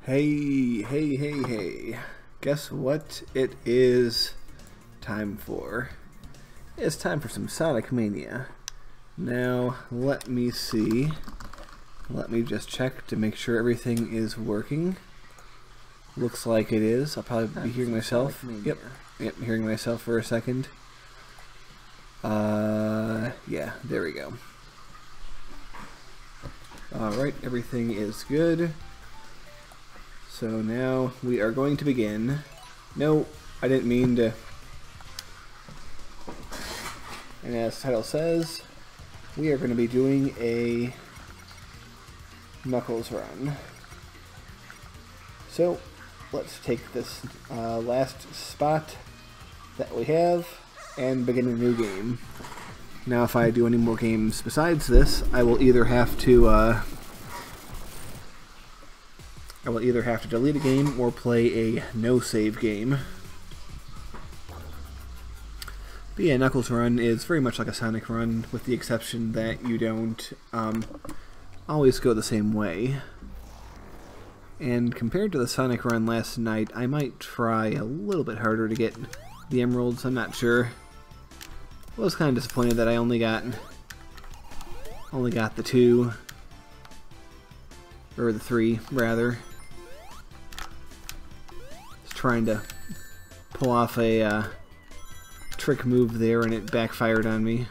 Hey, hey, hey, hey. Guess what it is time for? It's time for some Sonic Mania. Now, let me see. Let me just check to make sure everything is working. Looks like it is. I'll probably be hearing myself. Yep, hearing myself for a second. Yeah, there we go. Alright, everything is good. So now we are going to begin. No, I didn't mean to. And as the title says, we are going to be doing a Knuckles run. So let's take this last spot that we have and begin a new game. Now if I do any more games besides this, I will either have to delete a game or play a no-save game. But yeah, Knuckles Run is very much like a Sonic Run, with the exception that you don't always go the same way. And compared to the Sonic Run last night, I might try a little bit harder to get the emeralds. I'm not sure. I was kind of disappointed that I only got the 2, or the 3 rather. Trying to pull off a trick move there and it backfired on me.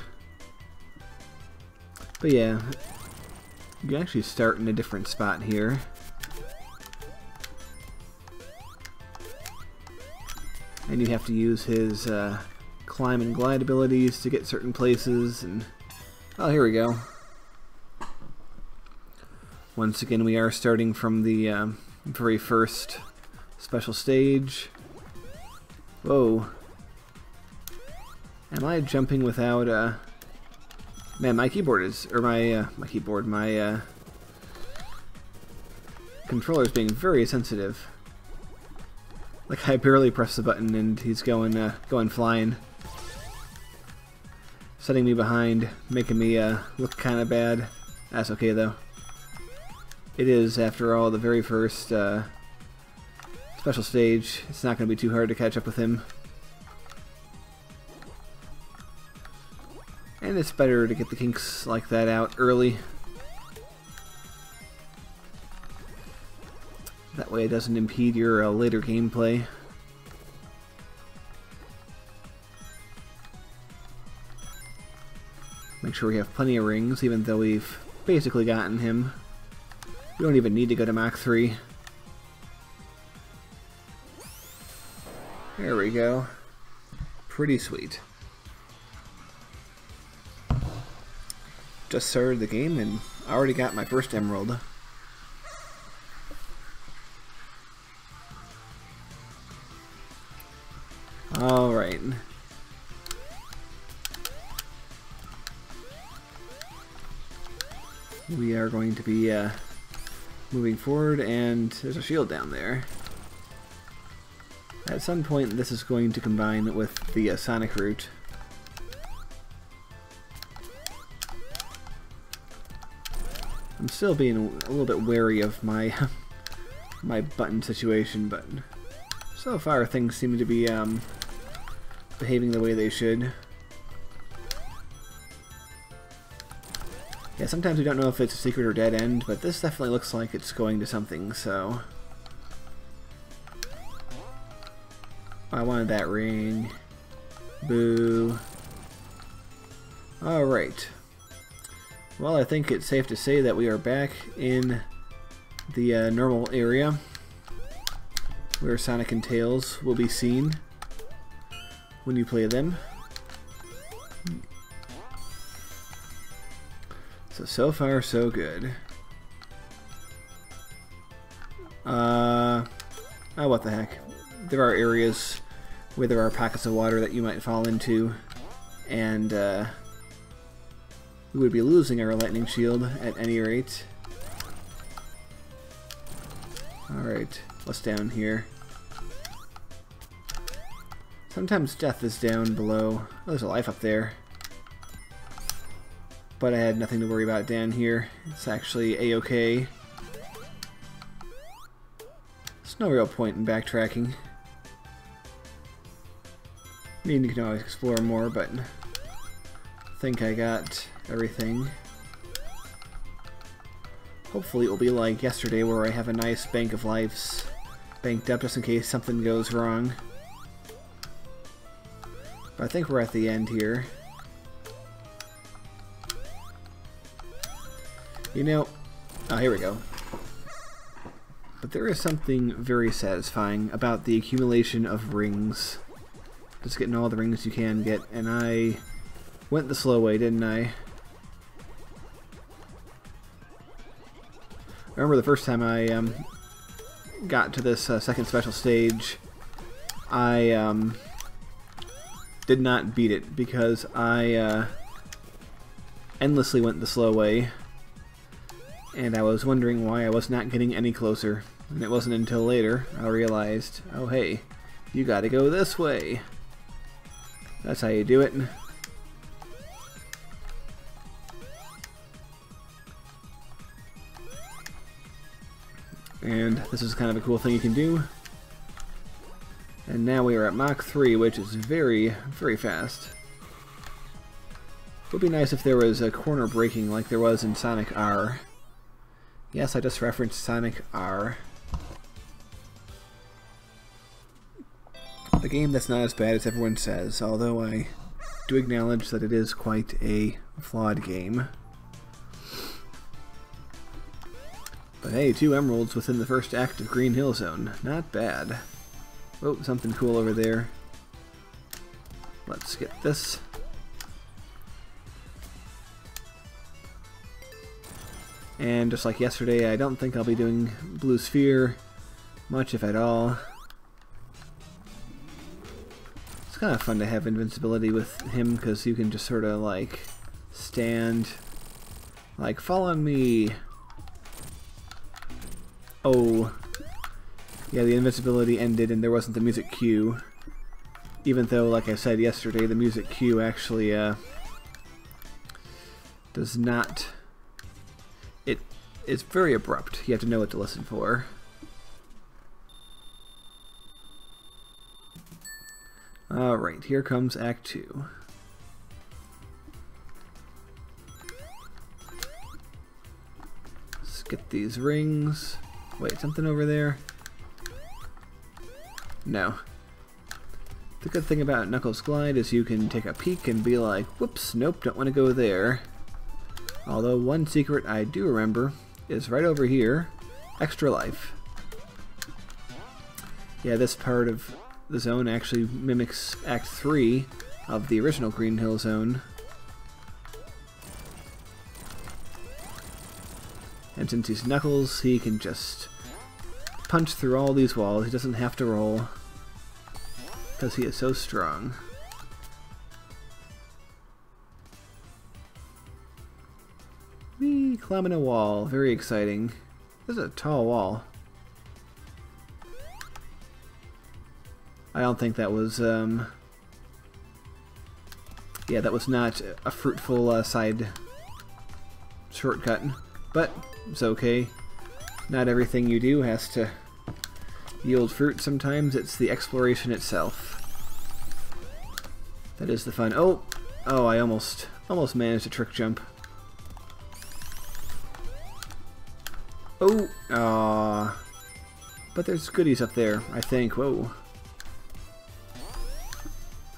But yeah, you can actually start in a different spot here. And you have to use his climb and glide abilities to get certain places. And oh, here we go. Once again, we are starting from the very first special stage. Whoa. Am I jumping without man, my keyboard is, or my controller is being very sensitive. Like I barely press the button and he's going flying. Setting me behind, making me look kind of bad. That's okay though. It is, after all, the very first special stage. It's not going to be too hard to catch up with him. And it's better to get the kinks like that out early. That way it doesn't impede your later gameplay. Make sure we have plenty of rings, even though we've basically gotten him. We don't even need to go to Mach 3. There we go. Pretty sweet. Just started the game and already got my first emerald. Alright. We are going to be moving forward, and there's a shield down there. At some point this is going to combine with the Sonic route. I'm still being a little bit wary of my my button situation, but so far things seem to be behaving the way they should. Yeah, sometimes we don't know if it's a secret or dead end, but this definitely looks like it's going to something, so I wanted that ring. Boo. Alright. Well, I think it's safe to say that we are back in the normal area where Sonic and Tails will be seen when you play them. So far, so good. Oh, what the heck. There are areas where there are pockets of water that you might fall into, and we would be losing our lightning shield at any rate. Alright, what's down here? Sometimes death is down below. Oh, there's a life up there. But I had nothing to worry about down here. It's actually a-okay. There's no real point in backtracking. I mean, you can always explore more, but I think I got everything. Hopefully it will be like yesterday where I have a nice bank of lives banked up just in case something goes wrong. But I think we're at the end here. You know, oh, here we go. But there is something very satisfying about the accumulation of rings. Just getting all the rings you can get, and I went the slow way, didn't I? I remember the first time I got to this second special stage, I did not beat it because I endlessly went the slow way, and I was wondering why I was not getting any closer. And it wasn't until later I realized, oh hey, you gotta go this way. That's how you do it. And this is kind of a cool thing you can do. And now we are at Mach 3, which is very, very fast. It would be nice if there was a corner braking like there was in Sonic R. Yes, I just referenced Sonic R. A game that's not as bad as everyone says, although I do acknowledge that it is quite a flawed game. But hey, 2 emeralds within the first act of Green Hill Zone. Not bad. Oh, something cool over there. Let's get this. And just like yesterday, I don't think I'll be doing Blue Sphere much, if at all. It's kind of fun to have invincibility with him because you can just sort of like stand, like, fall on me. Oh, yeah, the invincibility ended and there wasn't the music cue. Even though, like I said yesterday, the music cue actually does not. It's very abrupt. You have to know what to listen for. Alright, here comes Act 2. Let's get these rings. Wait, something over there? No. The good thing about Knuckles Glide is you can take a peek and be like, whoops, nope, don't want to go there. Although one secret I do remember is right over here, extra life. Yeah, this part of the zone actually mimics Act 3 of the original Green Hill Zone. And since he's Knuckles, he can just punch through all these walls. He doesn't have to roll, because he is so strong. Whee! Climbing a wall. Very exciting. This is a tall wall. I don't think that was, yeah, that was not a fruitful side shortcut, but it's okay. Not everything you do has to yield fruit. Sometimes it's the exploration itself that is the fun. Oh, I almost managed a trick jump. Oh, but there's goodies up there, I think. Whoa.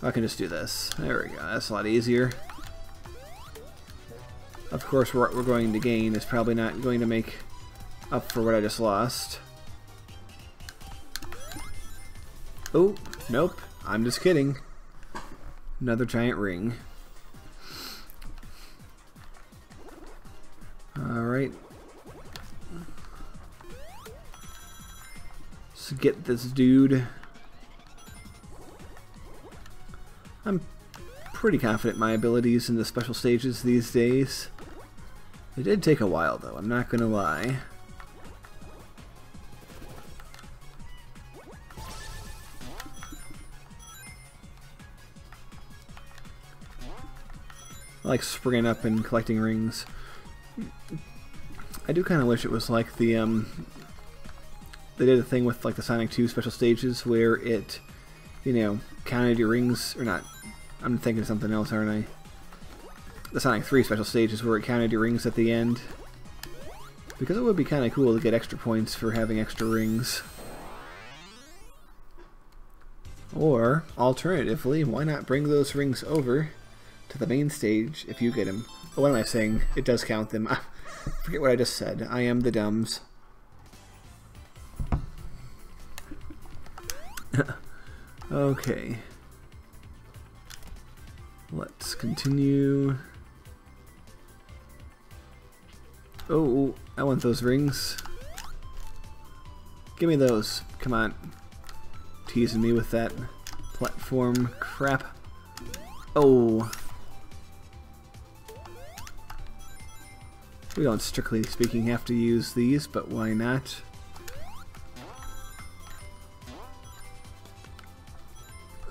I can just do this. There we go. That's a lot easier. Of course, what we're going to gain is probably not going to make up for what I just lost. Oh, nope. I'm just kidding. Another giant ring. Alright. Let's get this dude. I'm pretty confident in my abilities in the special stages these days. It did take a while though, I'm not gonna lie. I like springing up and collecting rings. I do kind of wish it was like the they did a thing with like the Sonic 2 special stages where it, you know, counted your rings, or not. I'm thinking of something else, aren't I? The Sonic 3 special stages where it counted your rings at the end. Because it would be kind of cool to get extra points for having extra rings. Or, alternatively, why not bring those rings over to the main stage if you get them? Oh, what am I saying? It does count them. Forget what I just said. I am the dumbs. Okay. Let's continue. Oh, I want those rings. Give me those. Come on. Teasing me with that platform crap. Oh. We don't, strictly speaking, have to use these, but why not?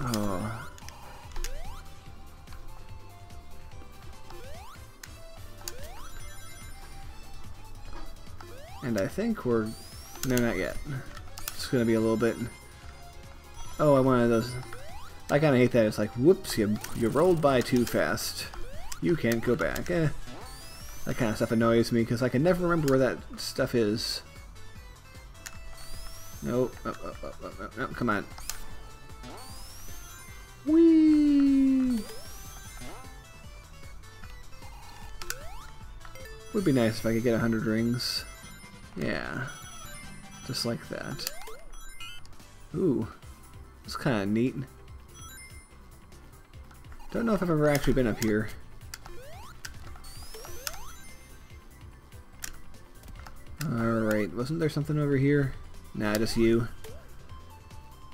Oh. And I think we're... No, not yet. It's gonna be a little bit... Oh, I wanted those... I kinda hate that. It's like, whoops, you rolled by too fast. You can't go back. That kind of stuff annoys me, because I can never remember where that stuff is. No, no, come on. Whee! Would be nice if I could get 100 rings. Yeah, just like that. Ooh, it's kind of neat. Don't know if I've ever actually been up here. Alright, wasn't there something over here? Nah, just you.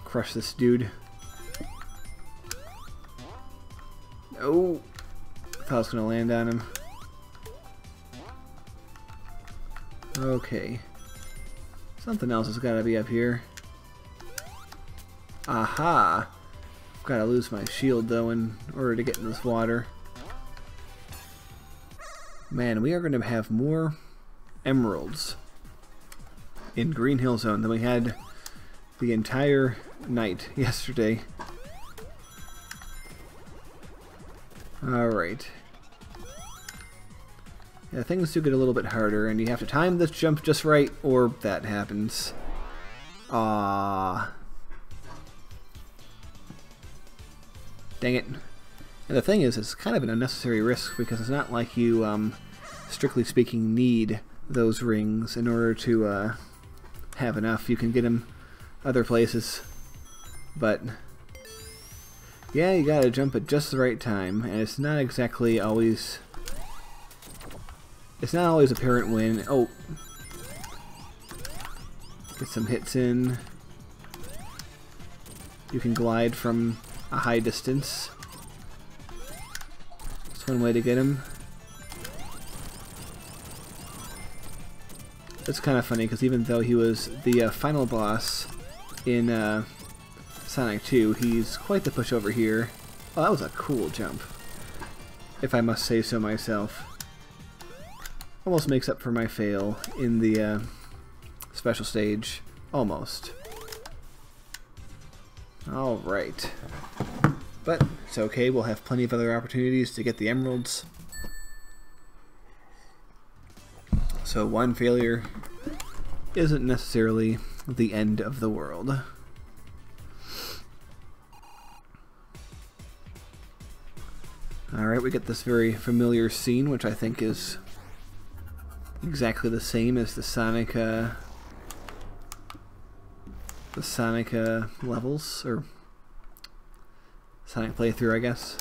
Crush this dude. Oh! I thought I was gonna land on him. Okay. Something else has gotta be up here. Aha! I've gotta lose my shield though in order to get in this water. Man, we are gonna have more emeralds in Green Hill Zone than we had the entire night yesterday. Alright. Yeah, things do get a little bit harder, and you have to time this jump just right, or that happens. Ah. Dang it. And the thing is, it's kind of an unnecessary risk, because it's not like you, strictly speaking, need those rings in order to have enough. You can get them other places, but yeah, you gotta jump at just the right time, and it's not exactly always... It's not always apparent when... Oh! Get some hits in. You can glide from a high distance. That's one way to get him. It's kind of funny, because even though he was the final boss in Sonic 2, he's quite the pushover here. Oh, that was a cool jump, if I must say so myself. Almost makes up for my fail in the special stage. Almost. Alright. But it's okay, we'll have plenty of other opportunities to get the emeralds. So one failure isn't necessarily the end of the world. Alright, we get this very familiar scene, which I think is exactly the same as the Sonic levels, or Sonic playthrough, I guess.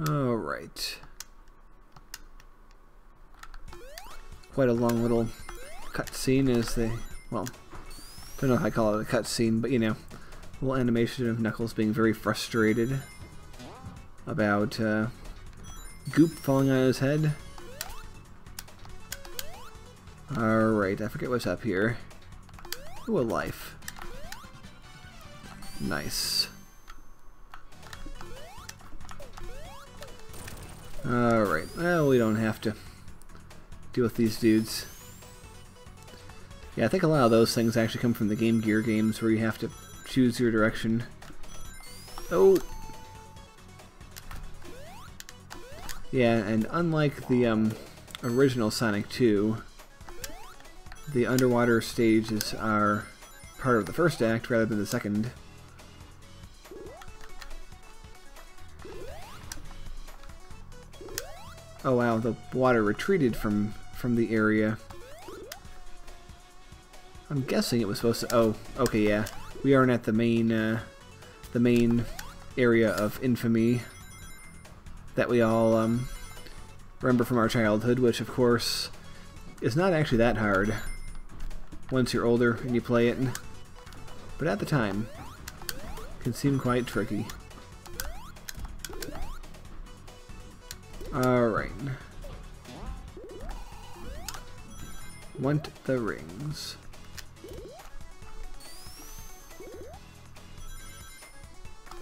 Alright. Quite a long little cutscene as they, well, don't know if I call it a cutscene, but you know, a little animation of Knuckles being very frustrated about goop falling on his head. Alright, I forget what's up here. Ooh, a life. Nice. Alright, well, we don't have to deal with these dudes. Yeah, I think a lot of those things actually come from the Game Gear games where you have to choose your direction. Oh! Yeah, and unlike the original Sonic 2, the underwater stages are part of the first act rather than the second. Oh wow, the water retreated from the area. I'm guessing it was supposed to... Oh, okay, yeah. We aren't at the main area of infamy that we all remember from our childhood, which of course is not actually that hard once you're older and you play it, but at the time can seem quite tricky. Alright. Want the rings.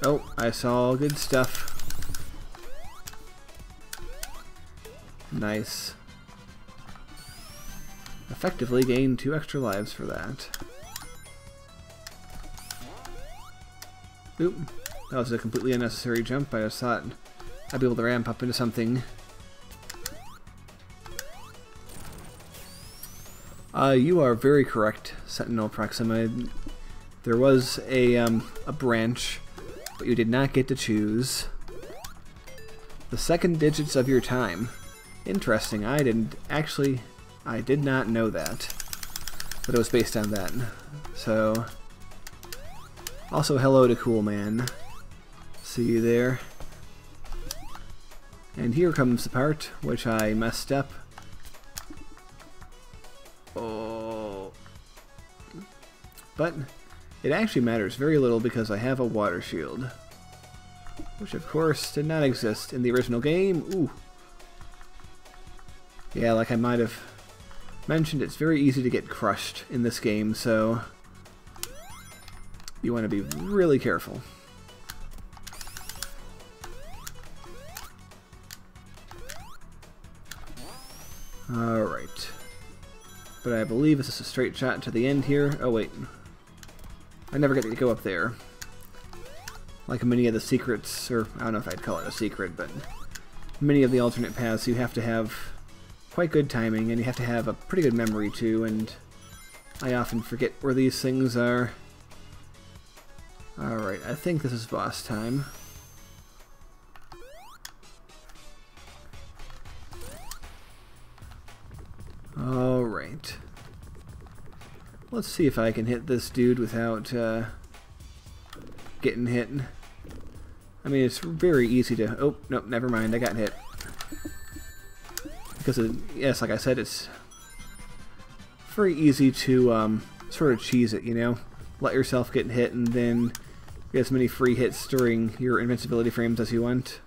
Oh, I saw good stuff. Nice. Effectively gained 2 extra lives for that. Oop. That was a completely unnecessary jump. I just thought I'd be able to ramp up into something. You are very correct, Sentinel Proxima. There was a branch, but you did not get to choose the second digits of your time. Interesting. I did not know that, but it was based on that. So, also hello to Cool Man. See you there. And here comes the part which I messed up. Oh. But it actually matters very little because I have a water shield, which of course did not exist in the original game. Ooh. Yeah, like I might have mentioned, it's very easy to get crushed in this game, so you want to be really careful. Alright. But I believe this is a straight shot to the end here. Oh wait. I never get to go up there. Like many of the secrets, or I don't know if I'd call it a secret, but many of the alternate paths you have to have quite good timing, and you have to have a pretty good memory too, and I often forget where these things are. Alright, I think this is boss time. Alright. Let's see if I can hit this dude without getting hit. I mean, it's very easy to... Oh, nope, never mind, I got hit. Because, yes, like I said, it's very easy to sort of cheese it, you know? Let yourself get hit and then get as many free hits during your invincibility frames as you want.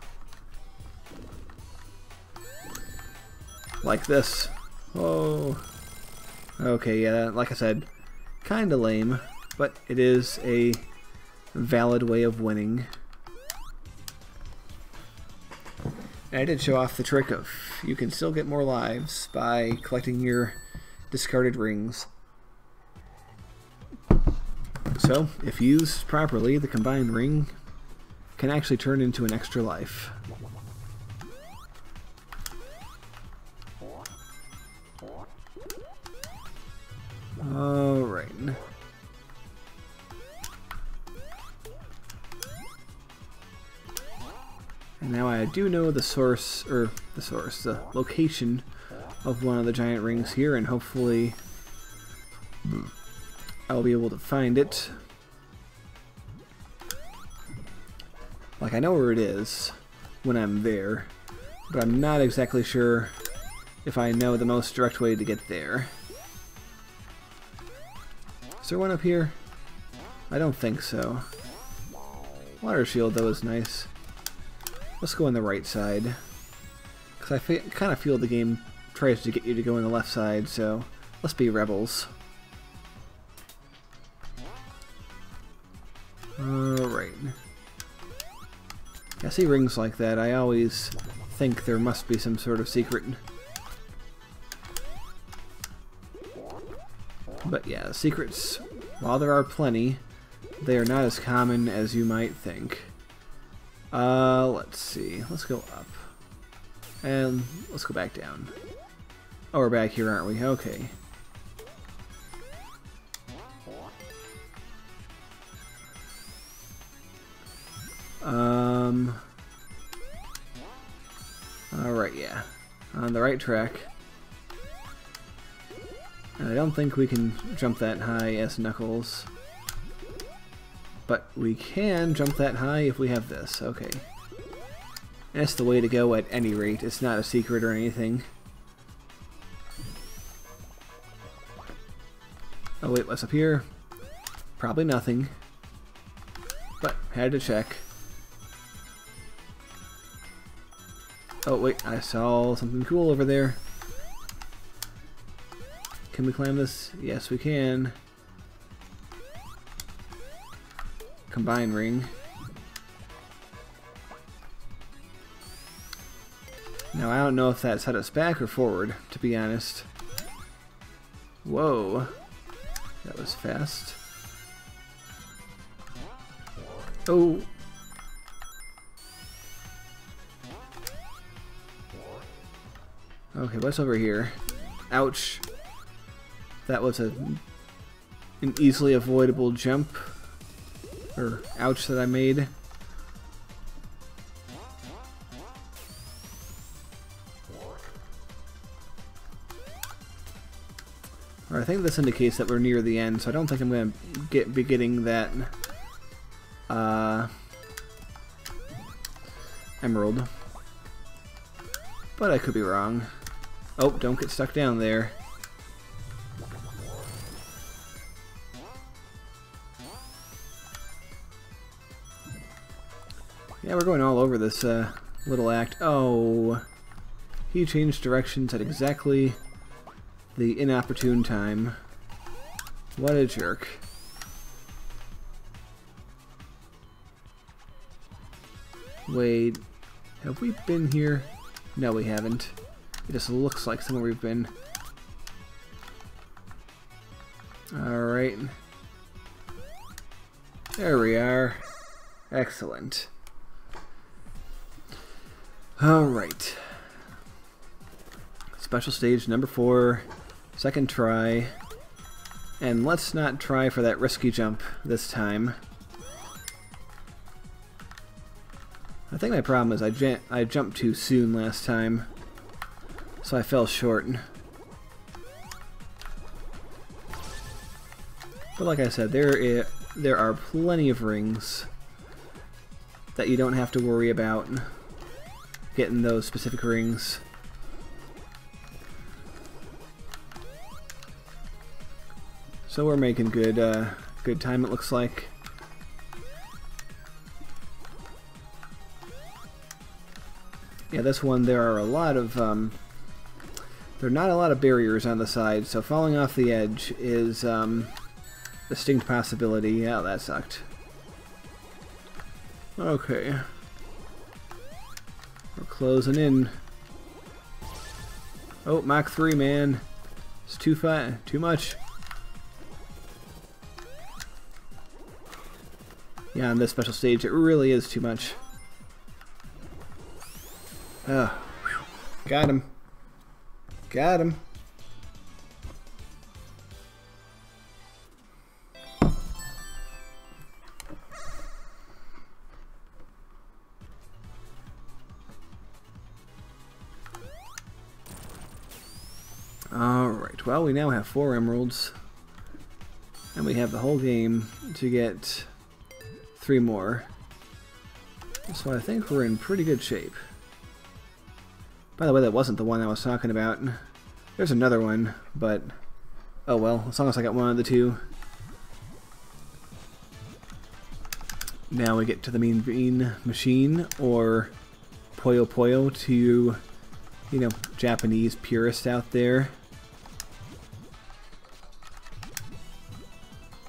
Like this. Oh. Okay, yeah, like I said, kinda lame, but it is a valid way of winning. And I did show off the trick of you can still get more lives by collecting your discarded rings. So, if used properly, the combined ring can actually turn into an extra life. Alright. And now I do know the the location of one of the giant rings here, and hopefully I'll be able to find it. Like, I know where it is when I'm there, but I'm not exactly sure if I know the most direct way to get there. Is there one up here? I don't think so. Water shield, though, is nice. Let's go on the right side, because I kind of feel the game tries to get you to go on the left side, so let's be rebels. Alright. I see rings like that. I always think there must be some sort of secret. But yeah, secrets, while there are plenty, they are not as common as you might think. Let's see. Let's go up. And let's go back down. Oh, we're back here, aren't we? Okay. Alright, yeah. On the right track. I don't think we can jump that high as Knuckles. But we can jump that high if we have this. Okay. That's the way to go at any rate. It's not a secret or anything. Oh wait, what's up here? Probably nothing. But, had to check. Oh wait, I saw something cool over there. Can we climb this? Yes, we can. Combine ring. Now I don't know if that set us back or forward, to be honest. Whoa. That was fast. Oh. Okay, what's over here? Ouch. That was an easily avoidable jump. Or ouch that I made. Or I think this indicates that we're near the end, so I don't think I'm going to be getting that emerald. But I could be wrong. Oh, don't get stuck down there. Yeah, we're going all over this little act. Oh, he changed directions at exactly the inopportune time. What a jerk. Wait, have we been here? No, we haven't. It just looks like somewhere we've been. Alright. There we are. Excellent. Alright. Special stage number 4. Second try. And let's not try for that risky jump this time. I think my problem is I jumped too soon last time. So I fell short. But like I said, there are plenty of rings that you don't have to worry about getting those specific rings. So we're making good time, it looks like. Yeah, this one there are a lot of there are not a lot of barriers on the side, so falling off the edge is a distinct possibility. Yeah, that sucked. Okay. We're closing in. Oh, Mach 3, man. It's too much. Yeah, on this special stage, it really is too much. Oh, got him. Got him. Alright, well, we now have 4 emeralds. And we have the whole game to get 3 more. So I think we're in pretty good shape. By the way, that wasn't the one I was talking about. There's another one, but oh well, as long as I got one of the 2. Now we get to the Mean Bean Machine, or Puyo Puyo to, you know, Japanese purists out there.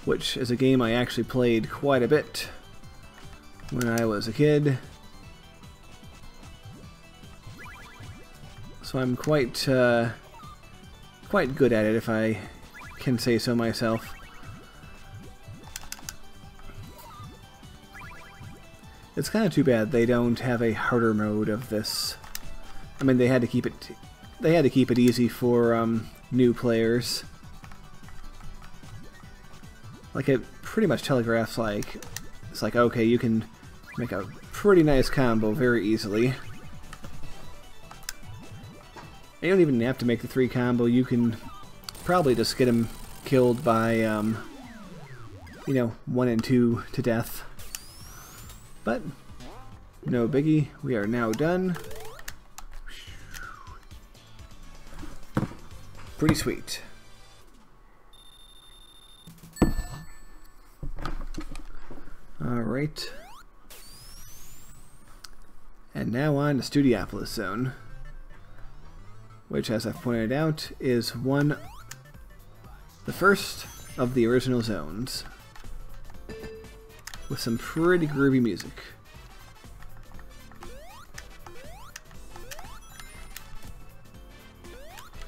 Which is a game I actually played quite a bit when I was a kid. So I'm quite good at it, if I can say so myself. It's kind of too bad they don't have a harder mode of this. I mean, they had to keep it easy for new players. Like, it pretty much telegraphs, like, it's like, okay, you can make a pretty nice combo very easily. You don't even have to make the 3 combo. You can probably just get him killed by, you know, 1 and 2 to death. But no biggie. We are now done. Pretty sweet. Alright. And now on to Studiopolis Zone, which, as I've pointed out, is the first of the original zones, with some pretty groovy music.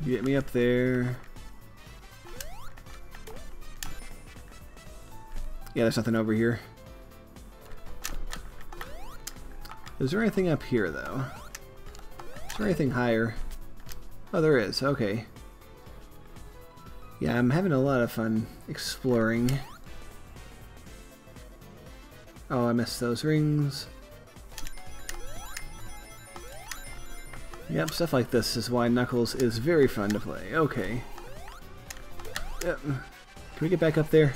Get me up there. Yeah, there's nothing over here. Is there anything up here, though? Is there anything higher? Oh, there is. Okay. Yeah, I'm having a lot of fun exploring. Oh, I missed those rings. Yep, stuff like this is why Knuckles is very fun to play. Okay. Yep. Can we get back up there?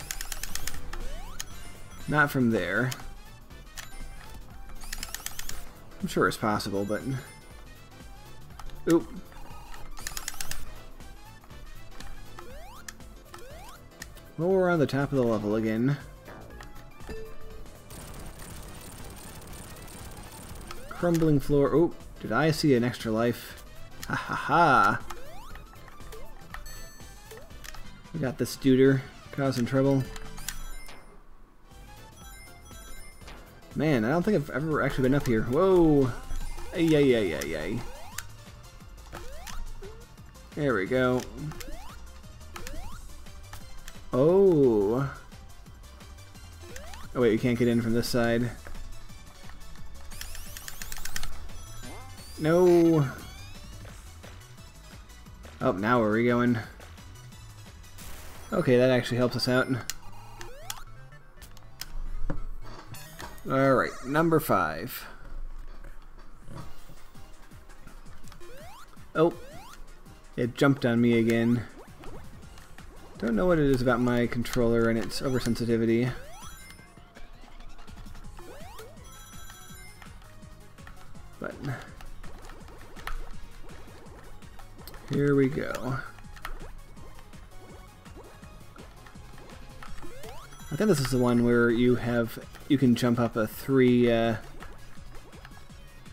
Not from there. I'm sure it's possible, but... Oop. Well, we're on the top of the level again. Crumbling floor. Oh, did I see an extra life? Ha ha ha! We got this duder causing trouble. Man, I don't think I've ever actually been up here. Whoa! Ay, ay, ay, ay, ay. There we go. Oh! Oh wait, you can't get in from this side. No! Oh, now where are we going? Okay, that actually helps us out. Alright, number 5. Oh, it jumped on me again. Don't know what it is about my controller and its oversensitivity. But here we go. I think this is the one where you can jump up a 3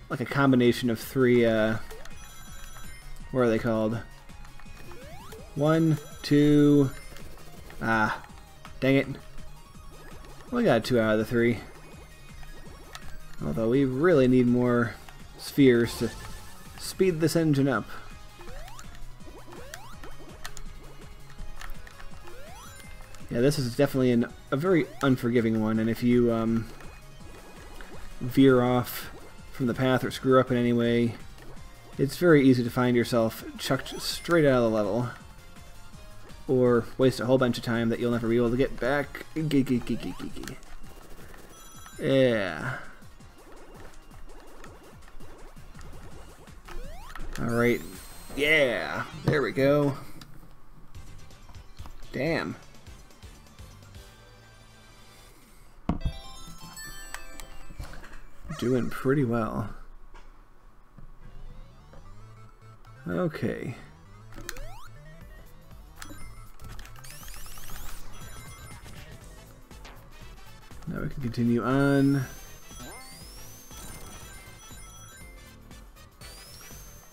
like a combination of 3 what are they called? 1, 2. Ah, dang it. We got 2 out of the 3. Although we really need more spheres to speed this engine up. Yeah, this is definitely a very unforgiving one, and if you veer off from the path or screw up in any way, it's very easy to find yourself chucked straight out of the level, or waste a whole bunch of time that you'll never be able to get back. Yeah. Alright. Yeah! There we go. Damn. Doing pretty well. Okay. Now we can continue on.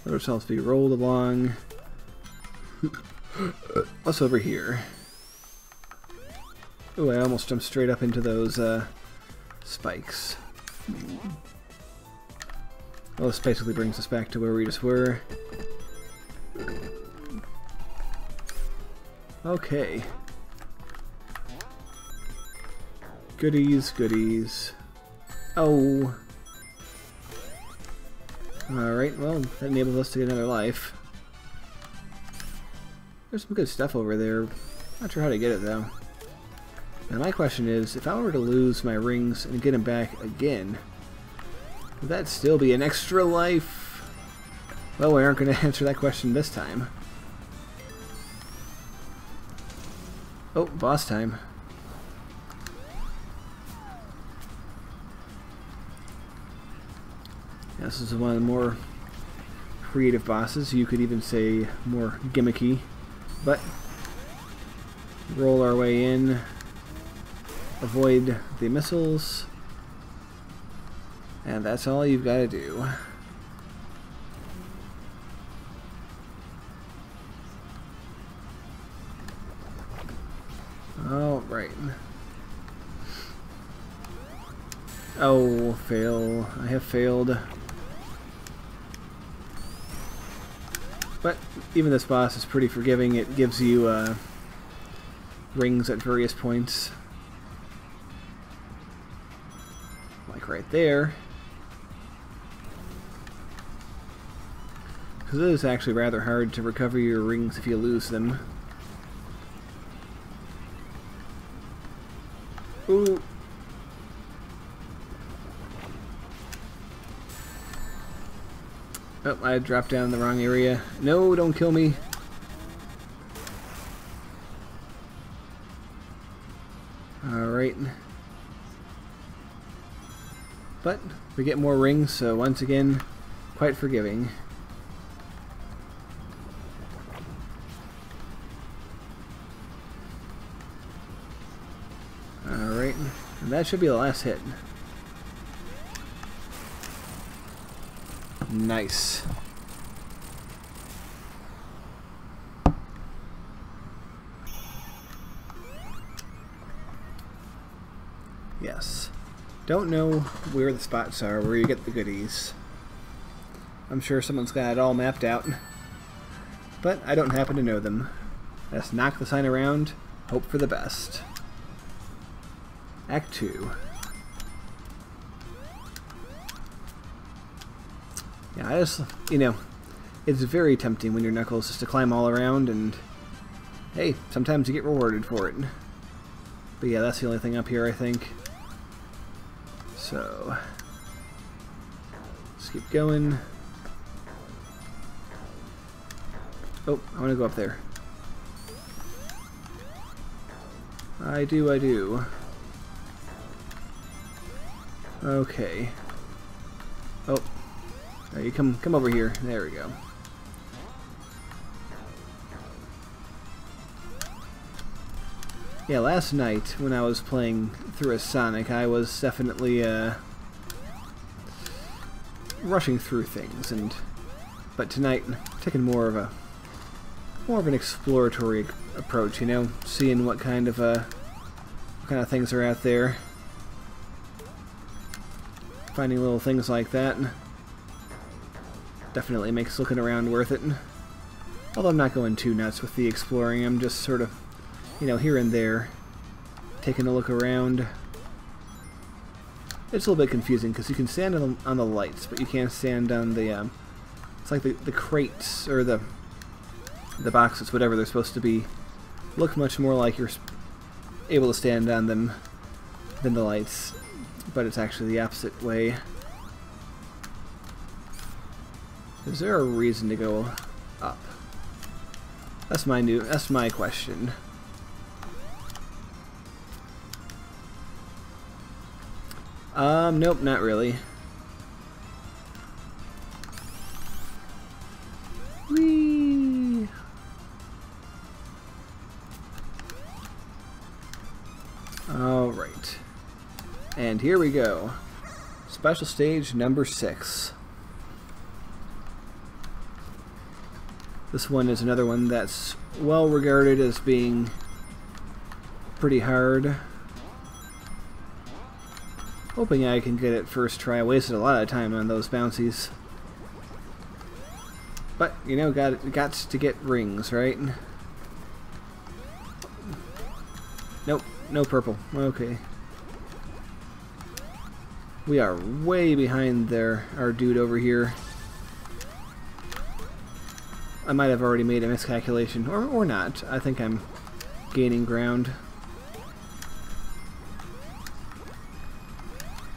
Let ourselves be rolled along. What's over here? Oh, I almost jumped straight up into those spikes. Well, this basically brings us back to where we just were. Okay. Goodies, goodies. Oh. Alright, well, that enables us to get another life. There's some good stuff over there. Not sure how to get it, though. Now my question is, if I were to lose my rings and get them back again, would that still be an extra life? Well, we aren't going to answer that question this time. Oh, boss time. Yeah, this is one of the more creative bosses. You could even say more gimmicky. But roll our way in. Avoid the missiles. And that's all you've got to do. Alright. Oh, fail. I have failed. But even this boss is pretty forgiving. It gives you rings at various points. Like right there. Because it is actually rather hard to recover your rings if you lose them. Ooh. Oh, I dropped down in the wrong area. No, don't kill me. Alright. But we get more rings, so once again, quite forgiving. Alright, and that should be the last hit. Nice. Yes. Don't know where the spots are where you get the goodies. I'm sure someone's got it all mapped out. But I don't happen to know them. Let's knock the sign around, hope for the best. Act 2. Yeah, I just, you know, it's very tempting when you're Knuckles just to climb all around, and hey, sometimes you get rewarded for it. But yeah, that's the only thing up here, I think. So, let's keep going. Oh, I want to go up there. I do. Okay. Oh. Right, you come over here. There we go. Yeah, last night when I was playing through as Sonic, I was definitely rushing through things, but tonight taking more of an exploratory approach. You know, seeing what kind of things are out there, finding little things like that. Definitely makes looking around worth it. Although I'm not going too nuts with the exploring, I'm just sort of, you know, here and there, taking a look around. It's a little bit confusing because you can stand on the lights, but you can't stand on the, it's like the crates, or the boxes, whatever they're supposed to be, look much more like you're able to stand on them than the lights, but it's actually the opposite way. Is there a reason to go up? That's my question. Nope, not really. Whee! Alright. And here we go. Special stage number 6. This one is another one that's well regarded as being pretty hard. Hoping I can get it first try. I wasted a lot of time on those bouncies. But, you know, got to get rings, right? Nope, no purple. Okay. We are way behind our dude over here. I might have already made a miscalculation, or not. I think I'm gaining ground.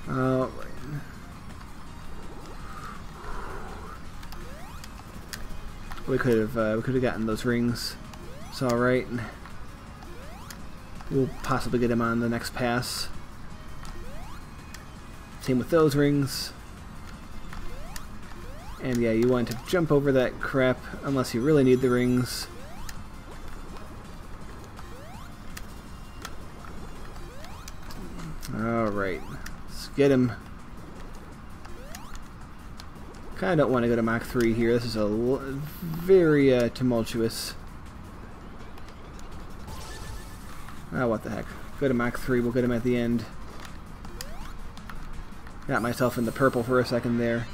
Right. We could have gotten those rings. It's all right. We'll possibly get him on the next pass. Same with those rings. And yeah, you want to jump over that crap unless you really need the rings. Alright, let's get him. Kinda don't want to go to Mach 3 here. This is a very tumultuous. Oh, what the heck. Go to Mach 3, we'll get him at the end. Got myself in the purple for a second there.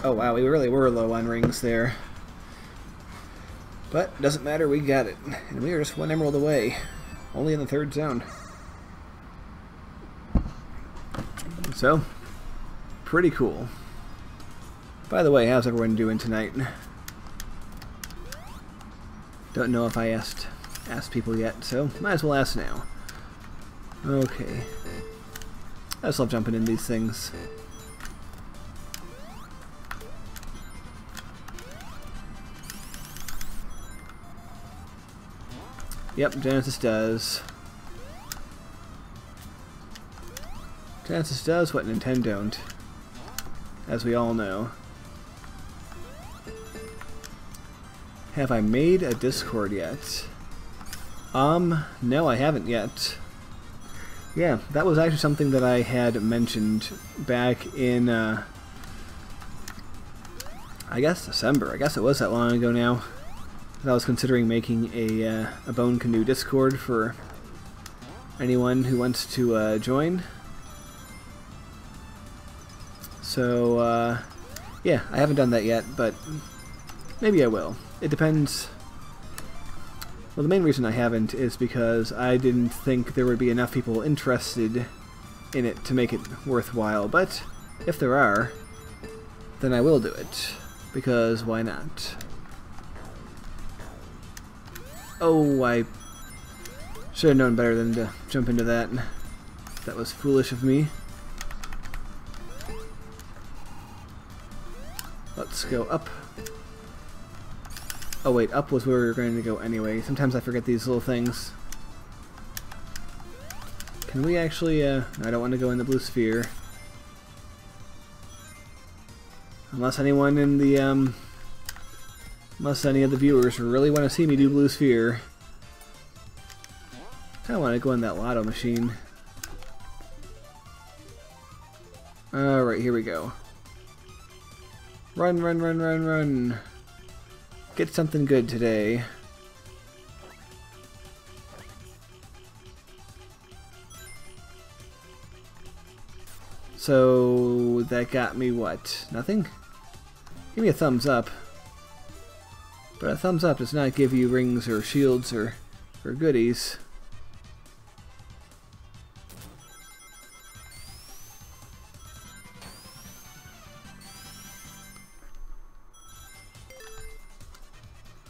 Oh wow, we really were low on rings there. But, doesn't matter, we got it. And we are just one emerald away. Only in the 3rd zone. So, pretty cool. By the way, how's everyone doing tonight? Don't know if I asked people yet, so might as well ask now. Okay. I just love jumping in these things. Yep, Genesis does. Genesis does what Nintendo don't, as we all know. Have I made a Discord yet? No, I haven't yet. Yeah, that was actually something that I had mentioned back in, I guess December. I guess it was that long ago now. That I was considering making a Bone Canoe Discord for anyone who wants to join. So, yeah, I haven't done that yet, but maybe I will. It depends. Well, the main reason I haven't is because I didn't think there would be enough people interested in it to make it worthwhile, but if there are, then I will do it, because why not? Oh, I should have known better than to jump into that. That was foolish of me. Let's go up. Oh wait, up was where we were going to go anyway. Sometimes I forget these little things. Can we actually, no, I don't want to go in the blue sphere. Unless anyone in the, unless any of the viewers really want to see me do blue sphere. I kinda want to go in that lotto machine. Alright, here we go. Run, run, run, run, run. Get something good today. So that got me what? Nothing? Give me a thumbs up. But a thumbs up does not give you rings or shields or goodies.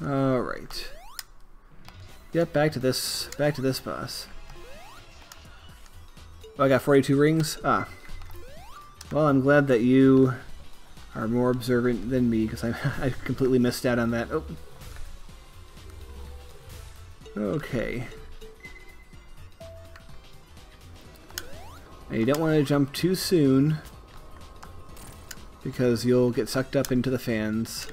Alright. Yep, back to this boss. Oh, I got 42 rings? Ah. Well, I'm glad that you are more observant than me, because I completely missed out on that. Oh. Okay. Now you don't want to jump too soon, because you'll get sucked up into the fans.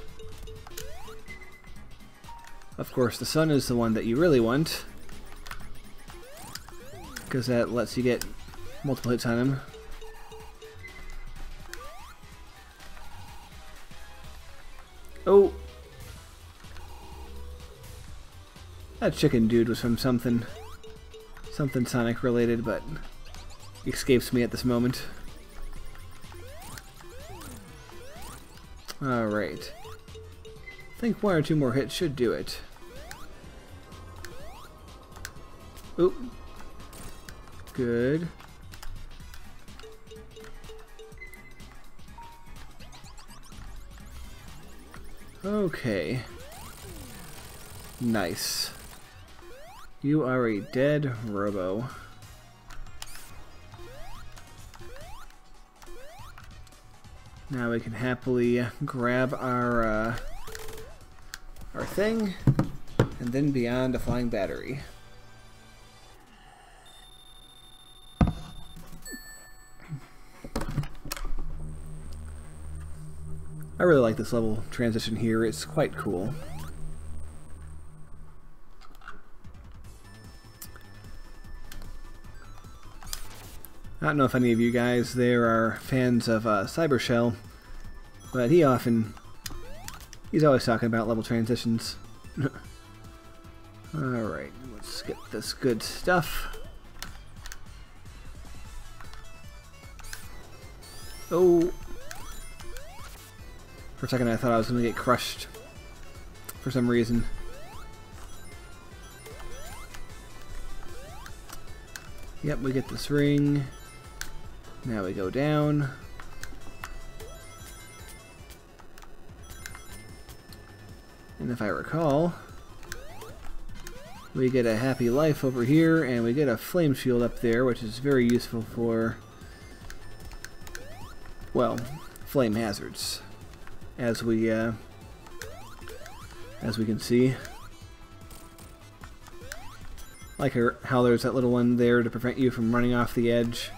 Of course, the sun is the one that you really want, because that lets you get multiple hits on him. Oh! That chicken dude was from something Sonic related, but escapes me at this moment. Alright. I think one or two more hits should do it. Oop. Good. Okay. Nice. You are a dead robo. Now we can happily grab our thing, and then beyond a flying battery. I really like this level transition here. It's quite cool. I don't know if any of you guys there are fans of Cybershell, but he's always talking about level transitions. Alright, let's get this good stuff. Oh! For a second I thought I was going to get crushed for some reason. Yep, we get this ring. Now we go down. And if I recall, we get a happy life over here, and we get a flame shield up there, which is very useful for, well, flame hazards, as we can see. Like how there's that little one there to prevent you from running off the edge.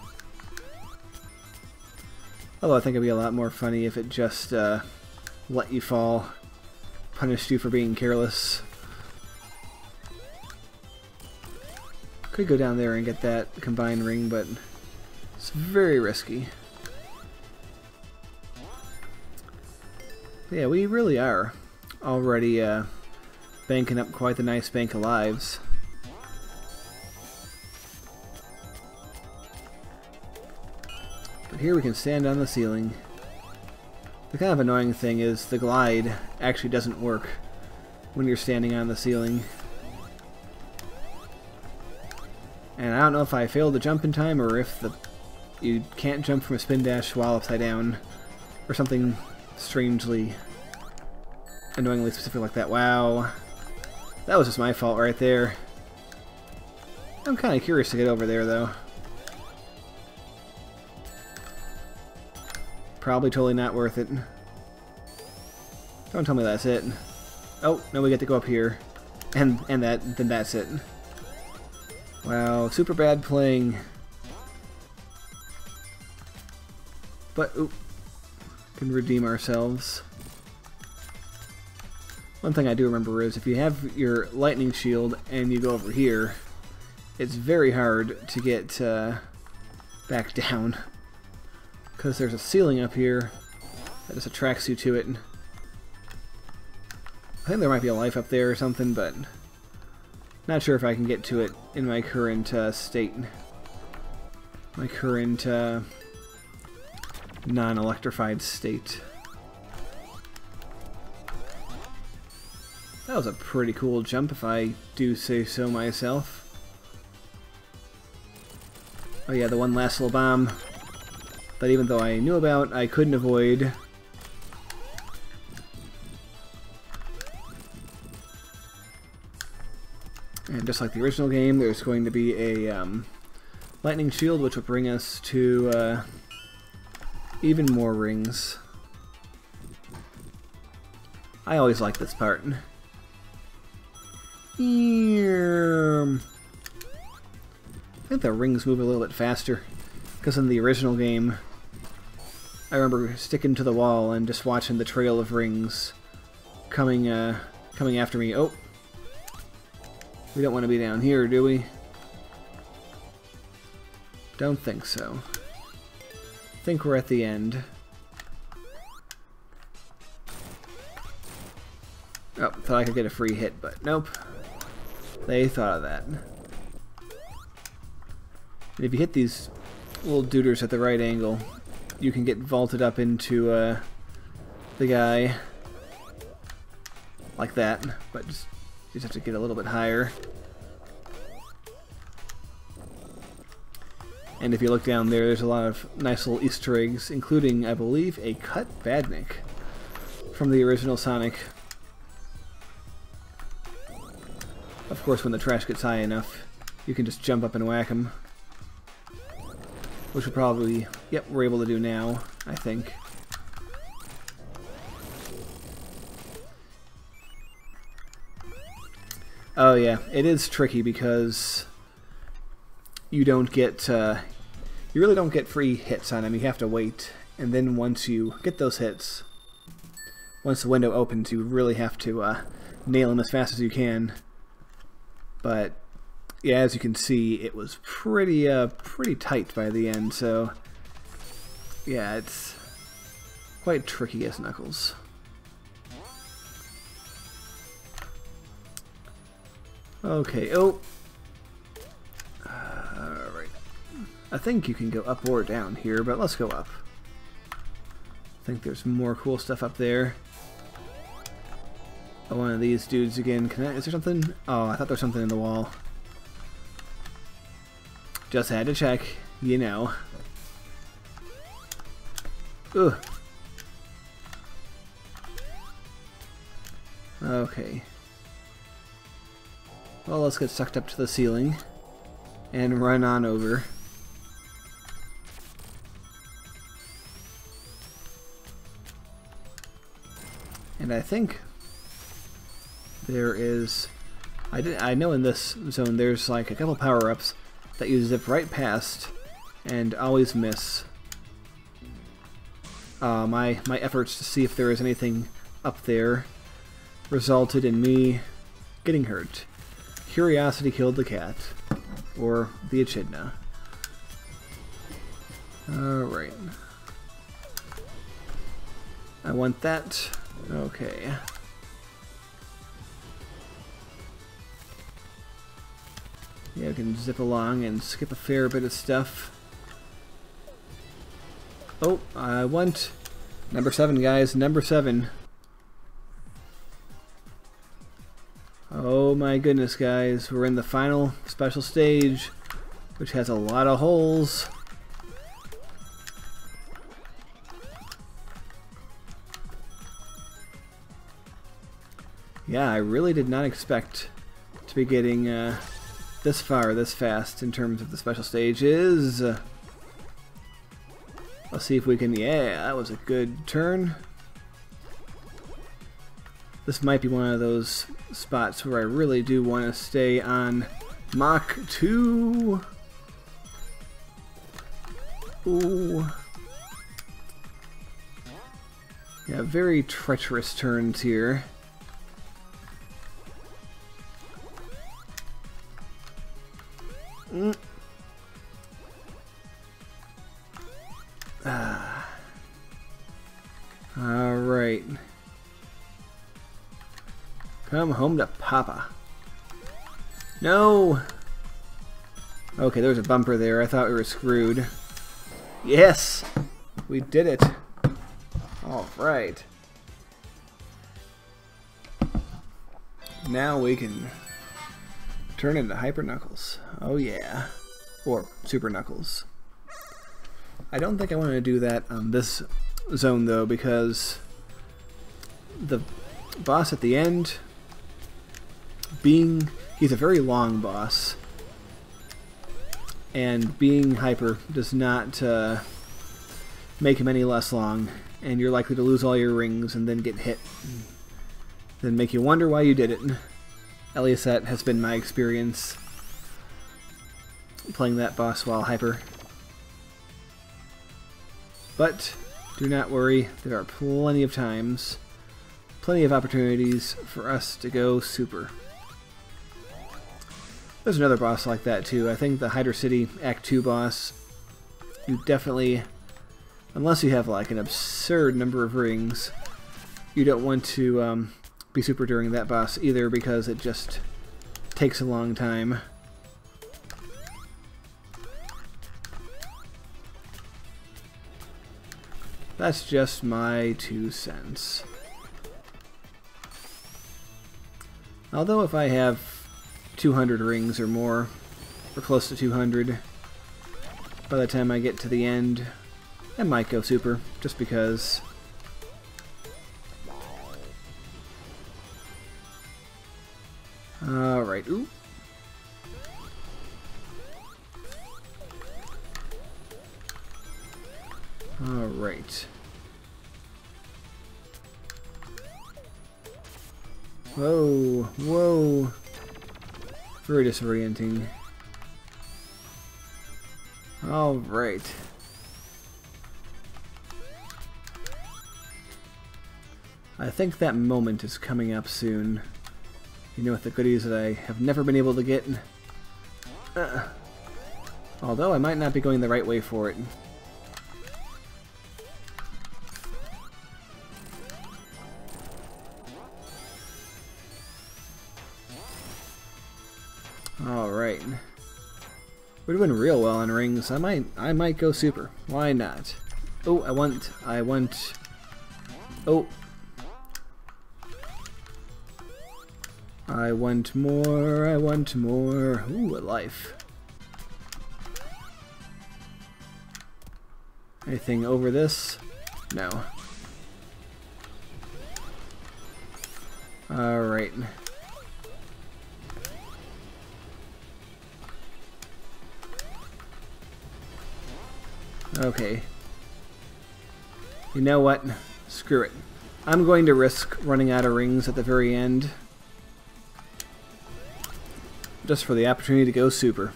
Although I think it'd be a lot more funny if it just let you fall, punished you for being careless. Could go down there and get that combined ring, but it's very risky. But yeah, we really are already banking up quite the nice bank of lives. But here we can stand on the ceiling. The kind of annoying thing is the glide actually doesn't work when you're standing on the ceiling. And I don't know if I failed to jump in time or if you can't jump from a spin dash while upside down or something strangely annoyingly specific like that. Wow. That was just my fault right there. I'm kind of curious to get over there though. Probably totally not worth it. Don't tell me that's it. Oh, no, we get to go up here. And then that's it. Wow, super bad playing. But, oop, can redeem ourselves. One thing I do remember is if you have your lightning shield and you go over here, it's very hard to get back down. Because there's a ceiling up here that just attracts you to it. I think there might be a life up there or something, but not sure if I can get to it in my current state. My current non-electrified state. That was a pretty cool jump if I do say so myself. Oh yeah, the one last little bomb that even though I knew about, I couldn't avoid. And just like the original game, there's going to be a lightning shield, which will bring us to even more rings. I always like this part. I think the rings move a little bit faster, because in the original game, I remember sticking to the wall and just watching the trail of rings coming after me. Oh, we don't want to be down here, do we? Don't think so. Think we're at the end. Oh, thought I could get a free hit, but nope. They thought of that. And if you hit these little duders at the right angle, you can get vaulted up into the guy like that, but just have to get a little bit higher. And if you look down there, there's a lot of nice little Easter eggs, including, I believe, a cut Badnik from the original Sonic. Of course, when the trash gets high enough, you can just jump up and whack him. Which we'll probably, yep, we're able to do now, I think. Oh yeah, it is tricky because you don't get, you really don't get free hits on him. You have to wait, and then once you get those hits, once the window opens, you really have to nail him as fast as you can. But yeah, as you can see, it was pretty tight by the end. So yeah, it's quite tricky as Knuckles. Okay. Oh. Alright. I think you can go up or down here, but let's go up. I think there's more cool stuff up there. Oh, one of these dudes again. Is there something? Oh, I thought there was something in the wall. Just had to check, you know. Ugh. Okay. Well, let's get sucked up to the ceiling and run on over. And I think there is... I know in this zone there's like a couple power-ups that you zip right past and always miss. My efforts to see if there is anything up there resulted in me getting hurt. Curiosity killed the cat. Or the echidna. Alright. I want that. Okay. Yeah, I can zip along and skip a fair bit of stuff. Oh, I want number 7, guys. Number 7. Oh my goodness, guys. We're in the final special stage, which has a lot of holes. Yeah, I really did not expect to be getting this far, this fast in terms of the special stages. Let's see if we can... Yeah, that was a good turn. This might be one of those spots where I really do want to stay on Mach 2. Ooh. Yeah, very treacherous turns here. Alright. Come home to Papa. No! Okay, there's a bumper there. I thought we were screwed. Yes! We did it. Alright. Now we can turn into Hyper Knuckles. Oh yeah. Or Super Knuckles. I don't think I want to do that on this zone though, because the boss at the end, he's a very long boss, and being hyper does not make him any less long, and you're likely to lose all your rings and then get hit, and then make you wonder why you did it. At least that has been my experience playing that boss while hyper. But do not worry, there are plenty of times, plenty of opportunities for us to go super. There's another boss like that too. I think the Hydra City Act 2 boss, you definitely, unless you have like an absurd number of rings, you don't want to be super during that boss either, because it just takes a long time. That's just my 2 cents. Although if I have 200 rings or more, or close to 200, by the time I get to the end, I might go super, just because. Alright, ooh. Alright. Whoa, whoa. Very disorienting. Alright. I think that moment is coming up soon. You know, with the goodies that I have never been able to get. Although I might not be going the right way for it. Alright. We're doing real well on rings. I might go super. Why not? Oh, I want oh. I want more, I want more. Ooh, a life. Anything over this? No. Alright. Okay. You know what? Screw it. I'm going to risk running out of rings at the very end. Just for the opportunity to go super.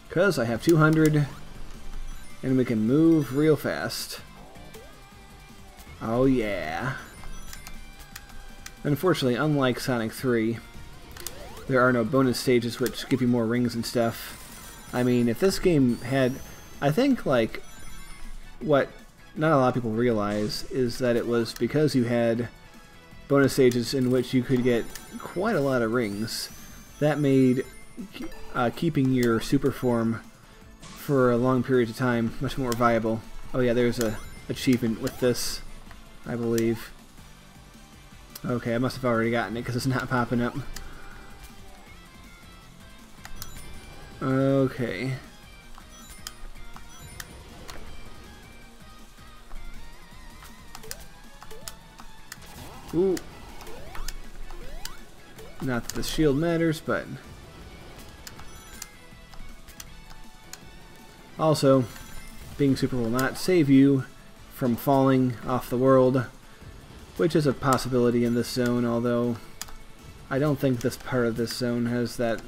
Because I have 200 and we can move real fast. Oh yeah. Unfortunately, unlike Sonic 3, there are no bonus stages which give you more rings and stuff. I mean, if this game had... I think, like, what not a lot of people realize is that it was because you had bonus stages in which you could get quite a lot of rings. That made keeping your super form for a long period of time much more viable. Oh yeah, there's a achievement with this, I believe. Okay, I must have already gotten it because it's not popping up. Okay. Ooh. Not that the shield matters, but... Also, being super will not save you from falling off the world, which is a possibility in this zone, although I don't think this part of this zone has that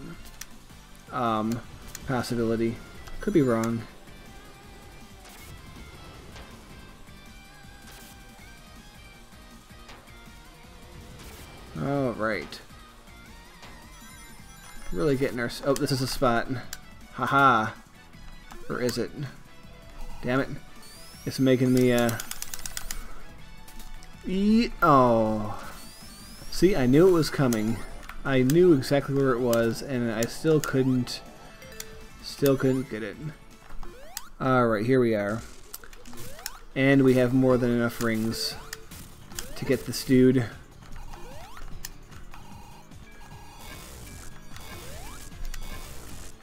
possibility. Could be wrong. Alright. Really getting our... Oh, this is a spot. Haha. Or is it? Damn it. It's making me, Oh. See, I knew it was coming. I knew exactly where it was, and I still couldn't get it. Alright, here we are. And we have more than enough rings to get this dude.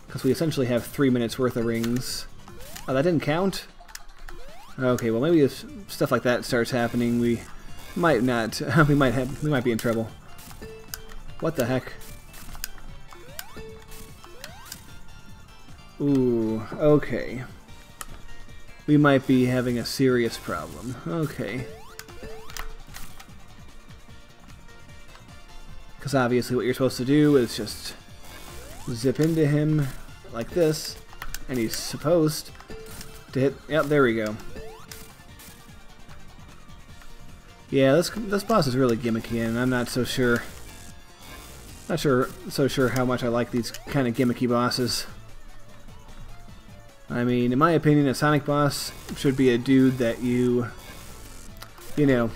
Because we essentially have 3 minutes worth of rings. Oh, that didn't count? Okay, well maybe if stuff like that starts happening, we might not. we might be in trouble. What the heck? Ooh, okay. We might be having a serious problem. Okay. Because obviously what you're supposed to do is just zip into him like this, and he's supposed to hit... Yep, there we go. Yeah, this boss is really gimmicky, and I'm not so sure. Not so sure how much I like these kind of gimmicky bosses. I mean, in my opinion, a Sonic boss should be a dude that you know,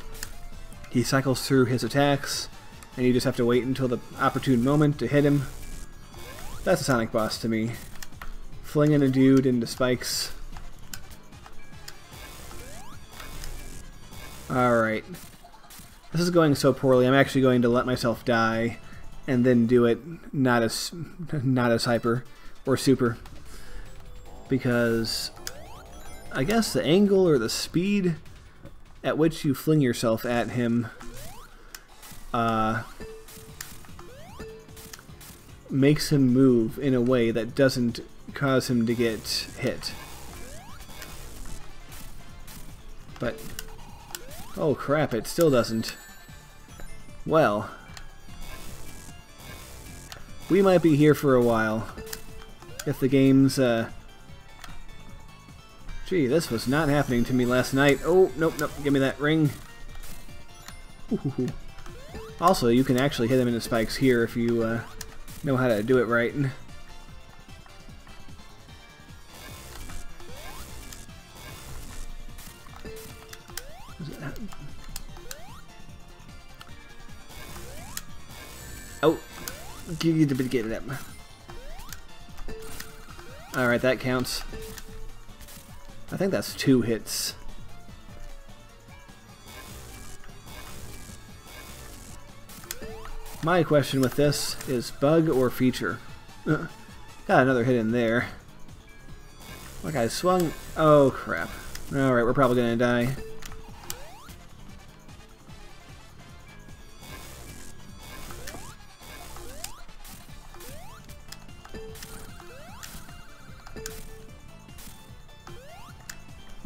he cycles through his attacks, and you just have to wait until the opportune moment to hit him. That's a Sonic boss to me. Flinging a dude into spikes. Alright. This is going so poorly, I'm actually going to let myself die and then do it not as hyper or super. because I guess the angle or the speed at which you fling yourself at him makes him move in a way that doesn't cause him to get hit. But, oh crap, it still doesn't. Well, we might be here for a while. If the game's, Gee, this was not happening to me last night. Oh, nope, nope, give me that ring. Ooh. Also, you can actually hit them into spikes here if you know how to do it right. Oh, get it up. Alright, that counts. I think that's 2 hits. My question with this is bug or feature? Got another hit in there. That guy swung. Oh crap. Alright, we're probably gonna die.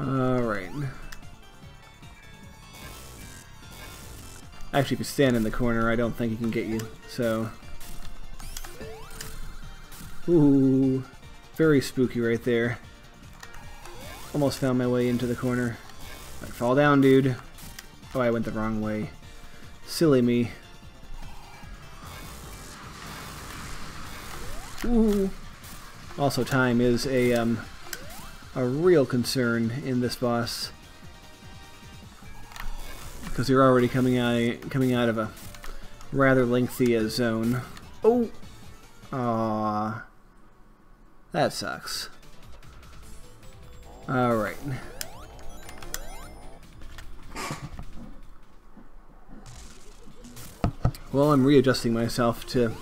Alright. Actually, if you stand in the corner, I don't think he can get you, so... Ooh, very spooky right there. Almost found my way into the corner. I fall down, dude. Oh, I went the wrong way. Silly me. Ooh. Also, time is a real concern in this boss, because you're already coming out of a rather lengthy zone. Oh, ah, that sucks. All right. Well, I'm readjusting myself to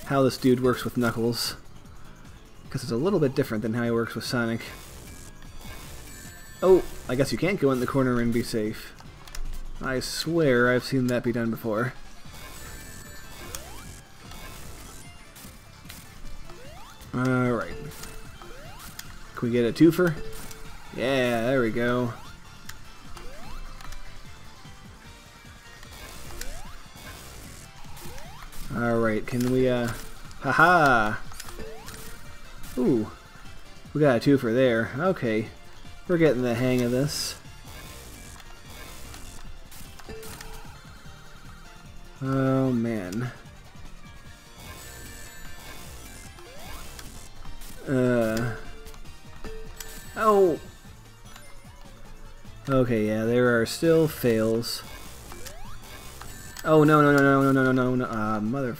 how this dude works with Knuckles, because it's a little bit different than how he works with Sonic. Oh, I guess you can't go in the corner and be safe. I swear I've seen that be done before. Alright. Can we get a twofer? Yeah, there we go. Alright, can we, haha! Ooh, we got a twofer there. Okay. We're getting the hang of this. Oh man. Oh. Okay, yeah, there are still fails. Oh no no no no no no no no mother.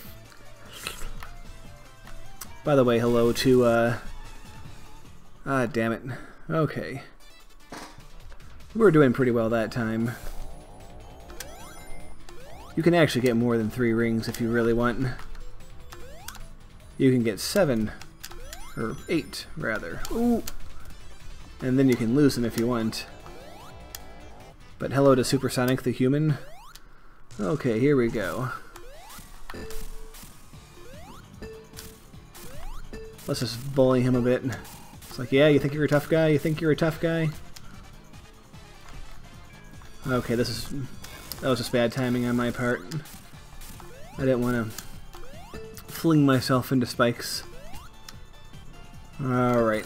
By the way, hello to damn it. Okay. We were doing pretty well that time. You can actually get more than 3 rings if you really want. You can get 7, or 8 rather. Ooh. And then you can lose them if you want. But hello to Supersonic the Human. Okay, here we go. Let's just bully him a bit. It's like, yeah, you think you're a tough guy? You think you're a tough guy? Okay, that was just bad timing on my part. I didn't want to fling myself into spikes. Alright.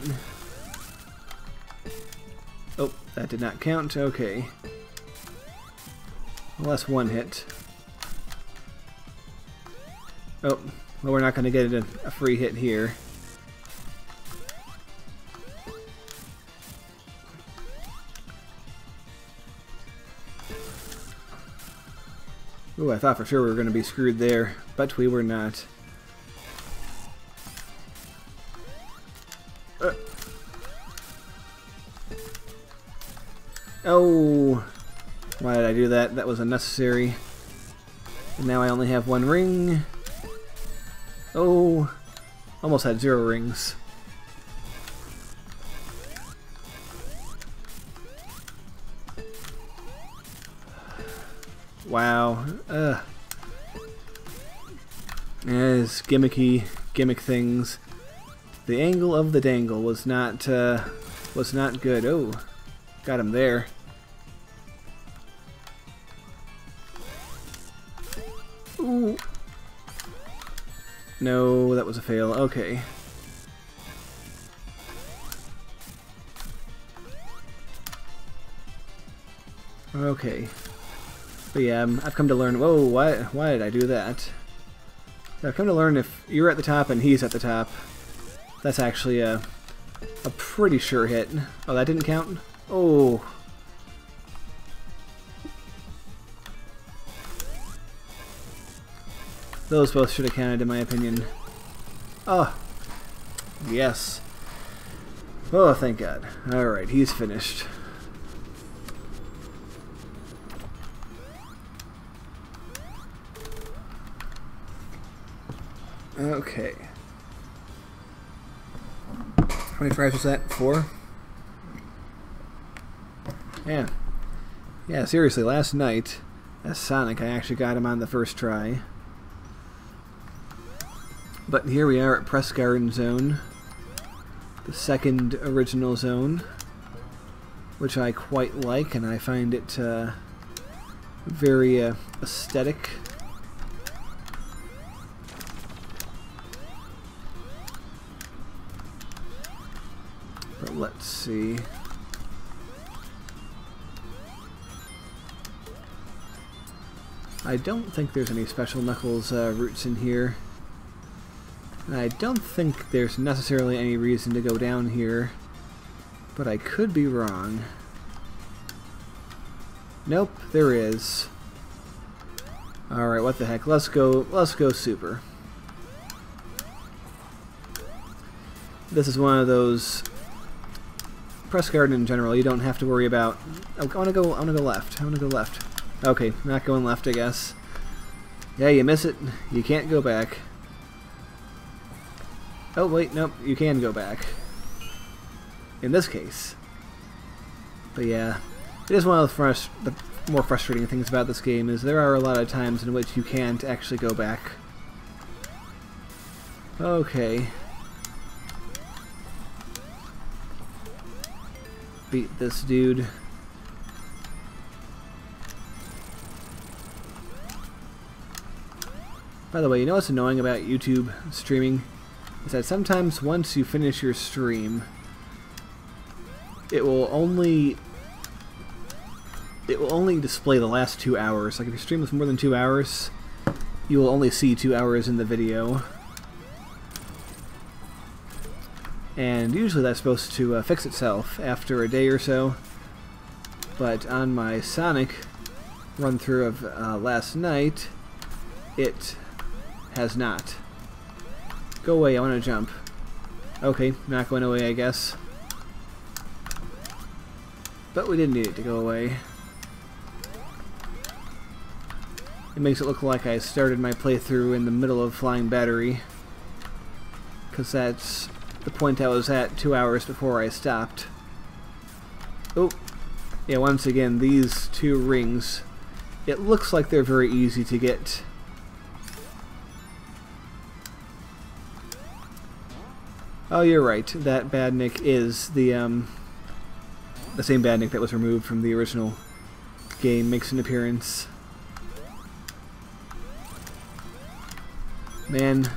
Oh, that did not count. Okay. Well, that's 1 hit. Oh, well, we're not going to get a free hit here. Ooh, I thought for sure we were going to be screwed there, but we were not. Oh! Why did I do that? That was unnecessary. And now I only have 1 ring. Oh! Almost had 0 rings. Wow. As gimmick things. The angle of the dangle was not good. Oh, got him there. Ooh. No, that was a fail. Okay. Okay. But yeah, I've come to learn... Whoa, why did I do that? I've come to learn if you're at the top and he's at the top, that's actually a pretty sure hit. Oh, that didn't count? Oh. Those both should have counted, in my opinion. Oh. Yes. Oh, thank God. Alright, he's finished. Okay. How many tries was that? 4? Yeah. Yeah, seriously, last night, as Sonic, I actually got him on the first try. But here we are at Press Garden Zone, the second original zone, which I quite like, and I find it very aesthetic. But let's see. I don't think there's any special Knuckles routes in here. And I don't think there's necessarily any reason to go down here, but I could be wrong. Nope, there is. Alright, what the heck, let's go Super. This is one of those Press Garden in general, you don't have to worry about... Oh, I wanna go left. Okay, not going left, I guess. Yeah, you miss it, you can't go back. Oh wait, nope, you can go back. In this case. But yeah, it is one of the more frustrating things about this game is there are a lot of times in which you can't actually go back. Okay. Beat this dude. By the way, you know what's annoying about YouTube streaming? Is that sometimes once you finish your stream, it will only display the last 2 hours. Like if your stream is more than 2 hours, you will only see 2 hours in the video. And usually that's supposed to fix itself after a day or so. But on my Sonic run-through of last night, it has not. Go away, I want to jump. Okay, not going away, I guess. But we didn't need it to go away. It makes it look like I started my playthrough in the middle of Flying Battery, because that's the point I was at 2 hours before I stopped. Oh, yeah, once again, these two rings, it looks like they're very easy to get. Oh, you're right. That Badnik is the same Badnik that was removed from the original game. Makes an appearance. Man,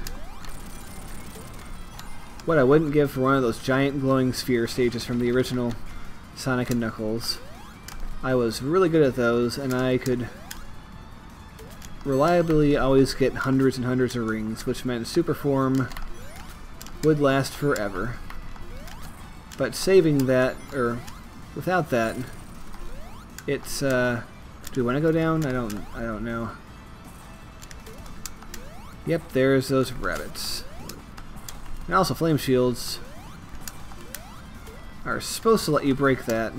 what I wouldn't give for one of those giant glowing sphere stages from the original Sonic and Knuckles. I was really good at those, and I could reliably always get hundreds and hundreds of rings, which meant super form would last forever. But saving that, or without that, it's do we want to go down? I don't know. Yep, there's those rabbits. And also flame shields are supposed to let you break that.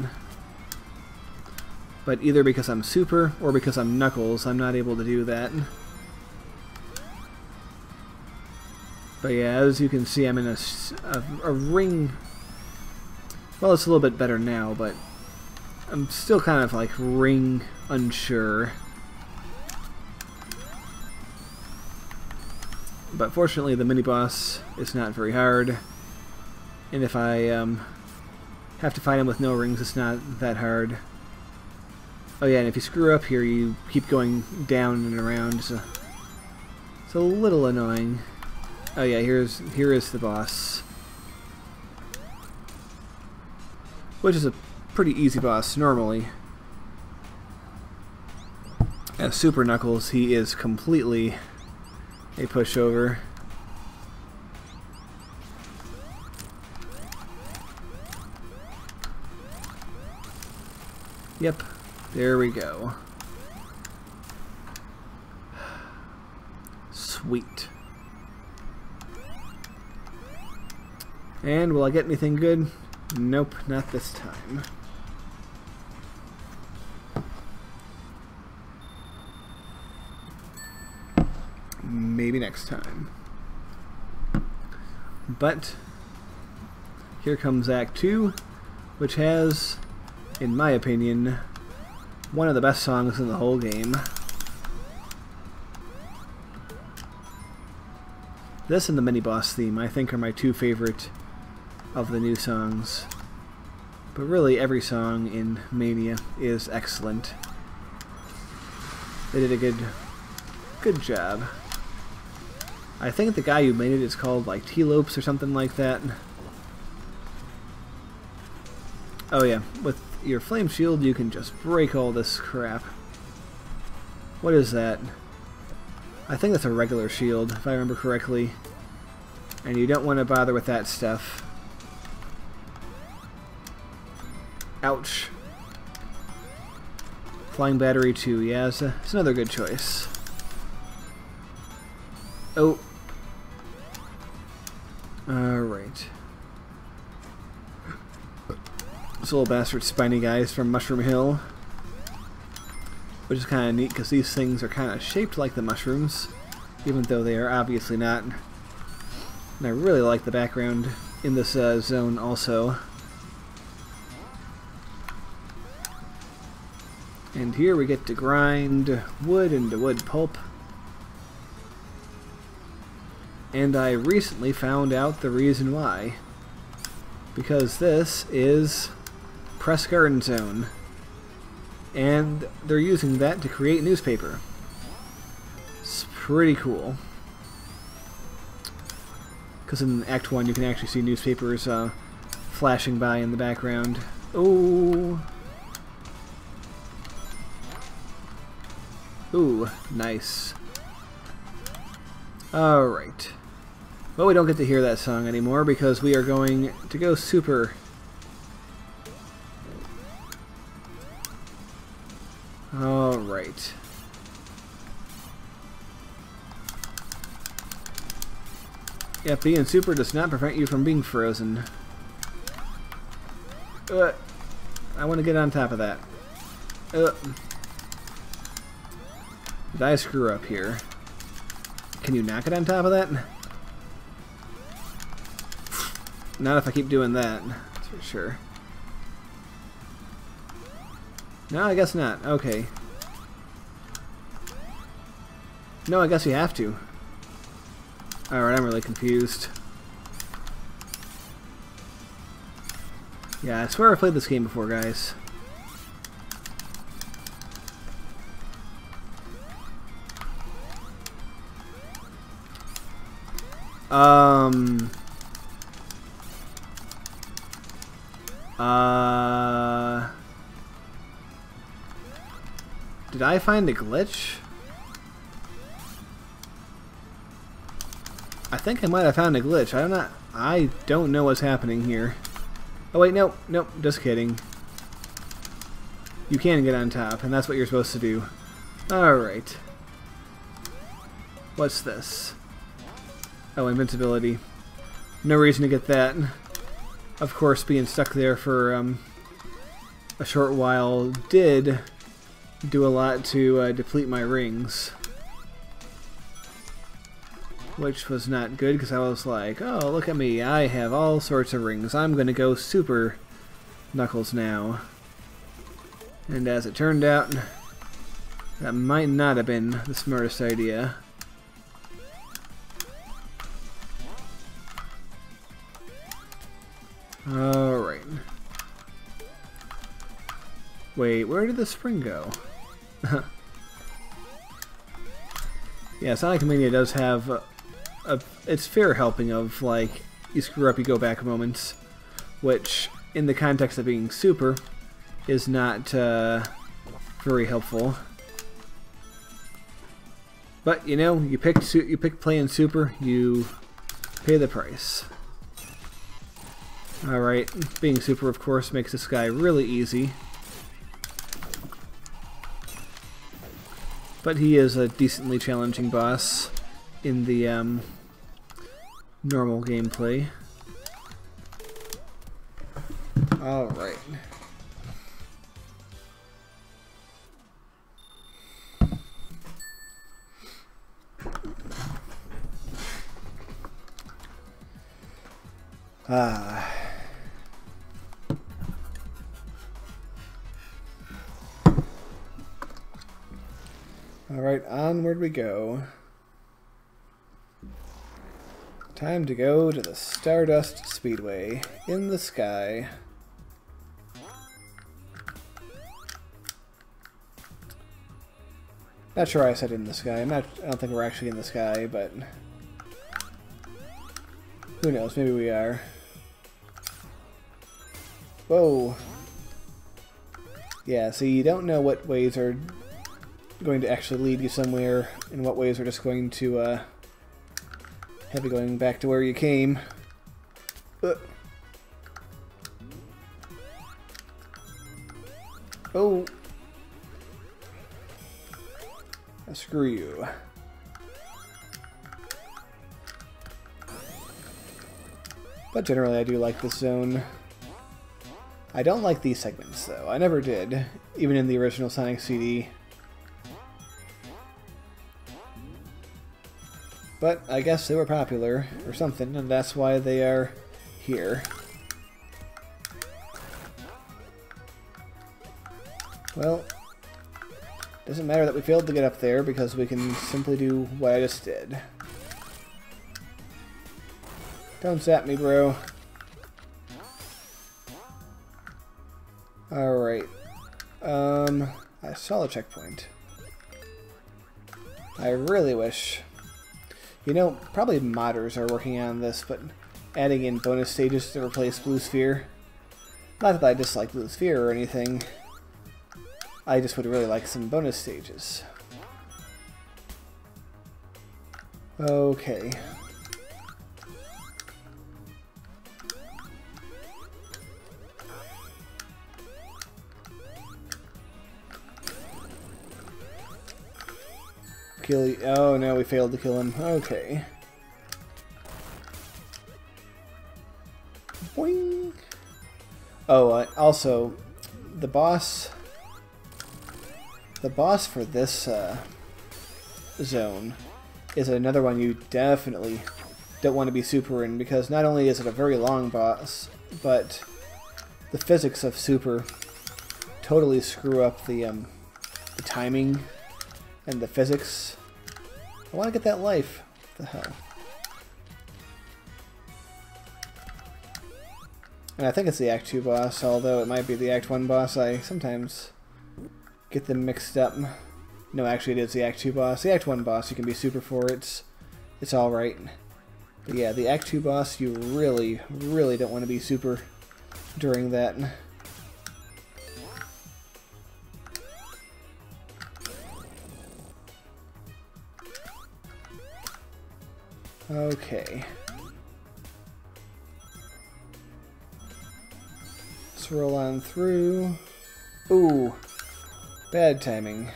But either because I'm Super or because I'm Knuckles, I'm not able to do that. But yeah, as you can see, I'm in a ring. Well, it's a little bit better now, but I'm still kind of like ring unsure. But fortunately the mini-boss is not very hard. And if I have to fight him with no rings, it's not that hard. Oh yeah, and if you screw up here, you keep going down and around, so it's a little annoying. Oh yeah, here is the boss. Which is a pretty easy boss normally. As Super Knuckles, he is completely a pushover. Yep, there we go. Sweet. And will I get anything good? Nope, not this time. Maybe next time. But here comes Act 2, which has, in my opinion, one of the best songs in the whole game. This and the mini-boss theme, I think, are my two favorite of the new songs. But really, every song in Mania is excellent. They did a good job. I think the guy who made it is called like T-Lopes or something like that. Oh yeah, with your flame shield you can just break all this crap. What is that? I think that's a regular shield, if I remember correctly. And you don't want to bother with that stuff. Ouch. Flying battery 2, yeah, it's another good choice. Oh. Alright. This little bastard spiny guys from Mushroom Hill. Which is kind of neat because these things are kind of shaped like the mushrooms, even though they are obviously not. And I really like the background in this zone also. And here we get to grind wood into wood pulp. And I recently found out the reason why. Because this is Press Garden Zone. And they're using that to create newspaper. It's pretty cool. Because in Act 1 you can actually see newspapers flashing by in the background. Oh! Ooh, nice. Alright. Well, we don't get to hear that song anymore because we are going to go super. Alright. Yeah, being super does not prevent you from being frozen. I want to get on top of that. Did I screw up here? Can you not get on top of that? Not if I keep doing that, that's for sure. No, I guess not. Okay. No, I guess you have to. Alright, I'm really confused. Yeah, I swear I played this game before, guys. Did I find a glitch? I think I might have found a glitch. I don't know what's happening here. Oh wait, nope, just kidding. You can get on top, and that's what you're supposed to do. Alright. What's this? Oh, invincibility. No reason to get that. Of course, being stuck there for a short while did do a lot to deplete my rings. Which was not good, because I was like, oh, look at me, I have all sorts of rings. I'm going to go Super Knuckles now. And as it turned out, that might not have been the smartest idea. Alright. Wait, where did the spring go? Yeah, Sonic Mania does have its fair helping of, like, you screw up, you go back moments, which, in the context of being super, is not very helpful. But, you know, you pick playing super, you pay the price. Alright, being super, of course, makes this guy really easy. But he is a decently challenging boss in the normal gameplay. Alright. Alright, onward we go. Time to go to the Stardust Speedway in the sky. Not sure I said in the sky. I don't think we're actually in the sky, but who knows? Maybe we are. Whoa. Yeah, so you don't know what ways are going to actually lead you somewhere, and what ways are just going to have you going back to where you came. Oh. Screw you. But generally I do like this zone. I don't like these segments though. I never did, even in the original Sonic CD. But I guess they were popular or something, and that's why they are here. Well, doesn't matter that we failed to get up there because we can simply do what I just did. Don't zap me, bro. Alright. I saw a checkpoint. I really wish... You know, probably modders are working on this, but adding in bonus stages to replace Blue Sphere. Not that I dislike Blue Sphere or anything. I just would really like some bonus stages. Okay. Kill you. Oh no, we failed to kill him. Okay. Boing. Oh, also, the boss for this zone is another one you definitely don't want to be super in, because not only is it a very long boss, but the physics of super totally screw up the timing and the physics. I want to get that life. What the hell? And I think it's the Act 2 boss, although it might be the Act 1 boss. I sometimes get them mixed up. No, actually it is the Act 2 boss. The Act 1 boss you can be super for. It's alright. But yeah, the Act 2 boss you really, really don't want to be super during that. Okay. Let's roll on through. Ooh. Bad timing.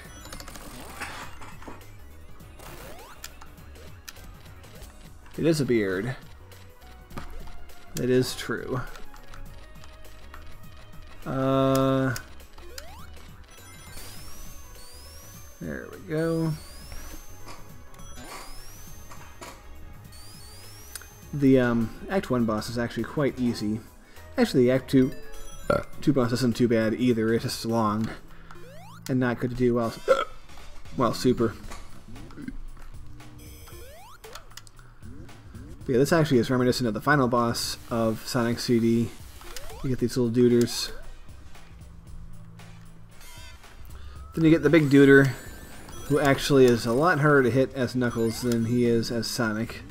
It is a beard. That is true. There we go. The Act 1 boss is actually quite easy. Actually, the Act 2 boss isn't too bad either. It's just long and not good to do while super. But yeah, this actually is reminiscent of the final boss of Sonic CD You get these little duders. Then you get the big duder, who actually is a lot harder to hit as Knuckles than he is as Sonic.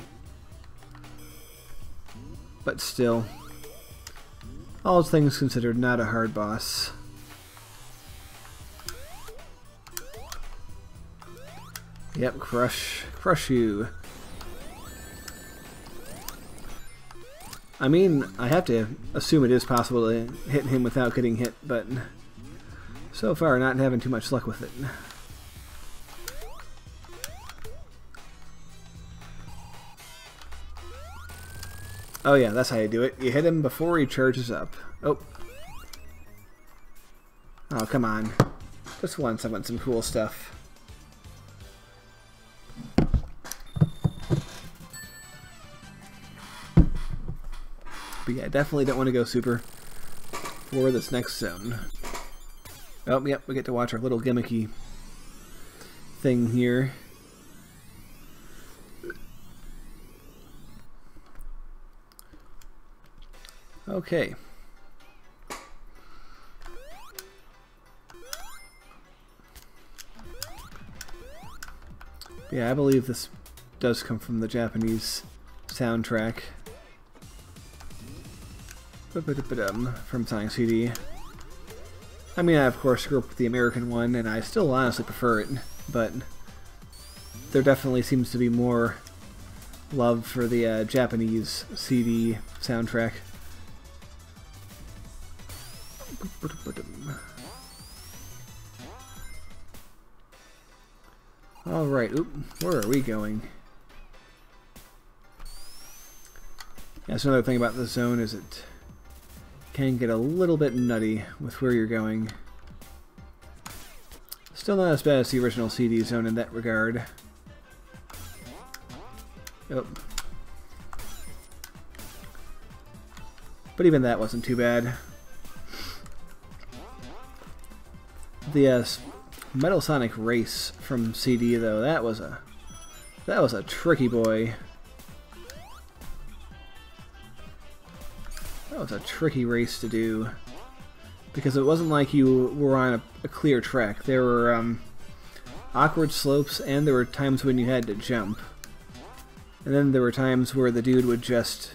But still, all things considered, not a hard boss. Yep, crush you. I mean, I have to assume it is possible to hit him without getting hit, but so far not having too much luck with it. Oh yeah, that's how you do it. You hit him before he charges up. Oh. Oh, come on. Just once I want some cool stuff. But yeah, definitely don't want to go super for this next zone. Oh, yep, we get to watch our little gimmicky thing here. Okay. Yeah, I believe this does come from the Japanese soundtrack. From Sonic CD. I mean, I of course grew up with the American one, and I still honestly prefer it, but there definitely seems to be more love for the Japanese CD soundtrack. Alright, where are we going? That's another thing about this zone, is it can get a little bit nutty with where you're going. Still not as bad as the original CD zone in that regard. Oh. But even that wasn't too bad. The Metal Sonic Race from CD, though, that was a tricky boy. That was a tricky race to do, because it wasn't like you were on a clear track. There were awkward slopes, and there were times when you had to jump. And then there were times where the dude would just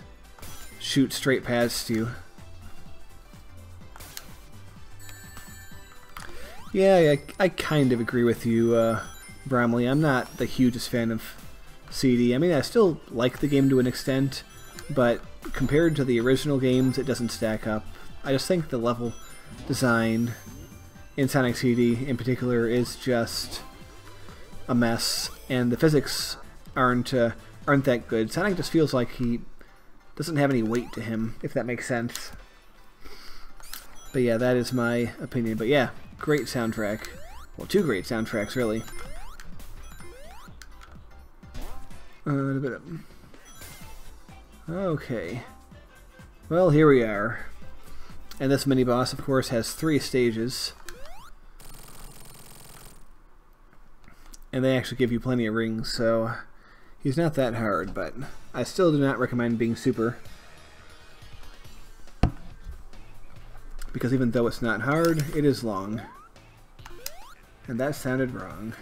shoot straight past you. Yeah, I kind of agree with you, Bromley. I'm not the hugest fan of CD. I mean, I still like the game to an extent, but compared to the original games, it doesn't stack up. I just think the level design in Sonic CD in particular is just a mess, and the physics aren't that good. Sonic just feels like he doesn't have any weight to him, if that makes sense. But yeah, that is my opinion. But yeah, great soundtrack. Well, two great soundtracks, really. Okay. Well, here we are. And this mini-boss, of course, has 3 stages. And they actually give you plenty of rings, so he's not that hard, but I still do not recommend being super. Because even though it's not hard, it is long. And that sounded wrong.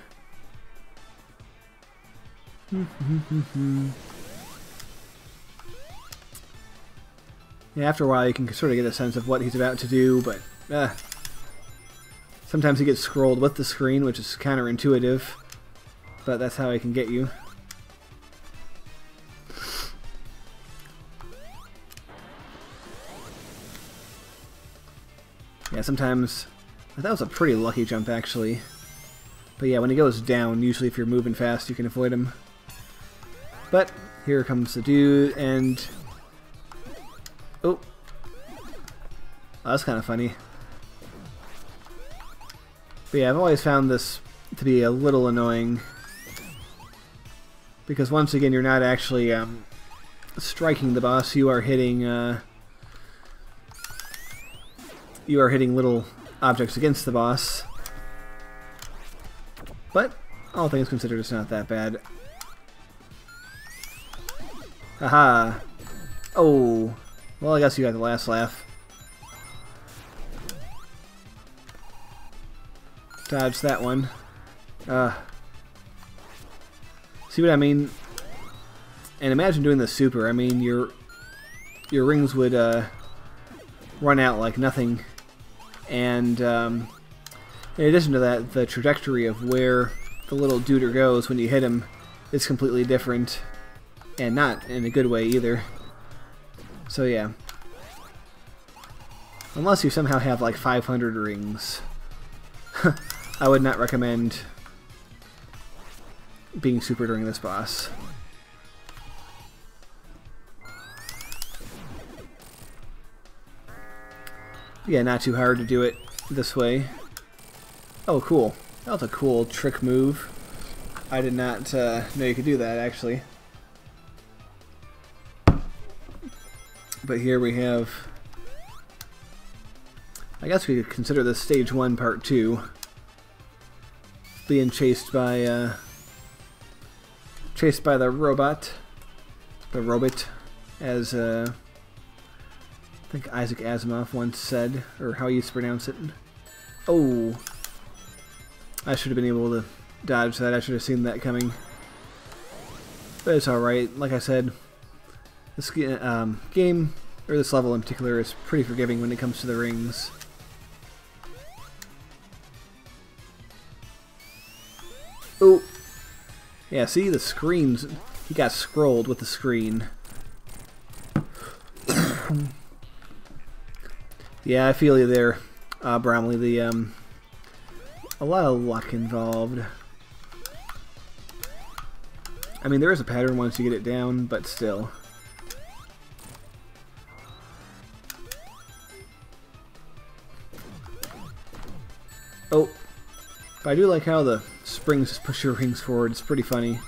Yeah, after a while you can sort of get a sense of what he's about to do, but sometimes he gets scrolled with the screen, which is counterintuitive, but that's how he can get you. Yeah, sometimes that was a pretty lucky jump, actually. But yeah, when he goes down, usually if you're moving fast, you can avoid him. But here comes the dude, and oh, that's kind of funny. But yeah, I've always found this to be a little annoying, because once again, you're not actually striking the boss. You are hitting little objects against the boss. But all things considered, it's not that bad. Haha. Oh. Well, I guess you got the last laugh. Dodge that one. See what I mean? And imagine doing the super. I mean, your rings would run out like nothing. And in addition to that, the trajectory of where the little duder goes when you hit him is completely different. And not in a good way either. So yeah. Unless you somehow have like 500 rings. I would not recommend being super during this boss. Yeah, not too hard to do it this way. Oh, cool. That was a cool trick move. I did not know you could do that, actually. But here we have... I guess we could consider this stage 1, part 2. Being chased by the robot. The robot, as I think Isaac Asimov once said, or how he used to pronounce it. Oh! I should have been able to dodge that. I should have seen that coming. But it's alright. Like I said, this game, or this level in particular, is pretty forgiving when it comes to the rings. Oh! Yeah, see, the screens, he got scrolled with the screen. Yeah, I feel you there, Bromley. A lot of luck involved. I mean, there is a pattern once you get it down, but still. Oh, but I do like how the springs just push your rings forward. It's pretty funny.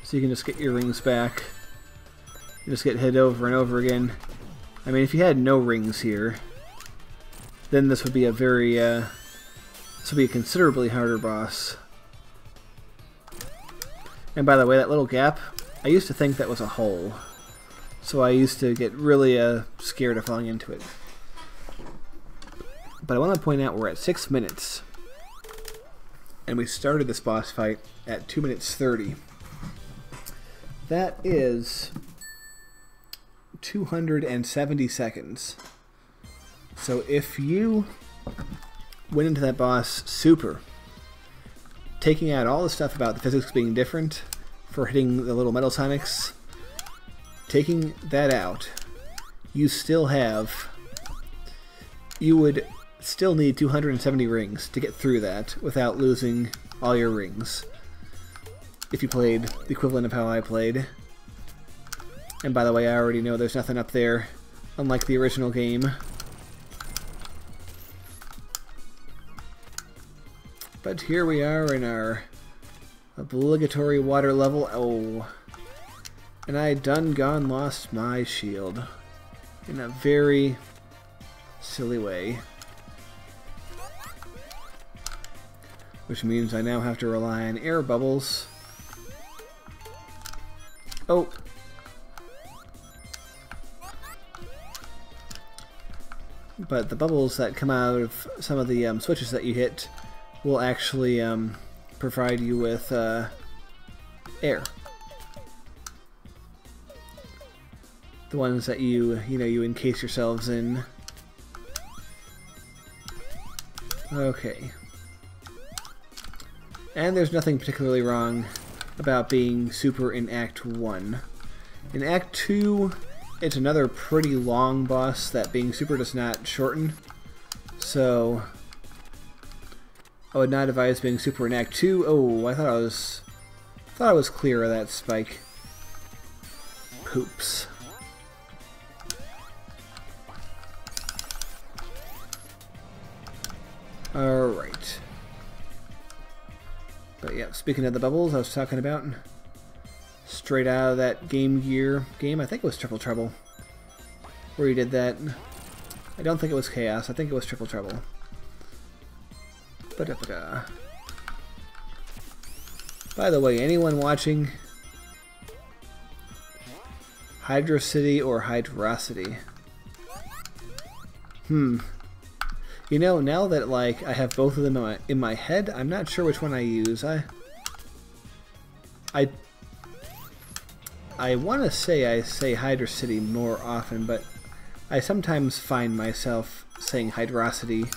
So you can just get your rings back. You just get hit over and over again. I mean, if you had no rings here, then this would be a very, this would be a considerably harder boss. And by the way, that little gap, I used to think that was a hole. So I used to get really scared of falling into it. But I want to point out we're at 6 minutes. And we started this boss fight at 2 minutes 30. That is 270 seconds. So if you went into that boss super, taking out all the stuff about the physics being different for hitting the little metal sonics, taking that out, you would still need 270 rings to get through that without losing all your rings. If you played the equivalent of how I played. And by the way, I already know there's nothing up there, unlike the original game. But here we are in our obligatory water level. Oh, and I done gone lost my shield in a very silly way. Which means I now have to rely on air bubbles. Oh! But the bubbles that come out of some of the switches that you hit will actually provide you with air. The ones that you encase yourselves in. Okay. And there's nothing particularly wrong about being super in Act 1. In Act 2, it's another pretty long boss that being super does not shorten. So I would not advise being super in Act 2. Oh, I thought I was clear of that spike. Poops. Alright. But yeah, speaking of the bubbles I was talking about, straight out of that Game Gear game, I think it was Triple Trouble, where you did that. I don't think it was Chaos, I think it was Triple Trouble. Ba-da-ba-da. By the way, anyone watching, Hydrocity or Hydrocity? You know, now that like I have both of them in my head, I'm not sure which one I use. I want to say I say Hydra City more often, but I sometimes find myself saying Hydrocity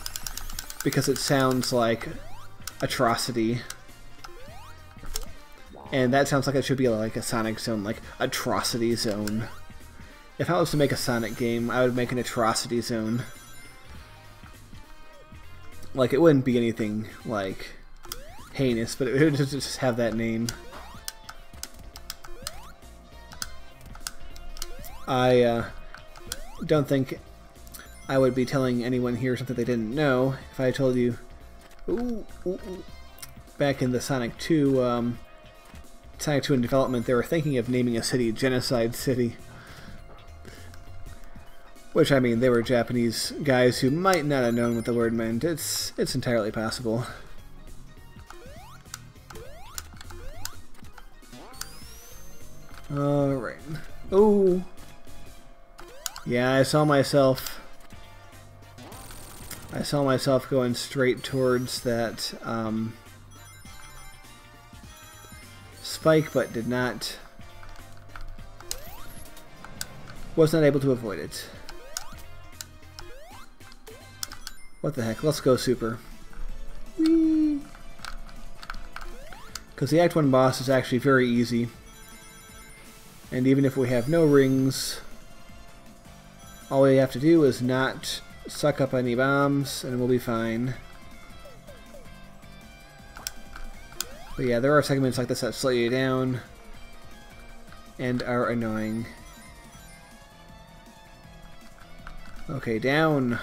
because it sounds like atrocity. And that sounds like it should be like a Sonic zone, like Atrocity Zone. If I was to make a Sonic game, I would make an Atrocity Zone. Like, it wouldn't be anything, like, heinous, but it would just have that name. I don't think I would be telling anyone here something they didn't know if I told you, back in the Sonic 2 in development, they were thinking of naming a city Genocide City. Which, I mean, they were Japanese guys who might not have known what the word meant. It's entirely possible. Alright. Oh! Yeah, I saw myself going straight towards that spike, but was not able to avoid it. What the heck? Let's go Super. Whee! Because the Act 1 boss is actually very easy. And even if we have no rings, all we have to do is not suck up any bombs and we'll be fine. But yeah, there are segments like this that slow you down and are annoying. Okay, down.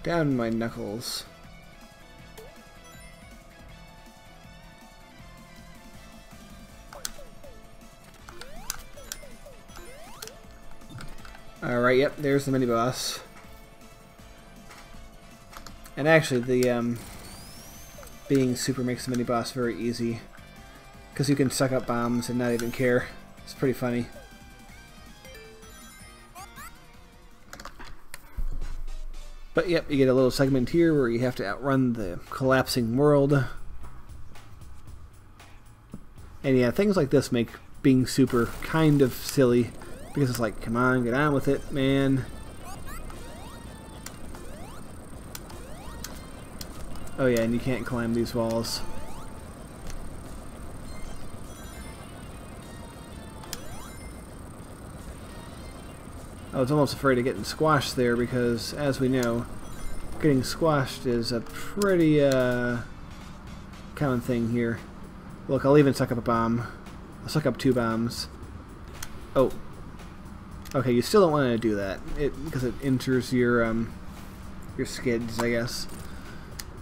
Down my knuckles. Alright, yep, there's the mini-boss. And actually, the being Super makes the mini-boss very easy. Because you can suck up bombs and not even care. It's pretty funny. But yep, you get a little segment here where you have to outrun the collapsing world. And yeah, things like this make being Super kind of silly. Because it's like, come on, get on with it, man. Oh yeah, and you can't climb these walls. I was almost afraid of getting squashed there because, as we know, getting squashed is a pretty common thing here. Look, I'll even suck up a bomb. I'll suck up 2 bombs. Oh. Okay, you still don't want to do that, because it injures your skids, I guess.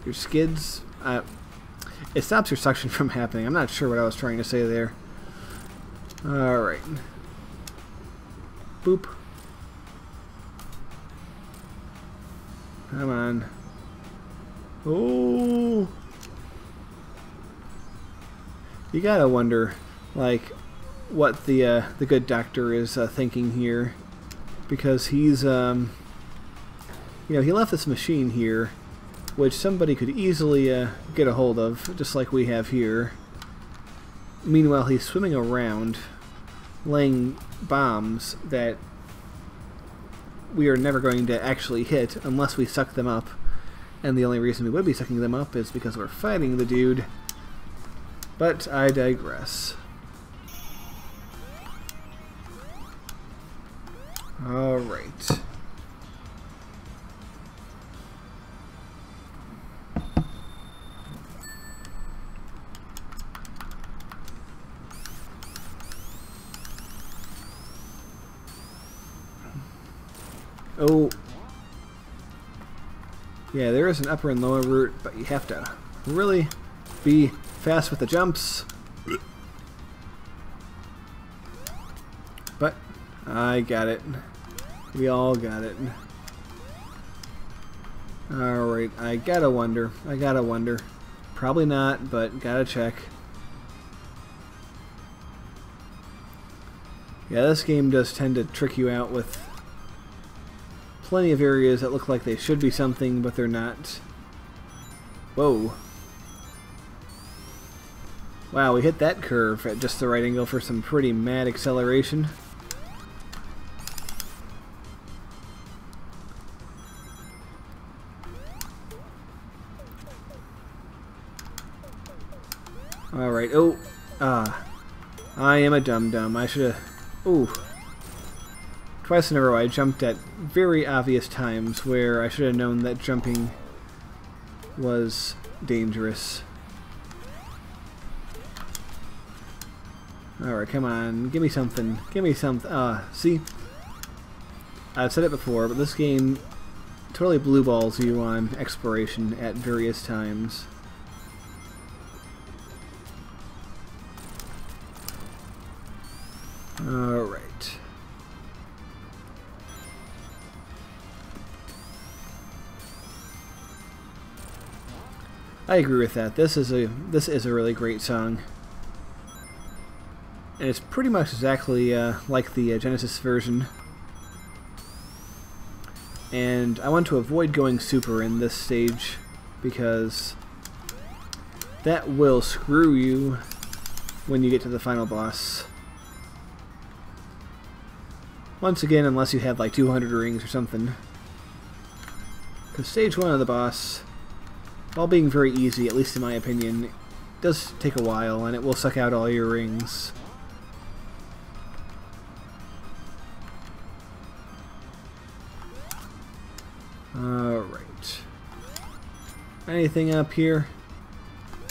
Your skids? It stops your suction from happening. I'm not sure what I was trying to say there. Alright. Boop. Come on. Oh! You gotta wonder, like, what the good doctor is thinking here, because he's you know, he left this machine here, which somebody could easily get a hold of, just like we have here. Meanwhile, he's swimming around, laying bombs that we are never going to actually hit unless we suck them up, and the only reason we would be sucking them up is because we're fighting the dude. But I digress. Alright. Oh. Yeah, there is an upper and lower route, but you have to really be fast with the jumps. But I got it. We all got it. Alright, I gotta wonder. Probably not, but gotta check. Yeah, this game does tend to trick you out with plenty of areas that look like they should be something, but they're not. Whoa. Wow, we hit that curve at just the right angle for some pretty mad acceleration. Alright, oh, I am a dum-dum. I should have, ooh. Twice in a row I jumped at very obvious times where I should have known that jumping was dangerous. Alright, come on, give me something. Give me something. See? I've said it before, but this game totally blue balls you on exploration at various times. Alright. I agree with that. This is a really great song. And it's pretty much exactly like the Genesis version. And I want to avoid going super in this stage because that will screw you when you get to the final boss. Once again, unless you have like 200 rings or something. Because stage 1 of the boss, while being very easy, at least in my opinion, does take a while and it will suck out all your rings. Alright. Anything up here?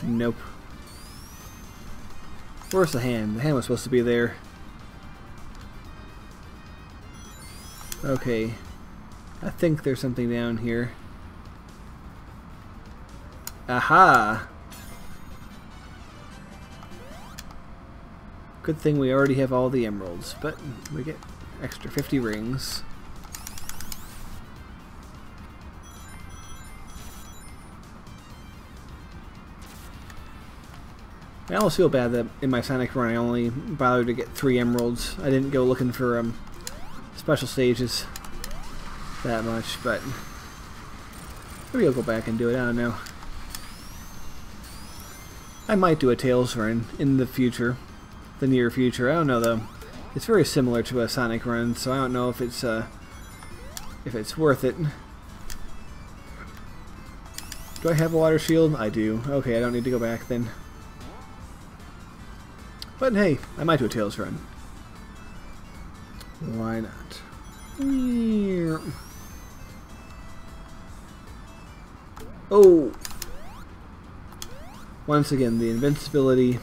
Nope. Where's the hand? The hand was supposed to be there. Okay. I think there's something down here. Aha! Good thing we already have all the emeralds, but we get extra 50 rings. I almost feel bad that in my Sonic run I only bothered to get 3 emeralds. I didn't go looking for special stages that much, but maybe I'll go back and do it. I don't know. I might do a Tails run in the future, the near future. I don't know though. It's very similar to a Sonic run, so I don't know if it's worth it. Do I have a water shield? I do. Okay, I don't need to go back then. But hey, I might do a Tails run. Why not? Oh! Once again, the invincibility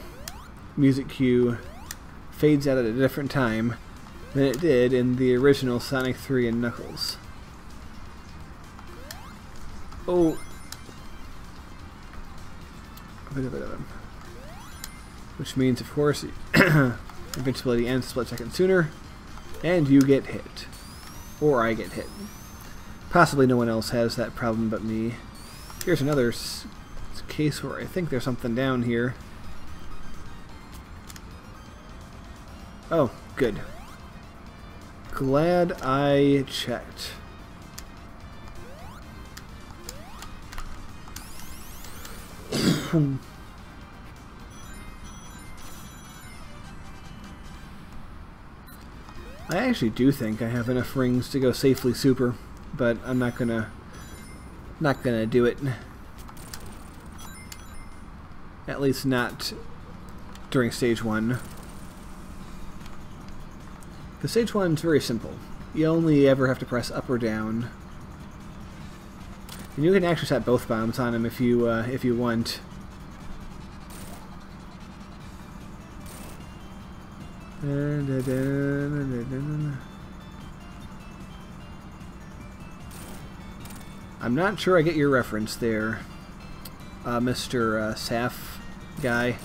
music cue fades out at a different time than it did in the original Sonic 3 and Knuckles. Oh! Which means, of course, invincibility ends a split second sooner, and you get hit. Or I get hit. Possibly no one else has that problem but me. Here's another case where I think there's something down here. Oh, good. Glad I checked. I actually do think I have enough rings to go safely super, but I'm not gonna do it. At least not during stage 1. The stage 1 is very simple. You only ever have to press up or down, and you can actually set both bombs on him if you want. I'm not sure I get your reference there, Mr. Saf guy.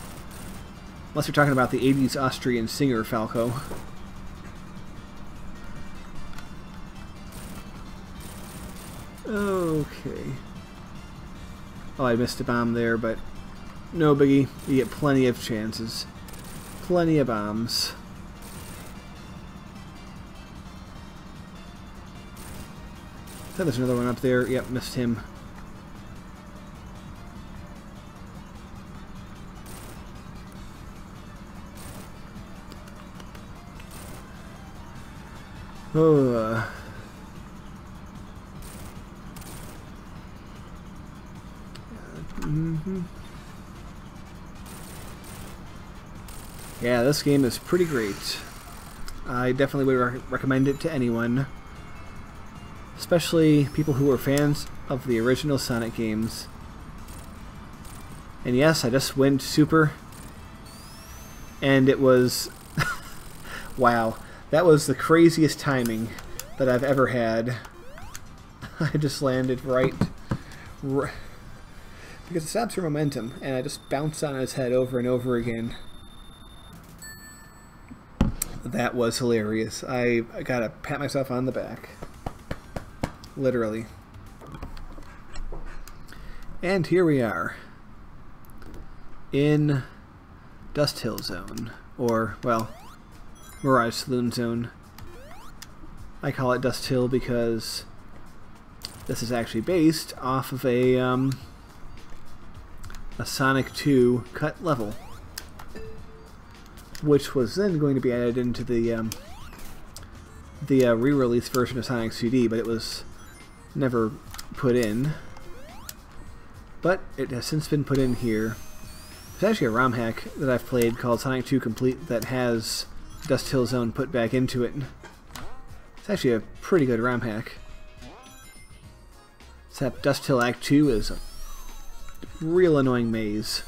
Unless you're talking about the 80s Austrian singer Falco. Okay. Oh, I missed a bomb there, but no biggie. You get plenty of chances. Plenty of bombs. thought there's another one up there. Yep, missed him. Oh. Yeah, this game is pretty great. I definitely would recommend it to anyone, especially people who are fans of the original Sonic games. And yes, I just went super, and it was wow, that was the craziest timing that I've ever had. I just landed right because it stops your momentum, and I just bounced on his head over and over again. That was hilarious. I gotta pat myself on the back. Literally. And here we are. In Dust Hill Zone. Or, well, Mirage Saloon Zone. I call it Dust Hill because this is actually based off of a Sonic 2 cut level, which was then going to be added into the re-release version of Sonic CD, but it was never put in. But it has since been put in here. There's actually a ROM hack that I've played called Sonic 2 Complete that has Dust Hill Zone put back into it. It's actually a pretty good ROM hack. Except Dust Hill Act 2 is a real annoying maze.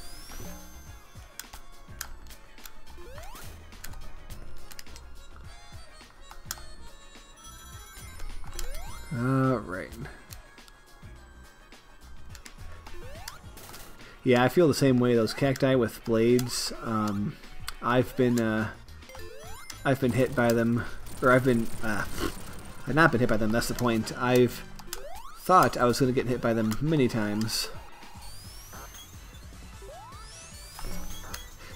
Alright. Yeah, I feel the same way. Those cacti with blades, I've been hit by them, or I've not been hit by them, that's the point. I've thought I was going to get hit by them many times.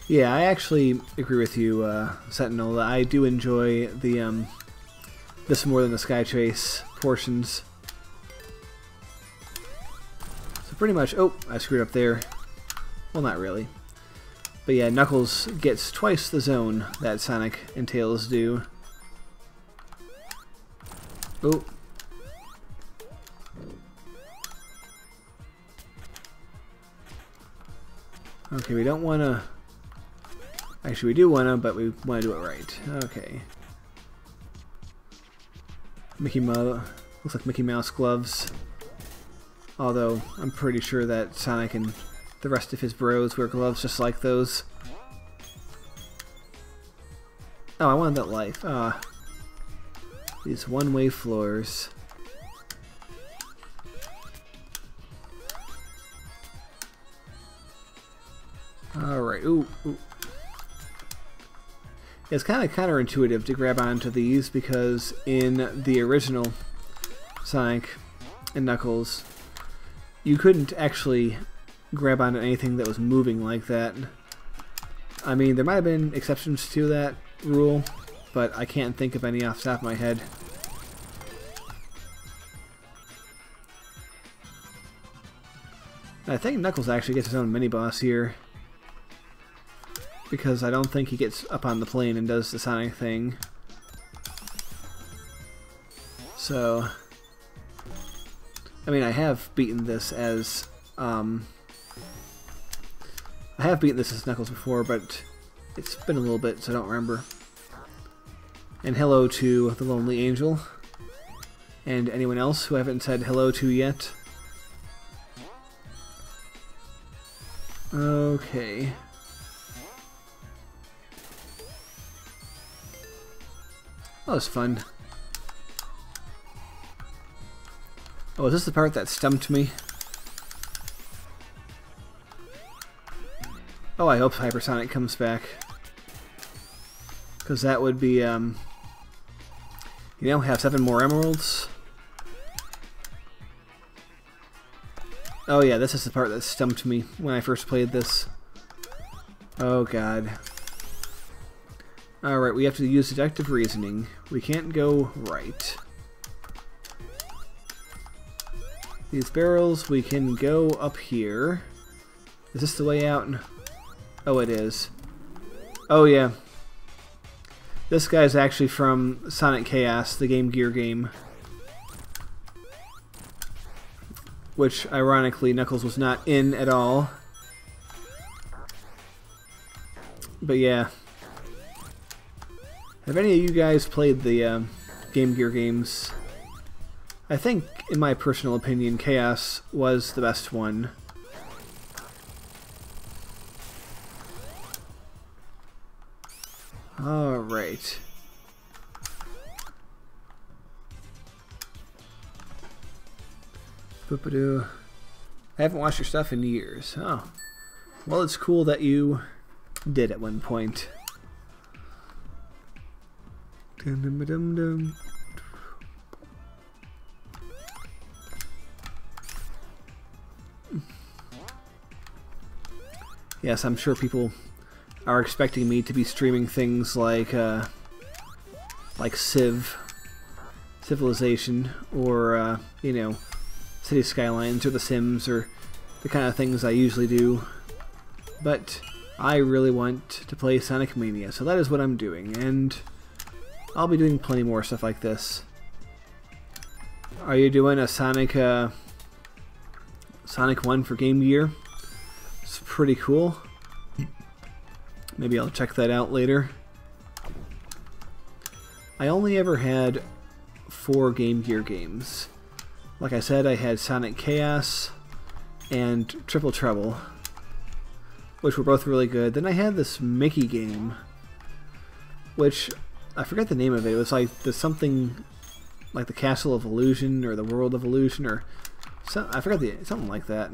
Yeah, I actually agree with you, Sentinel. I do enjoy the this more than the Sky Chase portions. So pretty much, oh, I screwed up there. Well, not really. But yeah, Knuckles gets twice the zone that Sonic and Tails do. Oh. Okay, we don't want to... Actually, we do want to, but we want to do it right. Okay. Mickey Mouse... Looks like Mickey Mouse gloves. Although, I'm pretty sure that Sonic and the rest of his bros wear gloves just like those. Oh, I wanted that life. These one-way floors. Alright, ooh. It's kind of counterintuitive to grab onto these because in the original Sonic and Knuckles, you couldn't actually grab onto anything that was moving like that. I mean, there might have been exceptions to that rule, but I can't think of any off the top of my head. I think Knuckles actually gets his own mini-boss here, because I don't think he gets up on the plane and does the Sonic thing. So, I mean, I have beaten this as Knuckles before, but it's been a little bit, so I don't remember. And hello to the Lonely Angel, and anyone else who I haven't said hello to yet. Okay. That was fun. Oh, is this the part that stumped me? Oh, I hope Hypersonic comes back. Because that would be, you know, have 7 more emeralds. Oh yeah, this is the part that stumped me when I first played this. Oh god. Alright, we have to use deductive reasoning. We can't go right. these barrels, we can go up here. Is this the way out? Oh, it is. Oh, yeah. This guy's actually from Sonic Chaos, the Game Gear game. Which, ironically, Knuckles was not in at all. But yeah. Have any of you guys played the Game Gear games? I think, in my personal opinion, Chaos was the best one. Alright. Boop-a-doo. I haven't watched your stuff in years. Oh. Well, it's cool that you did at one point. Dum-dum-dum-dum. Yes, I'm sure people are expecting me to be streaming things like Civilization, or you know, City Skylines, or The Sims, or the kind of things I usually do. But I really want to play Sonic Mania, so that is what I'm doing, and I'll be doing plenty more stuff like this. Are you doing a Sonic 1 for Game Gear? It's pretty cool. Maybe I'll check that out later. I only ever had 4 Game Gear games. Like I said, I had Sonic Chaos and Triple Trouble, which were both really good. Then I had this Mickey game, which I forget the name of it. It was like the something like the Castle of Illusion or the World of Illusion, or I forgot something like that.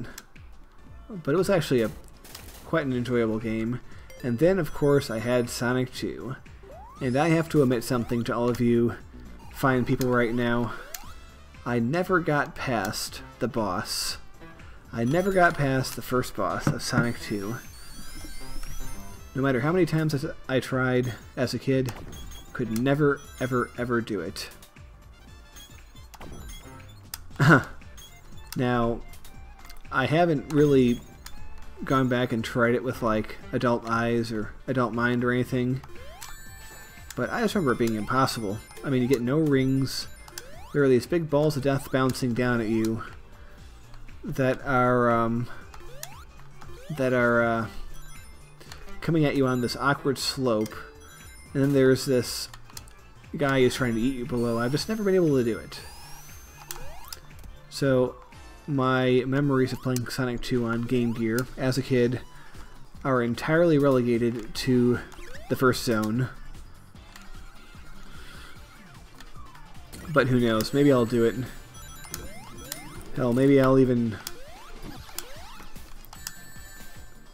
But it was actually quite an enjoyable game. And then, of course, I had Sonic 2. And I have to admit something to all of you fine people right now. I never got past the boss. I never got past the first boss of Sonic 2. No matter how many times I tried as a kid, could never, ever, ever do it. Now, I haven't really gone back and tried it with like adult eyes or adult mind or anything, but I just remember it being impossible. I mean, you get no rings. There are these big balls of death bouncing down at you that are coming at you on this awkward slope, and then there's this guy who's trying to eat you below. I've just never been able to do it. So my memories of playing Sonic 2 on Game Gear as a kid are entirely relegated to the first zone. But who knows, maybe I'll do it. Hell, maybe I'll even...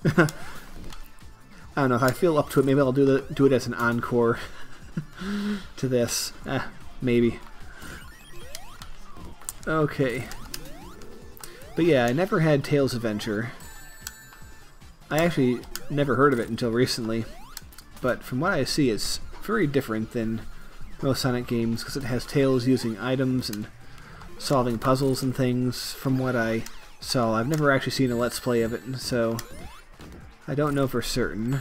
I don't know, if I feel up to it, maybe I'll do it as an encore to this. Maybe. Okay. But yeah, I never had Tails Adventure. I actually never heard of it until recently. But from what I see, it's very different than most Sonic games, because it has Tails using items and solving puzzles and things, from what I saw. I've never actually seen a Let's Play of it, so I don't know for certain.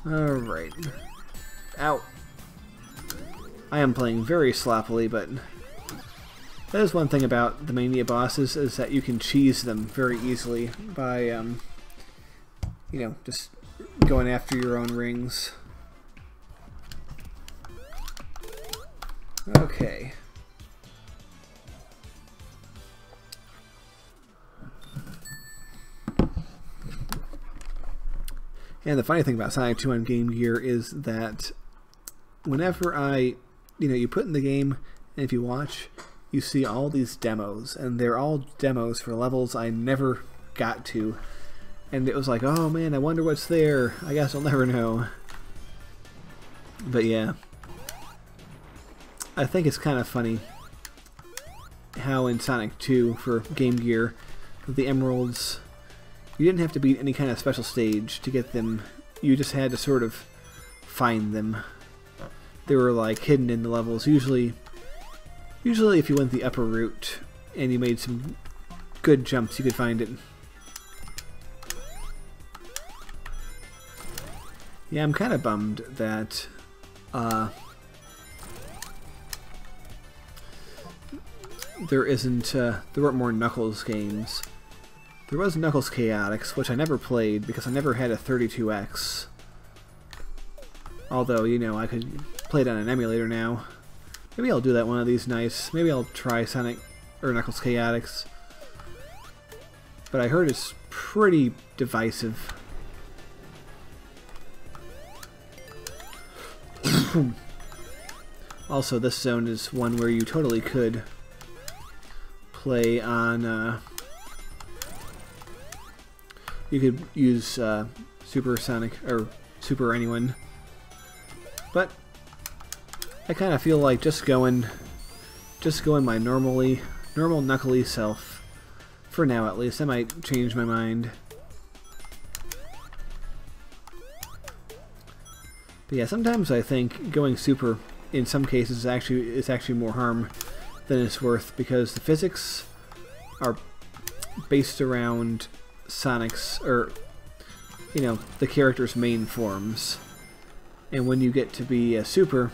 Alright. Ow. I am playing very sloppily, but that is one thing about the Mania bosses, is that you can cheese them very easily by, you know, just going after your own rings. Okay. And the funny thing about Sonic 2 on Game Gear is that whenever you put in the game, and if you watch, you see all these demos, and they're all demos for levels I never got to. And it was like, oh man, I wonder what's there. I guess I'll never know. But yeah. I think it's kind of funny how in Sonic 2 for Game Gear, the emeralds, you didn't have to beat any kind of special stage to get them. You just had to sort of find them. they were like hidden in the levels. Usually if you went the upper route and you made some good jumps, you could find it. Yeah, I'm kind of bummed that there weren't more Knuckles games. There was Knuckles Chaotix, which I never played because I never had a 32X. Although, you know, I could play it on an emulator now. Maybe I'll do that one of these nights. Maybe I'll try Sonic or Knuckles Chaotix. But I heard it's pretty divisive. Also, this zone is one where you totally could play on you could use Super Sonic or Super anyone, but I kind of feel like just going my normal knuckly self for now, at least. I might change my mind. But yeah, sometimes I think going super in some cases is actually more harm than it's worth, because the physics are based around Sonic's, or you know, the character's main forms. And when you get to be a super,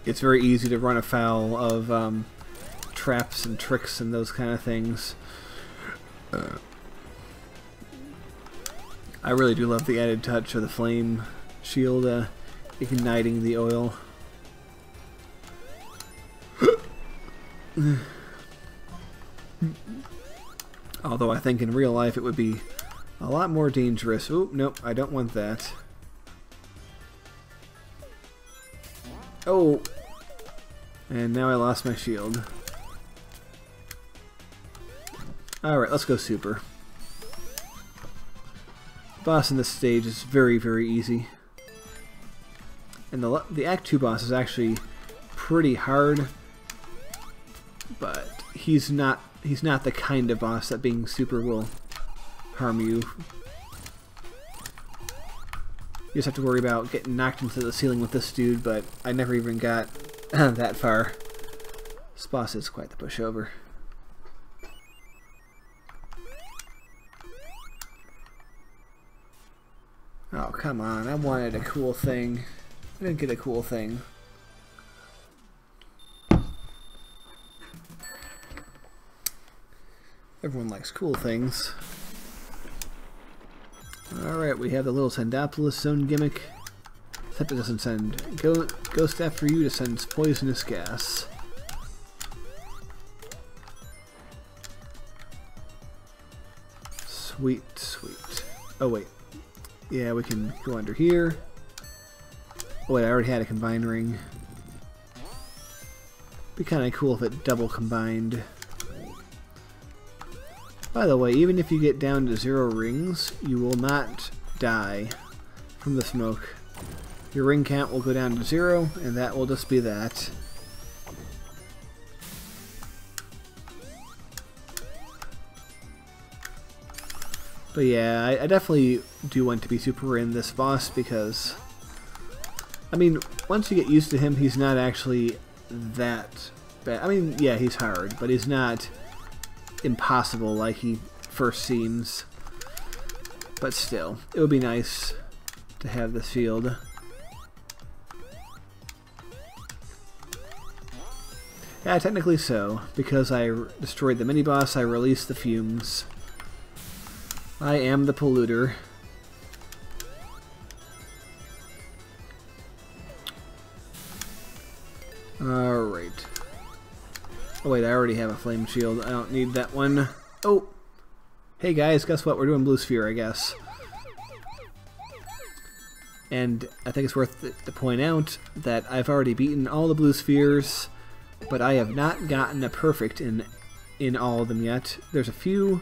it's very easy to run afoul of traps and tricks and those kind of things. I really do love the added touch of the flame shield igniting the oil. Although I think in real life it would be a lot more dangerous. Oop, nope, I don't want that. Oh! And now I lost my shield. Alright, let's go super. Boss in this stage is very, very easy. And the Act 2 boss is actually pretty hard, but he's not the kind of boss that being super will harm you. You just have to worry about getting knocked into the ceiling with this dude, but I never even got that far. This boss is quite the pushover. Oh, come on. I wanted a cool thing. I didn't get a cool thing. Everyone likes cool things. Alright, we have the little Sendopolis zone gimmick. Except it doesn't send ghost after you, it sends poisonous gas. Sweet, sweet. Oh wait. Yeah, we can go under here. Oh wait, I already had a combined ring. Be kinda cool if it double combined. By the way, even if you get down to 0 rings, you will not die from the smoke. Your ring count will go down to 0, and that will just be that. But yeah, I definitely do want to be super in this boss because, I mean, once you get used to him, he's not actually that bad. I mean, yeah, he's hard, but he's not impossible like he first seems. But still, it would be nice to have this shield. Yeah, technically so. Because I destroyed the mini-boss, I released the fumes. I am the polluter. Alright. Oh wait, I already have a flame shield. I don't need that one. Oh! Hey guys, guess what? We're doing Blue Sphere, I guess. And I think it's worth it to point out that I've already beaten all the Blue Spheres, but I have not gotten a perfect in all of them yet. There's a few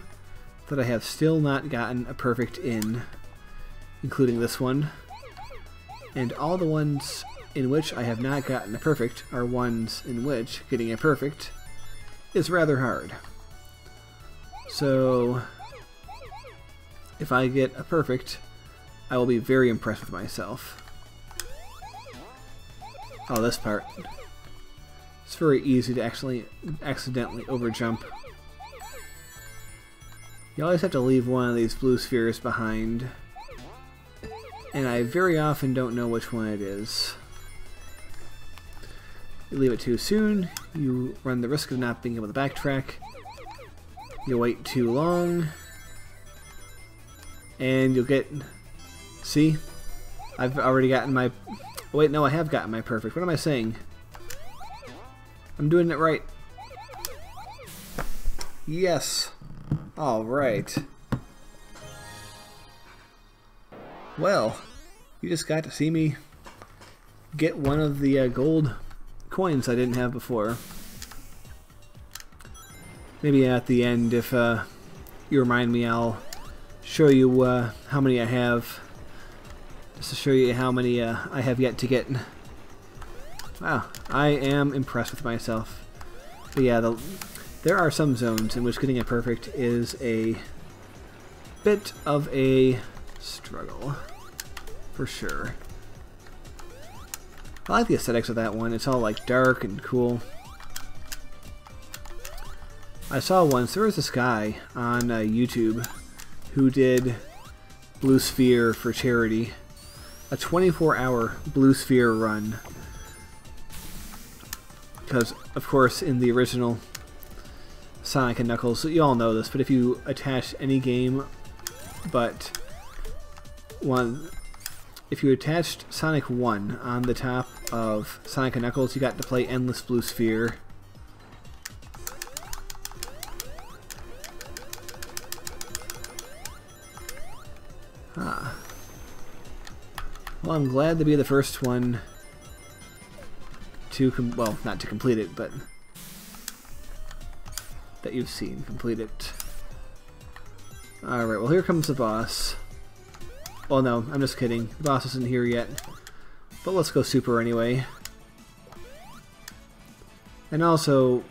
that I have still not gotten a perfect in, including this one. And all the ones in which I have not gotten a perfect are ones in which getting a perfect is rather hard. So if I get a perfect, I will be very impressed with myself. Oh, this part. It's very easy to actually accidentally overjump. You always have to leave one of these blue spheres behind. And I very often don't know which one it is. You leave it too soon, you run the risk of not being able to backtrack. You wait too long, and you'll get... See? I've already gotten my... Wait, no, I have gotten my perfect. What am I saying? I'm doing it right. Yes. Alright. Well, you just got to see me get one of the gold coins I didn't have before. Maybe at the end, if you remind me, I'll show you how many I have, just to show you how many I have yet to get. Wow, I am impressed with myself. But yeah, there are some zones in which getting a perfect is a bit of a struggle, for sure. I like the aesthetics of that one. It's all like dark and cool. I saw once, there was this guy on YouTube who did Blue Sphere for charity. A 24-hour Blue Sphere run. Because, of course, in the original Sonic and Knuckles, you all know this, but if you attach any game but one... If you attached Sonic 1 on the top of Sonic and Knuckles, you got to play Endless Blue Sphere. Ah. Well, I'm glad to be the first one to, well, not to complete it, but that you've seen complete it. Alright, well, here comes the boss. Well, no, I'm just kidding. The boss isn't here yet. But let's go super anyway. And also,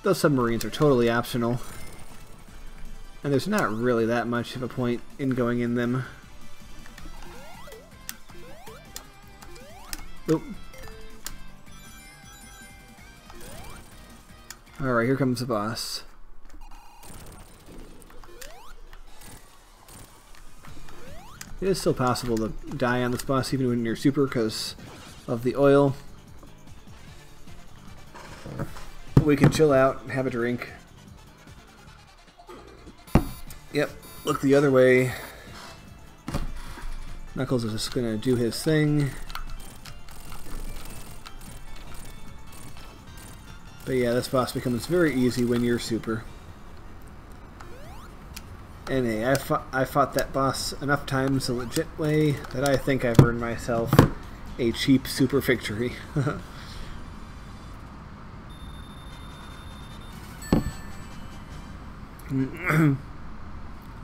those submarines are totally optional. And there's not really that much of a point in going in them. Oop. Alright, here comes the boss. It is still possible to die on this boss even when you're super because of the oil. We can chill out and have a drink. Yep, look the other way. Knuckles is just gonna do his thing. But yeah, this boss becomes very easy when you're super. And hey, I fought that boss enough times the legit way that I think I've earned myself a cheap super victory.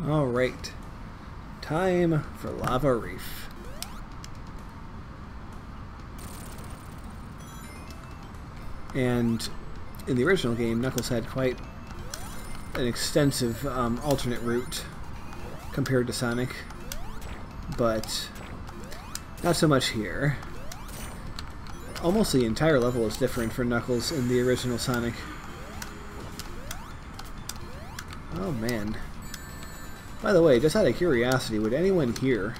Alright. Time for Lava Reef. And in the original game, Knuckles had quite an extensive alternate route compared to Sonic, but not so much here. Almost the entire level is different for Knuckles in the original Sonic. Oh man. By the way, just out of curiosity, would anyone here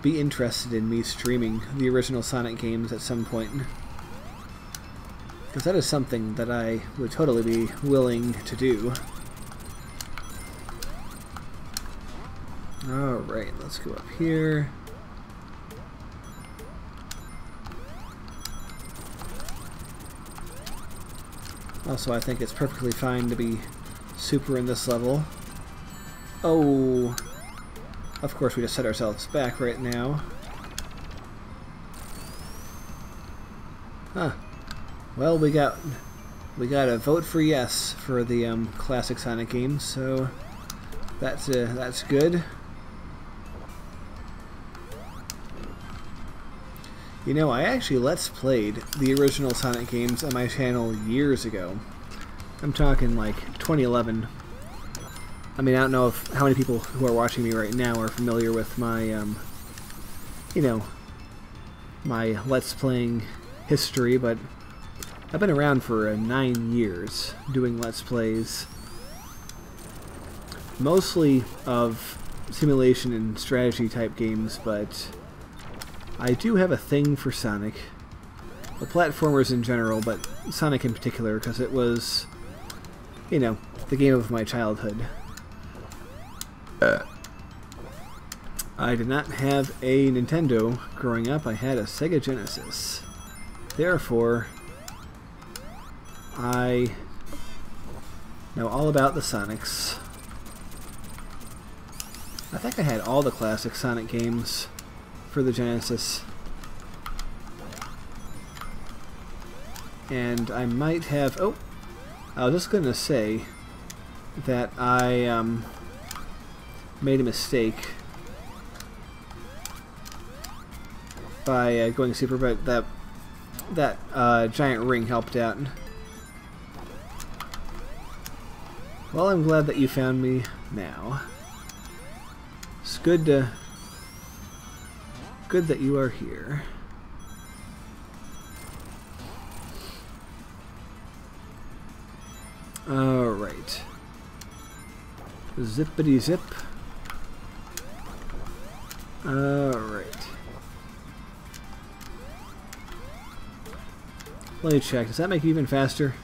be interested in me streaming the original Sonic games at some point? Because that is something that I would totally be willing to do. Alright, let's go up here. Also, I think it's perfectly fine to be super in this level. Oh, of course we just set ourselves back right now. Huh. Well, we got a vote for yes for the classic Sonic games, so that's good. You know, I actually Let's Played the original Sonic games on my channel years ago. I'm talking like 2011. I mean, I don't know if how many people who are watching me right now are familiar with my, you know, my Let's Playing history, but I've been around for 9 years doing Let's Plays, mostly of simulation and strategy type games, but I do have a thing for Sonic. The platformers in general, but Sonic in particular, because it was, you know, the game of my childhood. I did not have a Nintendo growing up. I had a Sega Genesis. Therefore, I know all about the Sonics. I think I had all the classic Sonic games for the Genesis. And I might have... Oh! I was just going to say that I made a mistake by going super, but that giant ring helped out. Well, I'm glad that you found me now. It's good that you are here. Alright. Zippity zip. Alright. Let me check. Does that make you even faster?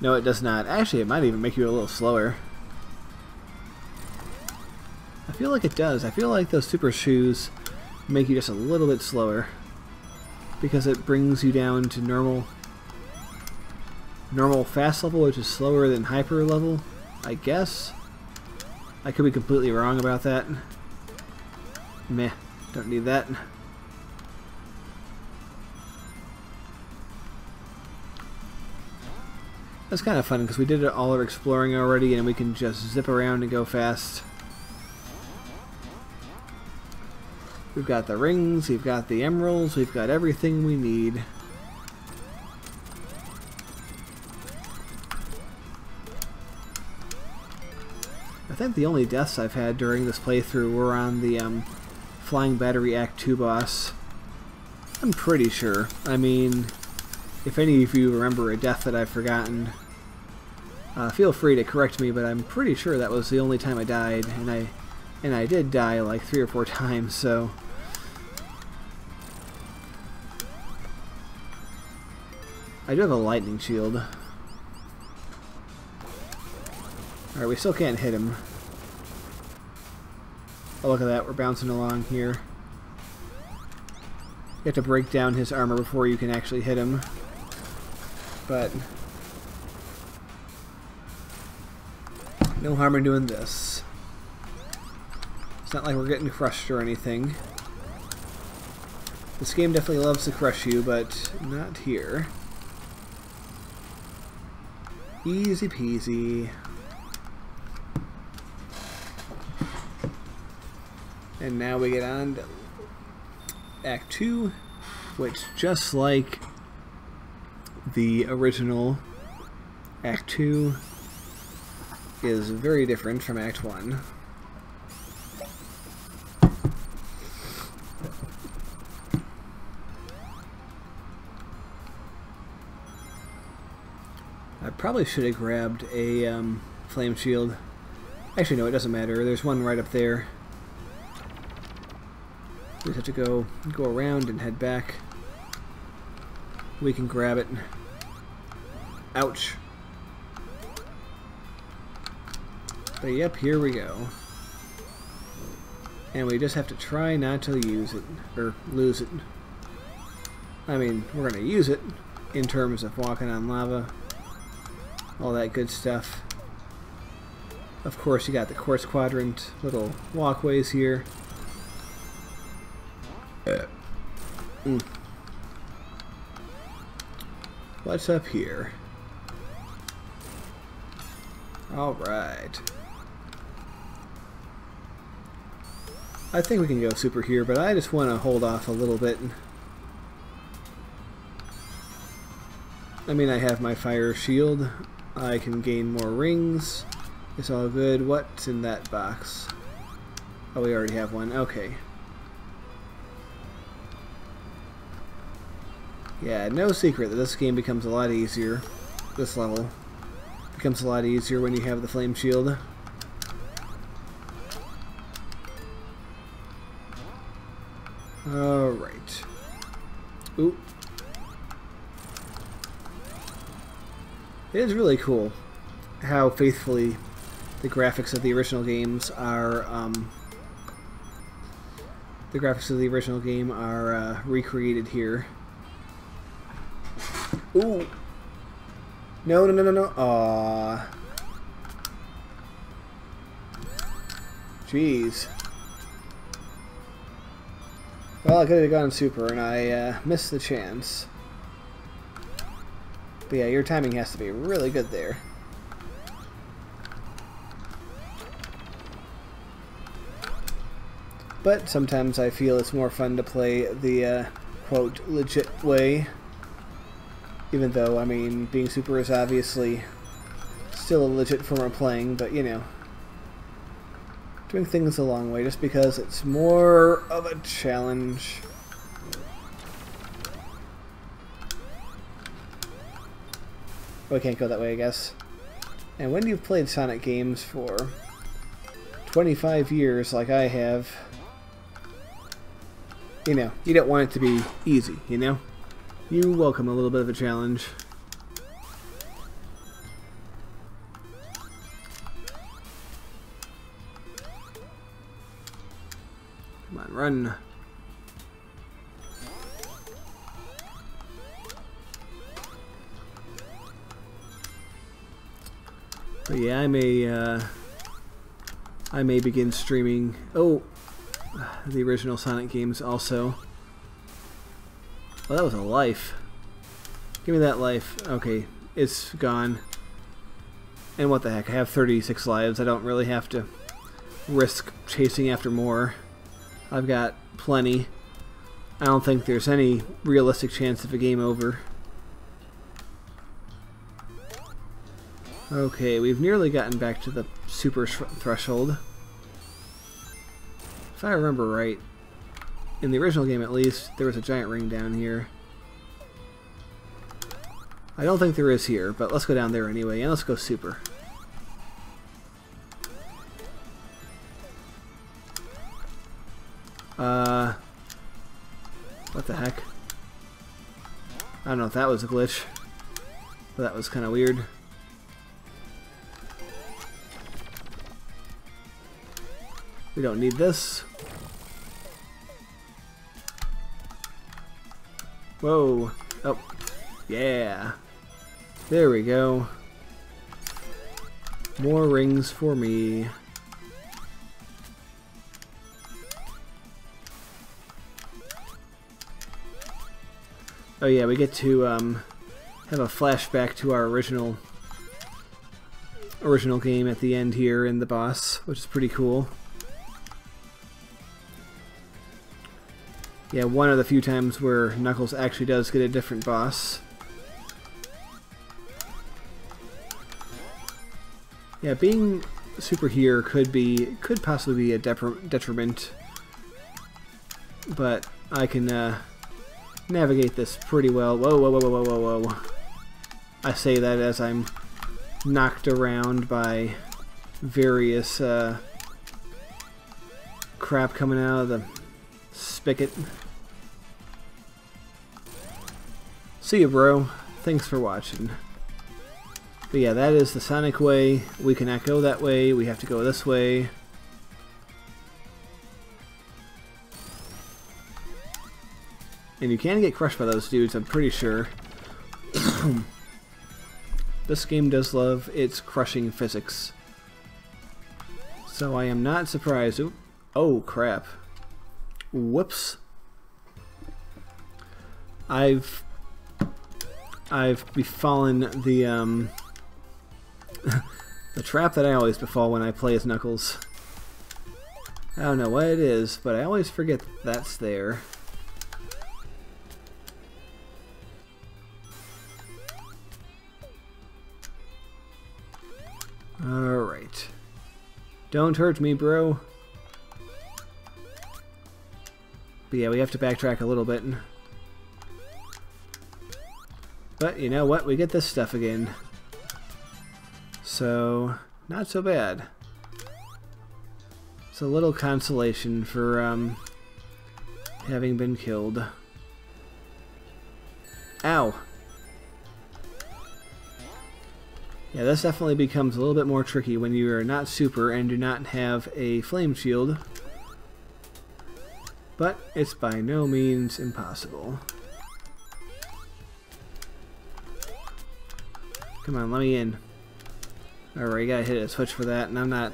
No, it does not. Actually, it might even make you a little slower. I feel like it does. I feel like those super shoes make you just a little bit slower, because it brings you down to normal fast level, which is slower than hyper level, I guess. I could be completely wrong about that. Meh, don't need that. That's kind of fun because we did all our exploring already and we can just zip around and go fast. We've got the rings, we've got the emeralds, we've got everything we need. I think the only deaths I've had during this playthrough were on the Flying Battery Act 2 boss. I'm pretty sure. I mean, if any of you remember a death that I've forgotten, feel free to correct me, but I'm pretty sure that was the only time I died, and I did die like 3 or 4 times, so... I do have a lightning shield. Alright, we still can't hit him. Oh, look at that, we're bouncing along here. You have to break down his armor before you can actually hit him. But no harm in doing this. It's not like we're getting crushed or anything. This game definitely loves to crush you, but not here. Easy peasy. And now we get on to Act 2, which, just like the original Act 2, is very different from Act 1. I probably should have grabbed a flame shield. Actually, no, it doesn't matter. There's one right up there. We just have to go around and head back. We can grab it. Ouch. But yep, here we go. And we just have to try not to use it, or lose it. I mean, we're gonna use it in terms of walking on lava. All that good stuff. Of course, you got the quartz quadrant, little walkways here. What's up here? Alright. I think we can go super here, but I just want to hold off a little bit. I mean, I have my fire shield. I can gain more rings. It's all good. What's in that box? Oh, we already have one. Okay. Yeah, no secret that this game becomes a lot easier. This level becomes a lot easier when you have the flame shield. Alright. Ooh. It is really cool how faithfully the graphics of the original games are recreated here. Ooh. No, no, no, no, no. Aww. Jeez. Well, I could have gone super, and I missed the chance. But yeah, your timing has to be really good there. But sometimes I feel it's more fun to play the, quote, legit way. Even though, I mean, being super is obviously still a legit form of playing, but, you know, doing things the long way just because it's more of a challenge. Oh, I can't go that way, I guess. And when you've played Sonic games for 25 years like I have, you know, you don't want it to be easy, you know? You welcome a little bit of a challenge. Come on, run. But yeah, I may begin streaming. Oh, the original Sonic games also. Well, that was a life. Give me that life. Okay, it's gone. And what the heck? I have 36 lives. I don't really have to risk chasing after more. I've got plenty. I don't think there's any realistic chance of a game over. Okay, we've nearly gotten back to the super threshold. If I remember right, in the original game at least, there was a giant ring down here. I don't think there is here, but let's go down there anyway, and let's go super. What the heck? I don't know if that was a glitch, but that was kind of weird. We don't need this. Whoa. Oh. Yeah. There we go. More rings for me. Oh yeah, we get to have a flashback to our original game at the end here in the boss, which is pretty cool. Yeah, one of the few times where Knuckles actually does get a different boss. Yeah, being super here could possibly be a detriment, but I can navigate this pretty well. Whoa, whoa, whoa, whoa, whoa, whoa, whoa. I say that as I'm knocked around by various crap coming out of the spigot. See you, bro. Thanks for watching. But yeah, that is the Sonic way. We cannot go that way. We have to go this way. And you can get crushed by those dudes, I'm pretty sure. This game does love its crushing physics. So I am not surprised. Oop. Oh, crap. Whoops. I've befallen the the trap that I always befall when I play as Knuckles. I don't know what it is, but I always forget that's there. Alright. Don't hurt me, bro. But yeah, we have to backtrack a little bit. But you know what? We get this stuff again. So, not so bad. It's a little consolation for having been killed. Ow! Yeah, this definitely becomes a little bit more tricky when you are not super and do not have a flame shield. But it's by no means impossible. Come on, let me in. Alright, you gotta hit a switch for that, and I'm not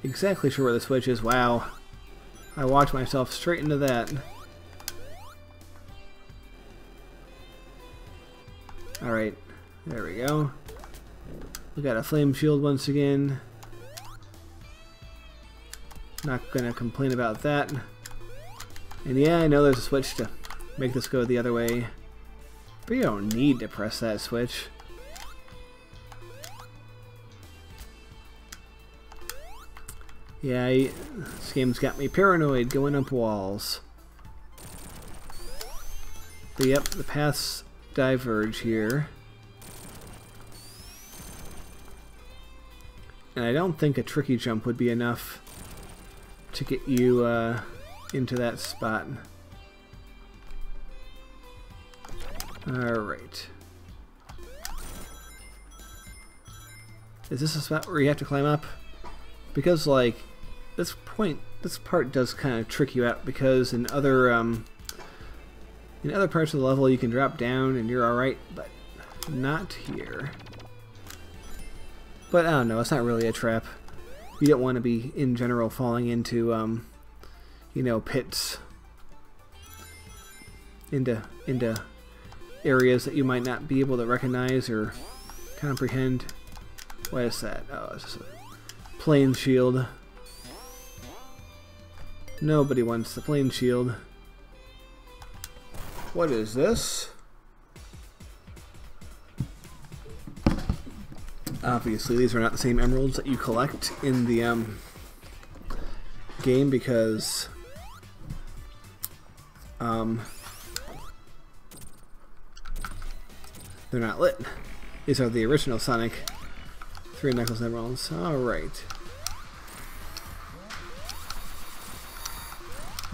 exactly sure where the switch is. Wow. I walked myself straight into that. Alright, there we go. We got a flame shield once again. Not gonna complain about that. And yeah, I know there's a switch to make this go the other way. But you don't need to press that switch. Yeah, this game's got me paranoid going up walls. But yep, the paths diverge here. And I don't think a tricky jump would be enough to get you into that spot. Alright. Is this a spot where you have to climb up? Because, like, this part does kind of trick you out, because in other parts of the level you can drop down and you're alright, but not here. But I don't know, it's not really a trap. You don't want to be, in general, falling into, you know, pits. Into areas that you might not be able to recognize or comprehend. What is that? Oh, it's just a plane shield. Nobody wants the plane shield. What is this? Obviously, these are not the same emeralds that you collect in the game, because they're not lit. These are the original Sonic 3 Knuckles emeralds. Alright.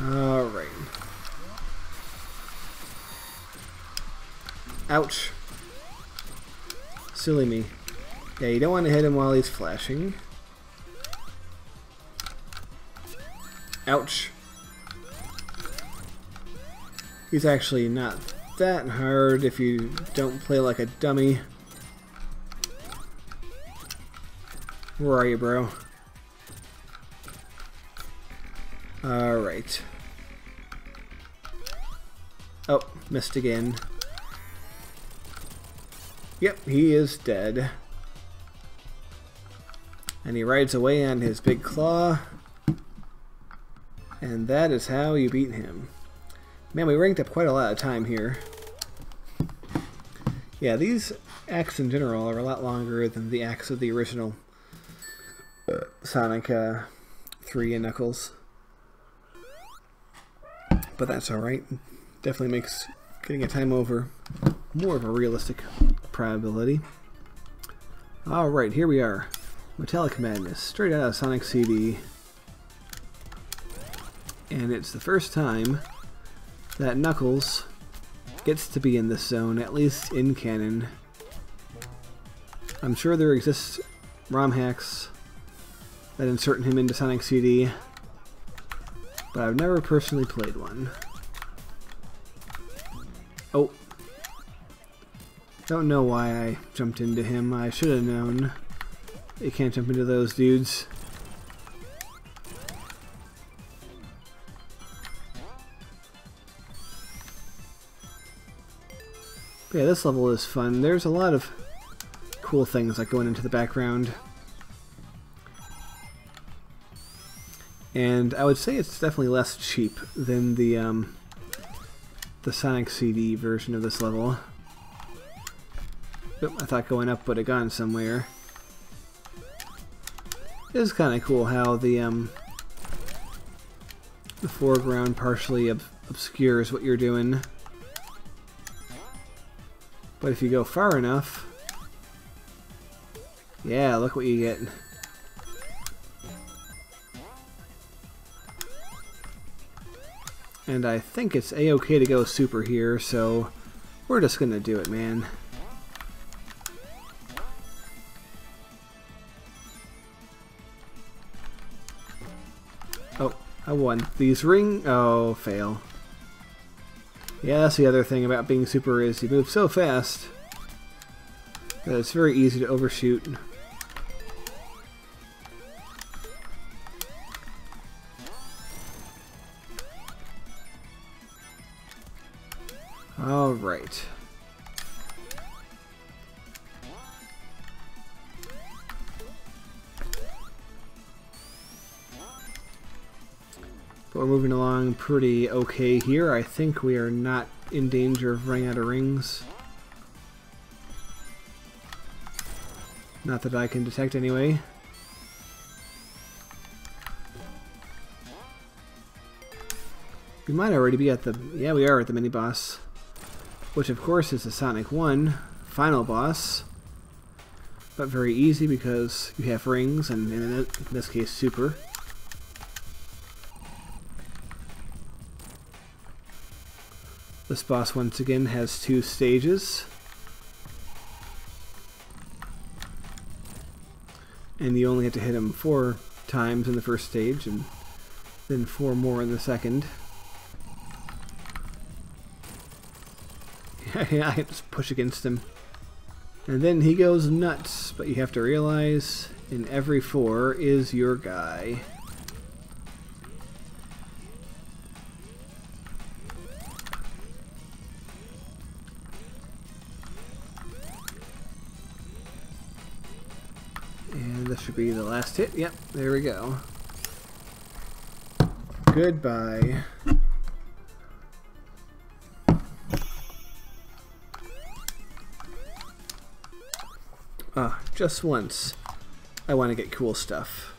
Alright. Ouch. Silly me. Yeah, you don't want to hit him while he's flashing. Ouch. He's actually not that hard if you don't play like a dummy. Where are you, bro? Alright. Oh, missed again. Yep, he is dead. And he rides away on his big claw. And that is how you beat him. Man, we ranked up quite a lot of time here. Yeah, these acts in general are a lot longer than the acts of the original Sonic 3 and Knuckles. But that's alright. Definitely makes getting a time over more of a realistic probability. Alright, here we are. Metallic Madness, straight out of Sonic CD. And it's the first time that Knuckles gets to be in this zone, at least in canon. I'm sure there exists ROM hacks that insert him into Sonic CD, but I've never personally played one. Oh. Don't know why I jumped into him. I should have known. You can't jump into those dudes. But yeah, this level is fun. There's a lot of cool things like going into the background. And I would say it's definitely less cheap than the Sonic CD version of this level. Oop, I thought going up would have gone somewhere. It is kind of cool how the foreground partially obscures what you're doing. But if you go far enough, yeah, look what you get. And I think it's a-okay to go super here, so we're just gonna do it, man. Oh, I won. These ring... Oh, fail. Yeah, that's the other thing about being super is you move so fast that it's very easy to overshoot. All right. But we're moving along pretty okay here. I think we are not in danger of running out of rings. Not that I can detect anyway. We might already be at the... Yeah, we are at the mini-boss. Which, of course, is the Sonic 1 final boss. But very easy because you have rings, and in this case, super. This boss, once again, has 2 stages. And you only have to hit him 4 times in the first stage, and then 4 more in the second. Yeah, I just push against him. And then he goes nuts, but you have to realize in every 4 is your guy. And this should be the last hit. Yep, there we go. Goodbye. Just once. I want to get cool stuff.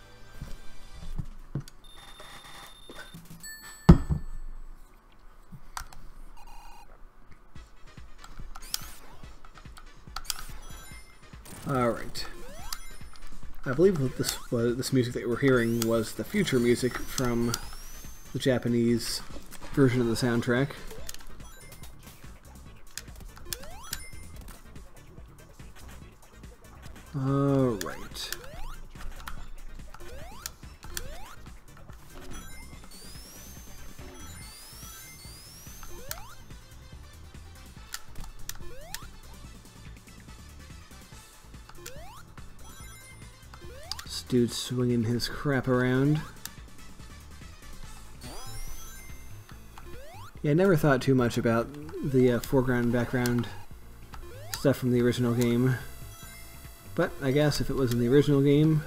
Alright. I believe that this music that we're hearing was the future music from the Japanese version of the soundtrack. Alright. This dude's swinging his crap around. Yeah, I never thought too much about the foreground and background stuff from the original game. But I guess if it was in the original game,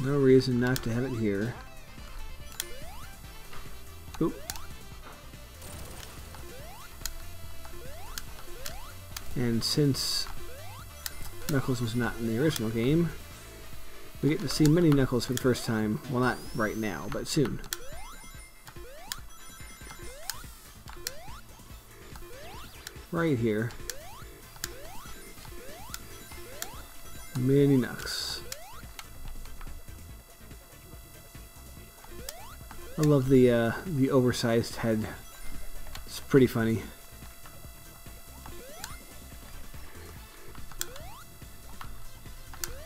no reason not to have it here. Oop. And since Knuckles was not in the original game, we get to see mini Knuckles for the first time. Well, not right now, but soon. Right here. Mini Knucks. I love the oversized head. It's pretty funny.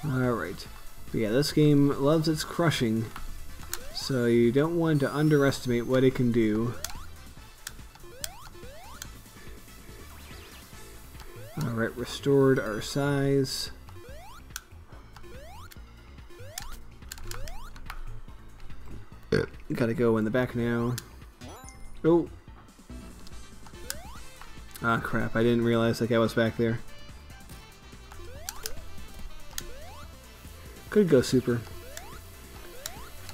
Alright. But yeah, this game loves its crushing, so you don't want to underestimate what it can do. Alright, restored our size. Gotta go in the back now. Oh! Ah, crap, I didn't realize that guy was back there. Could go super.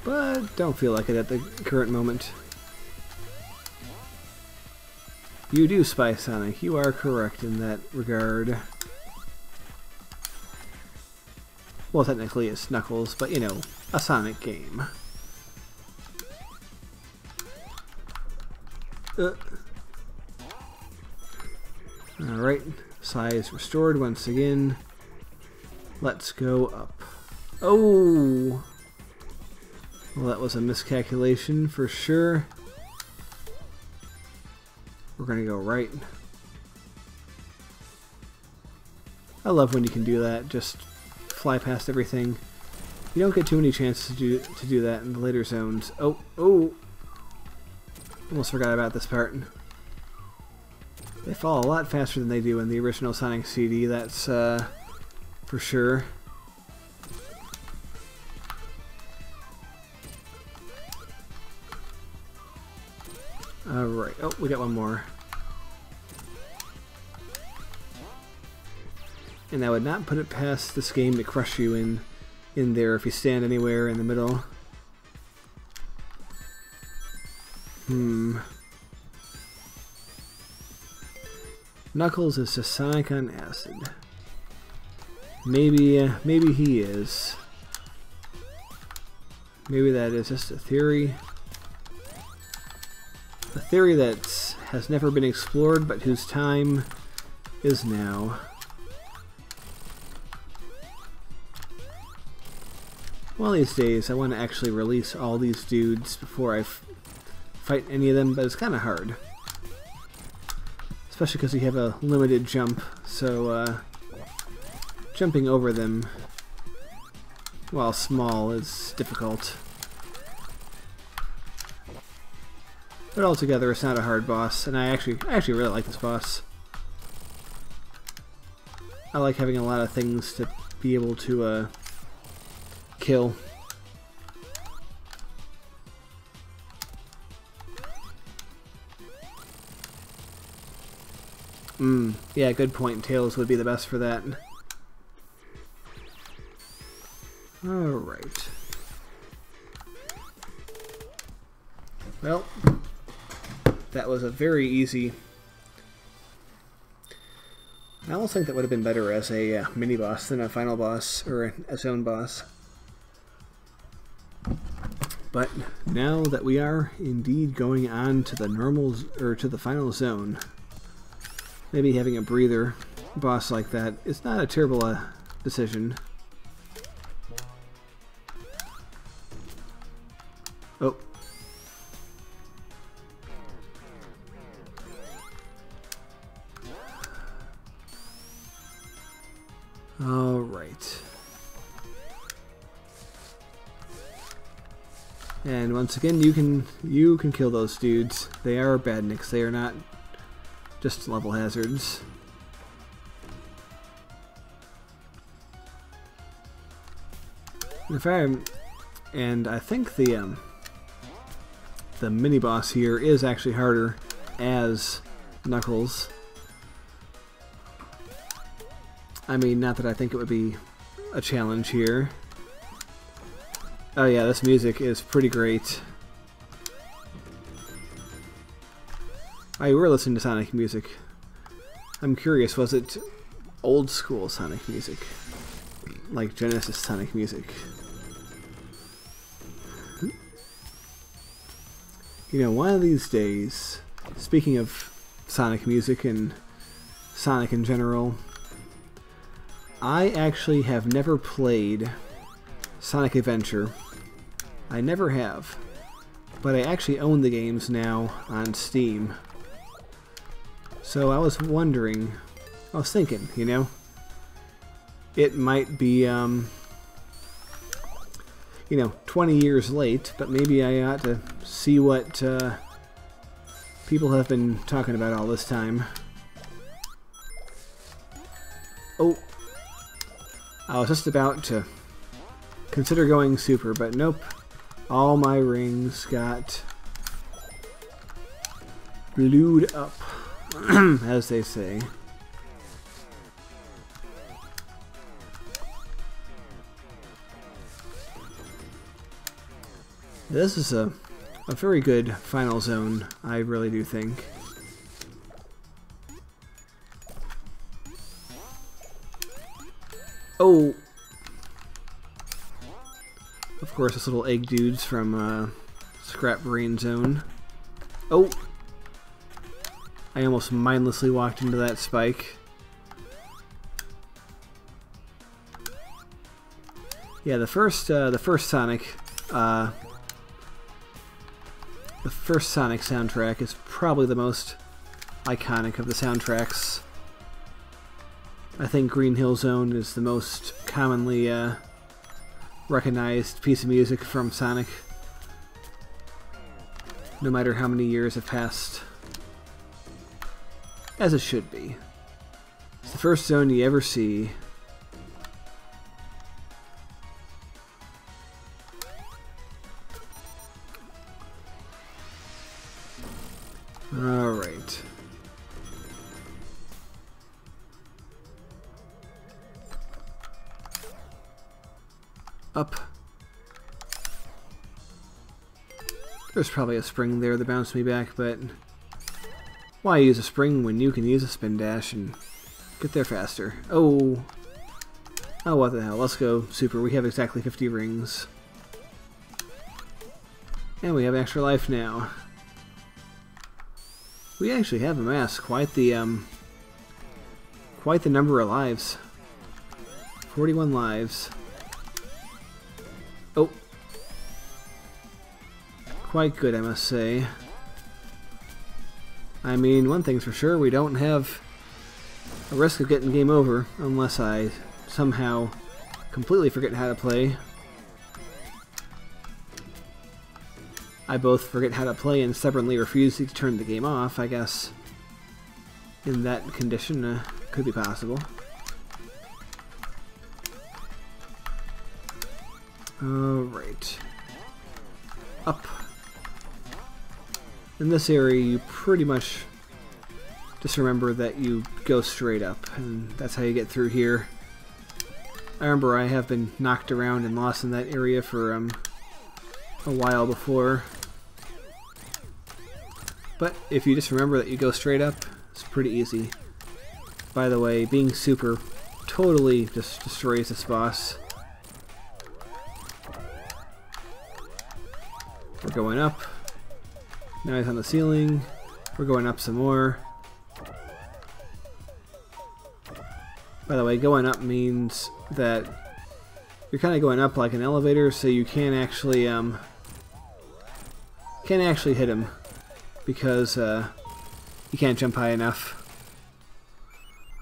But don't feel like it at the current moment. You do spy Sonic. You are correct in that regard. Well, technically it's Knuckles, but you know, a Sonic game. Alright, size restored once again. Let's go up. Oh! Well, that was a miscalculation for sure. We're gonna go right. I love when you can do that, just fly past everything. You don't get too many chances to do that in the later zones. Oh, oh! Almost forgot about this part. They fall a lot faster than they do in the original Sonic CD, that's for sure. Alright, oh, we got one more. And I would not put it past this game to crush you in there if you stand anywhere in the middle. Knuckles is just Sonic on acid. Maybe he is. Maybe that is just a theory. A theory that has never been explored, but whose time is now. One of these days, I want to actually release all these dudes before I fight any of them, but it's kind of hard. Especially because you have a limited jump, so jumping over them while small is difficult. But altogether, it's not a hard boss, and I actually really like this boss. I like having a lot of things to be able to kill. Yeah, good point. Tails would be the best for that. Alright. Well, that was a very easy... I almost think that would have been better as a mini-boss than a final boss, or a zone boss. But now that we are indeed going on to the to the final zone, maybe having a breather boss like that is not a terrible decision. Oh. All right. And once again, you can kill those dudes. They are badniks. They are not just level hazards. And I think the mini boss here is actually harder as Knuckles. I mean, not that I think it would be a challenge here. Oh yeah, this music is pretty great. Oh, you were listening to Sonic music. I'm curious, was it old school Sonic music? Like Genesis Sonic music? You know, one of these days, speaking of Sonic music and Sonic in general, I actually have never played Sonic Adventure. I never have. But I actually own the games now on Steam. So I was wondering, I was thinking, you know, it might be, you know, 20 years late, but maybe I ought to see what people have been talking about all this time. Oh, I was just about to consider going super, but nope. All my rings got glued up, as they say. This is a very good final zone, I really do think. Oh! Of course, this little egg dude's from Scrap Brain Zone. Oh! I almost mindlessly walked into that spike. Yeah, the first Sonic soundtrack is probably the most iconic of the soundtracks. I think Green Hill Zone is the most commonly recognized piece of music from Sonic, no matter how many years have passed. As it should be. It's the first zone you ever see. Alright. Up. There's probably a spring there that bounced me back, but why use a spring when you can use a spin dash and get there faster? Oh. Oh, what the hell. Let's go super. We have exactly 50 rings. And we have extra life now. We actually have amassed quite the number of lives. 41 lives. Oh. Quite good, I must say. I mean, one thing's for sure, we don't have a risk of getting game over unless I somehow completely forget how to play. I both forget how to play and stubbornly refuse to turn the game off. I guess in that condition could be possible. Alright. Up. In this area you pretty much just remember that you go straight up, and that's how you get through here. I remember I have been knocked around and lost in that area for a while before. But if you just remember that you go straight up, it's pretty easy. By the way, being super totally just destroys this boss. We're going up. Now he's on the ceiling. We're going up some more. By the way, going up means that you're kind of going up like an elevator, so you can't actually hit him because you can't jump high enough.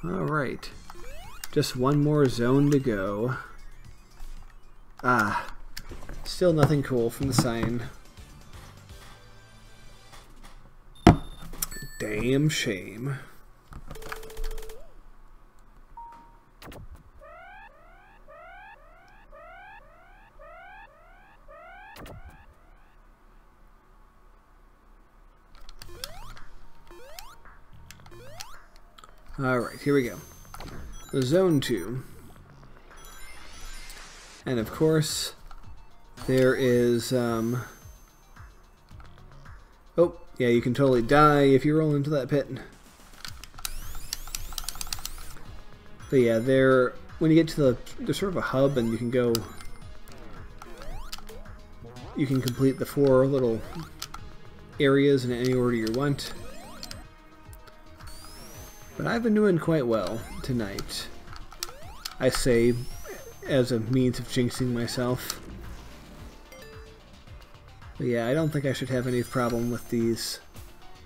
Alright. Just one more zone to go. Ah. Still nothing cool from the sign. Damn shame. Alright, here we go. Zone 2. And of course, there is, oh, yeah, you can totally die if you roll into that pit. But yeah, there, when you get to there's sort of a hub and you can go, you can complete the 4 little areas in any order you want. But I've been doing quite well tonight. I say as a means of jinxing myself. But yeah, I don't think I should have any problem with these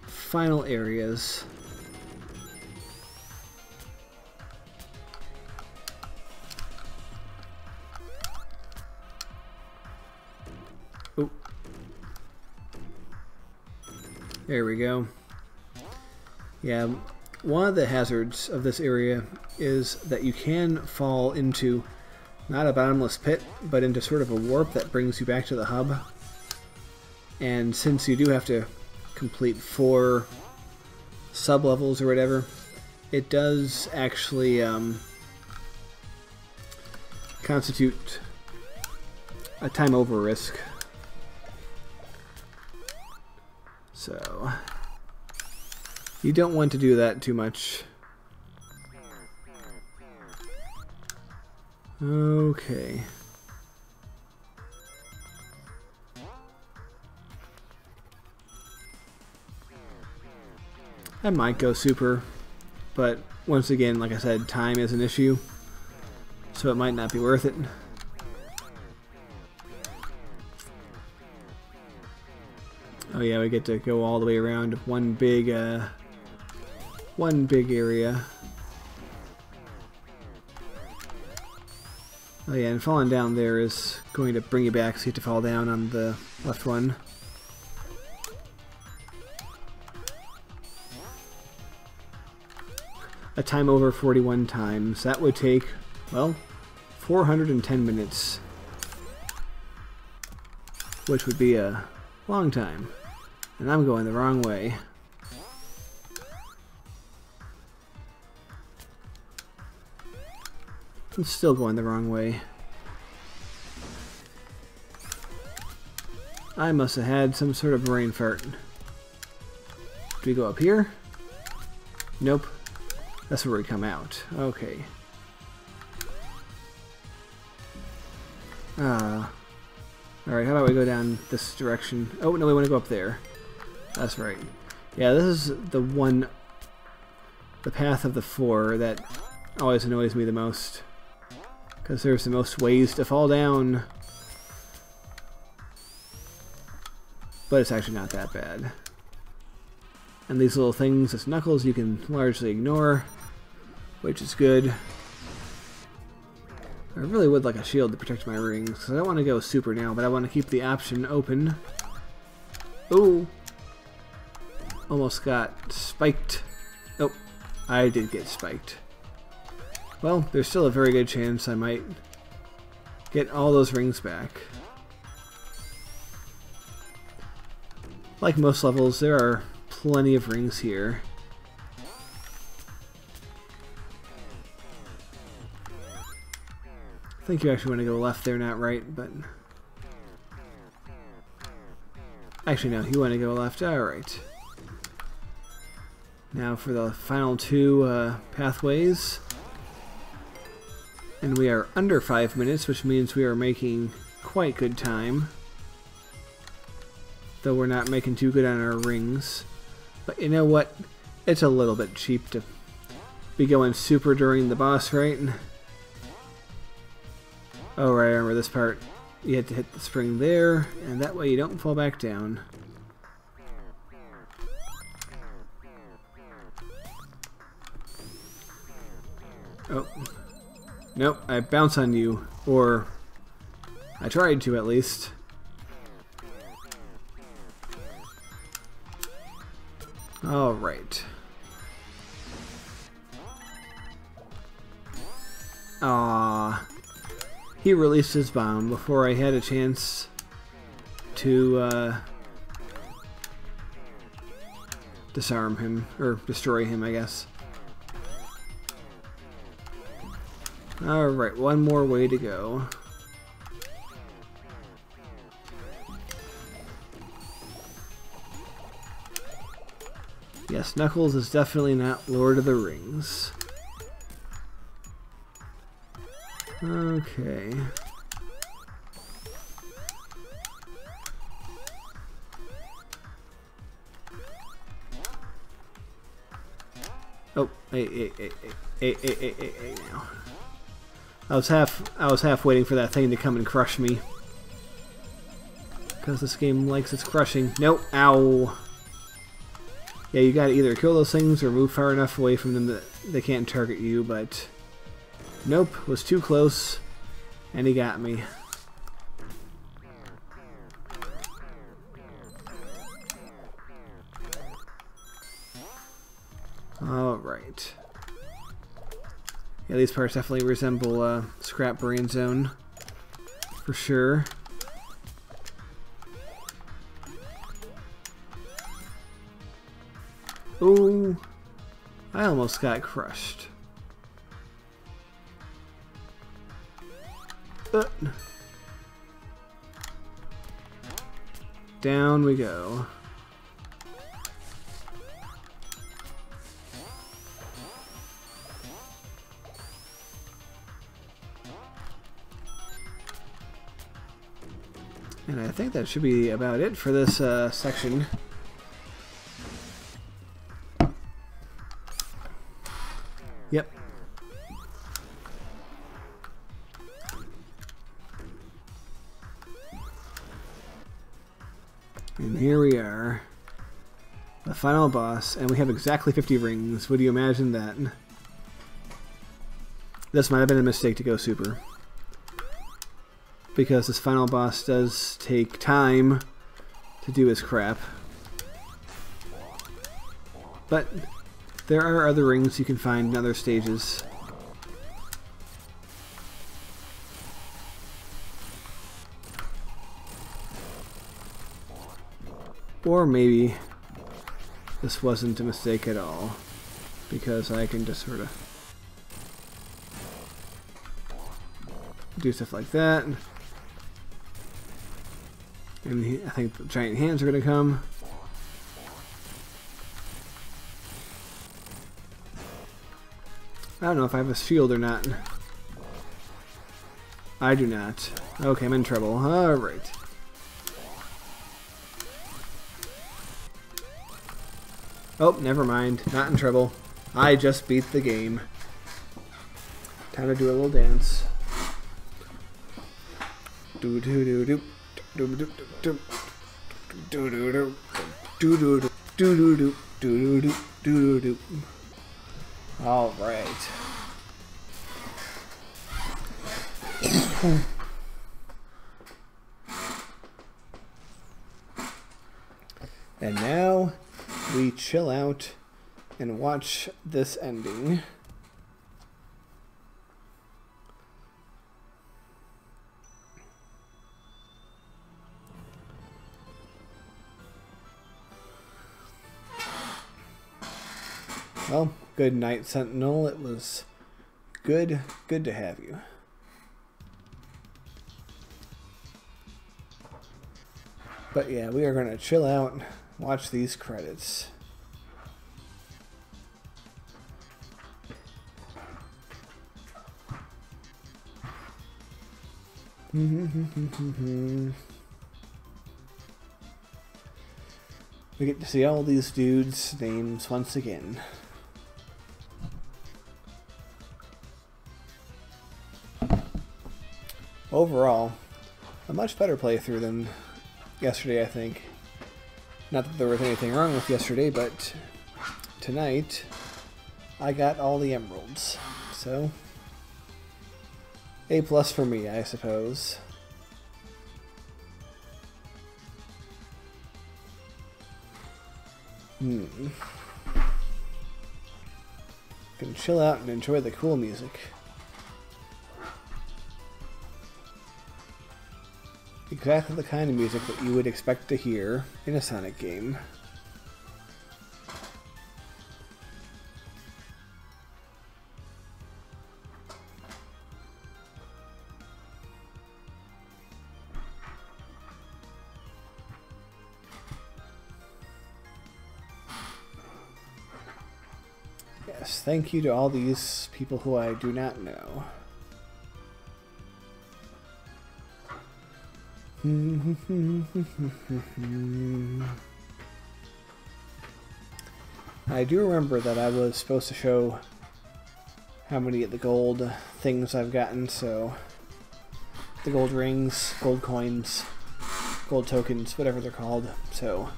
final areas. Oh. There we go. Yeah. One of the hazards of this area is that you can fall into not a bottomless pit, but into sort of a warp that brings you back to the hub. And since you do have to complete 4 sub-levels or whatever, it does actually constitute a time over risk. So you don't want to do that too much. Okay. I might go super, but once again, like I said, time is an issue, so it might not be worth it. Oh yeah, we get to go all the way around one big area. Oh yeah, and falling down there is going to bring you back, so you have to fall down on the left one. A time over 41 times. That would take, well, 410 minutes. Which would be a long time. And I'm going the wrong way. I'm still going the wrong way. I must have had some sort of brain fart. Do we go up here? Nope. That's where we come out. Okay. Alright, how about we go down this direction? Oh, no, we want to go up there. That's right. Yeah, this is the path of the four that always annoys me the most. Because there's the most ways to fall down. But it's actually not that bad. And these little things, as knuckles, you can largely ignore, which is good. I really would like a shield to protect my rings, because I don't want to go super now, but I want to keep the option open. Ooh! Almost got spiked. Oh, I did get spiked. Well, there's still a very good chance I might get all those rings back. Like most levels, there are plenty of rings here. I think you actually want to go left there, not right, but... Actually, no, you want to go left. Alright. Now for the final two pathways. And we are under 5 minutes, which means we are making quite good time. Though we're not making too good on our rings. But you know what? It's a little bit cheap to be going super during the boss fight. Oh right, I remember this part. You had to hit the spring there, and that way you don't fall back down. Oh. Nope, I bounce on you. Or I tried to, at least. Alright. Ah, he released his bomb before I had a chance to disarm him, or destroy him, I guess. Alright, one more way to go. Yes, Knuckles is definitely not Lord of the Rings. Okay. Oh, hey now. I was half waiting for that thing to come and crush me. Because this game likes its crushing. Nope, ow. Yeah, you gotta either kill those things or move far enough away from them that they can't target you, but... Nope, was too close, and he got me. Alright. Yeah, these parts definitely resemble Scrap Brain Zone, for sure. Ooh, I almost got crushed. Down we go. And I think that should be about it for this section. Yep. And here we are. The final boss, and we have exactly 50 rings. Would you imagine that? This might have been a mistake to go super. Because this final boss does take time to do his crap. But there are other rings you can find in other stages. Or maybe this wasn't a mistake at all, because I can just sort of do stuff like that. And I think the giant hands are going to come. I don't know if I have a shield or not. I do not. Okay, I'm in trouble. Alright. Oh, never mind. Not in trouble. I just beat the game. Time to do a little dance. Do do do do do do do do do do do do do do do do do do. All right. And now we chill out and watch this ending. Well, good night, Sentinel. It was good to have you. But yeah, we are going to chill out and watch these credits. We get to see all these dudes' names once again. Overall, a much better playthrough than yesterday, I think. Not that there was anything wrong with yesterday, but tonight I got all the emeralds. So, A+ for me, I suppose. Can chill out and enjoy the cool music. Exactly the kind of music that you would expect to hear in a Sonic game. Yes, thank you to all these people who I do not know. I do remember that I was supposed to show how many of the gold things I've gotten, so the gold rings, gold coins, gold tokens, whatever they're called. So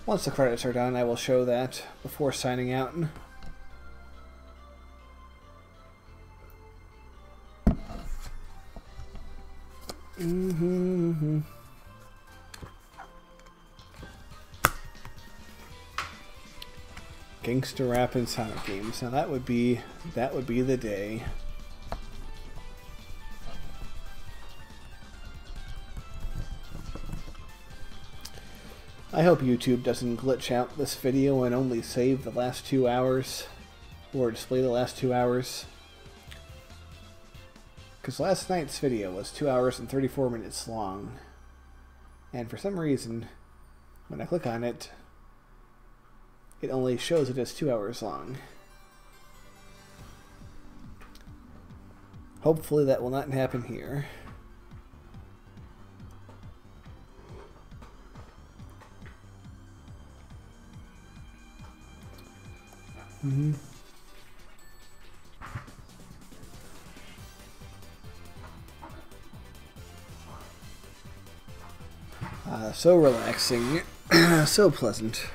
once the credits are done, I will show that before signing out. Gangster rap in Sonic games. Now that would be the day. I hope YouTube doesn't glitch out this video and only save the last 2 hours, or display the last 2 hours. Because last night's video was 2 hours and 34 minutes long, and for some reason, when I click on it, it only shows it as 2 hours long. Hopefully that will not happen here. So relaxing, so pleasant.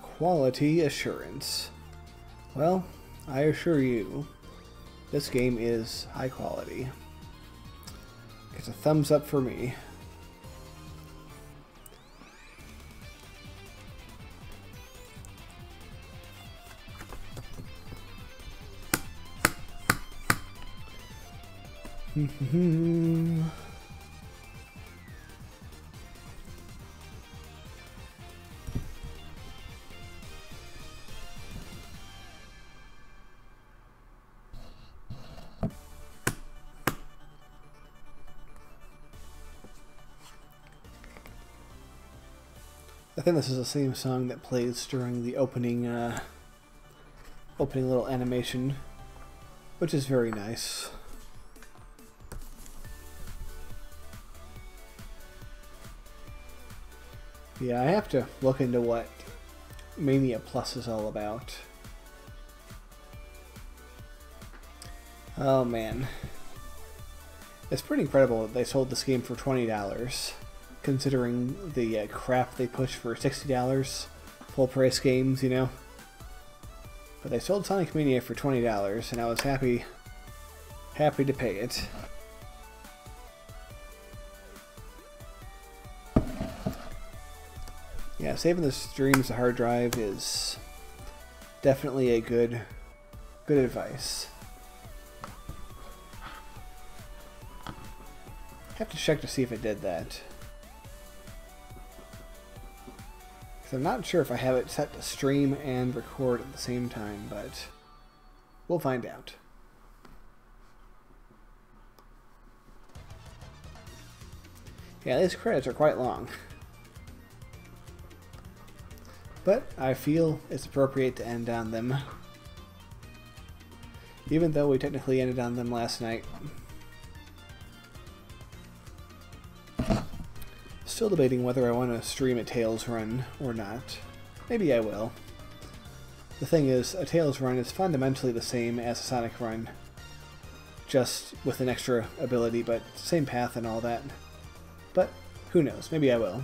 Quality assurance. Well, I assure you, this game is high quality. It's a thumbs up for me. I think this is the same song that plays during the opening little animation, which is very nice. Yeah, I have to look into what Mania Plus is all about. Oh man. It's pretty incredible that they sold this game for $20, considering the crap they push for $60 full price games, you know. But they sold Sonic Mania for $20, and I was happy to pay it. Yeah, saving the streams to hard drive is definitely a good advice. Have to check to see if it did that. Because I'm not sure if I have it set to stream and record at the same time, but we'll find out. Yeah, these credits are quite long. But I feel it's appropriate to end on them. Even though we technically ended on them last night. Still debating whether I want to stream a Tails run or not. Maybe I will. The thing is, a Tails run is fundamentally the same as a Sonic run. Just with an extra ability, but same path and all that. But who knows, maybe I will.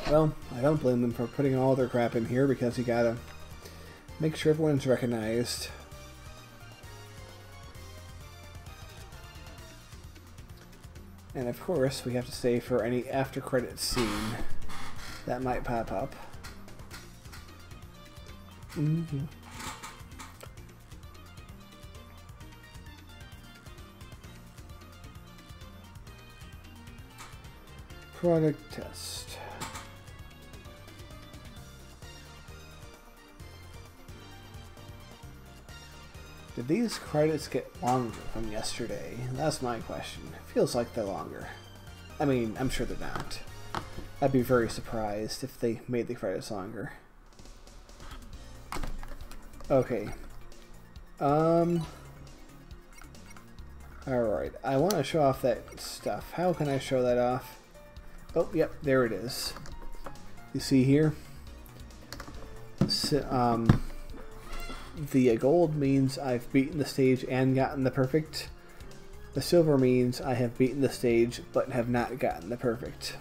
Well, I don't blame them for putting all their crap in here because you gotta make sure everyone's recognized. And of course, we have to stay for any after-credits scene that might pop up. Product test. Did these credits get longer from yesterday? That's my question. It feels like they're longer. I mean, I'm sure they're not. I'd be very surprised if they made the credits longer. Okay. Alright, I want to show off that stuff. How can I show that off? Oh, yep, there it is. You see here? So, the gold means I've beaten the stage and gotten the perfect. The silver means I have beaten the stage but have not gotten the perfect.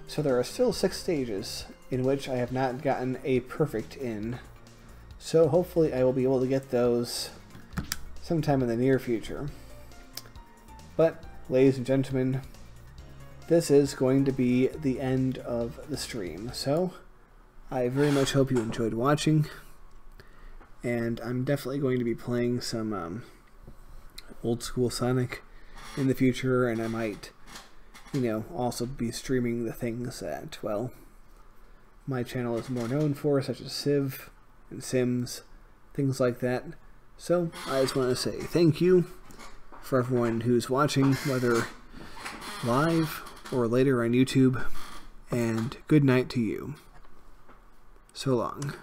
So there are still 6 stages in which I have not gotten a perfect in. So hopefully I will be able to get those sometime in the near future. But, ladies and gentlemen, this is going to be the end of the stream. So, I very much hope you enjoyed watching. And I'm definitely going to be playing some old school Sonic in the future, and I might also be streaming the things that, well, my channel is more known for, such as Civ and Sims, things like that. So I just want to say thank you for everyone who's watching, whether live or later on YouTube, and good night to you. So long.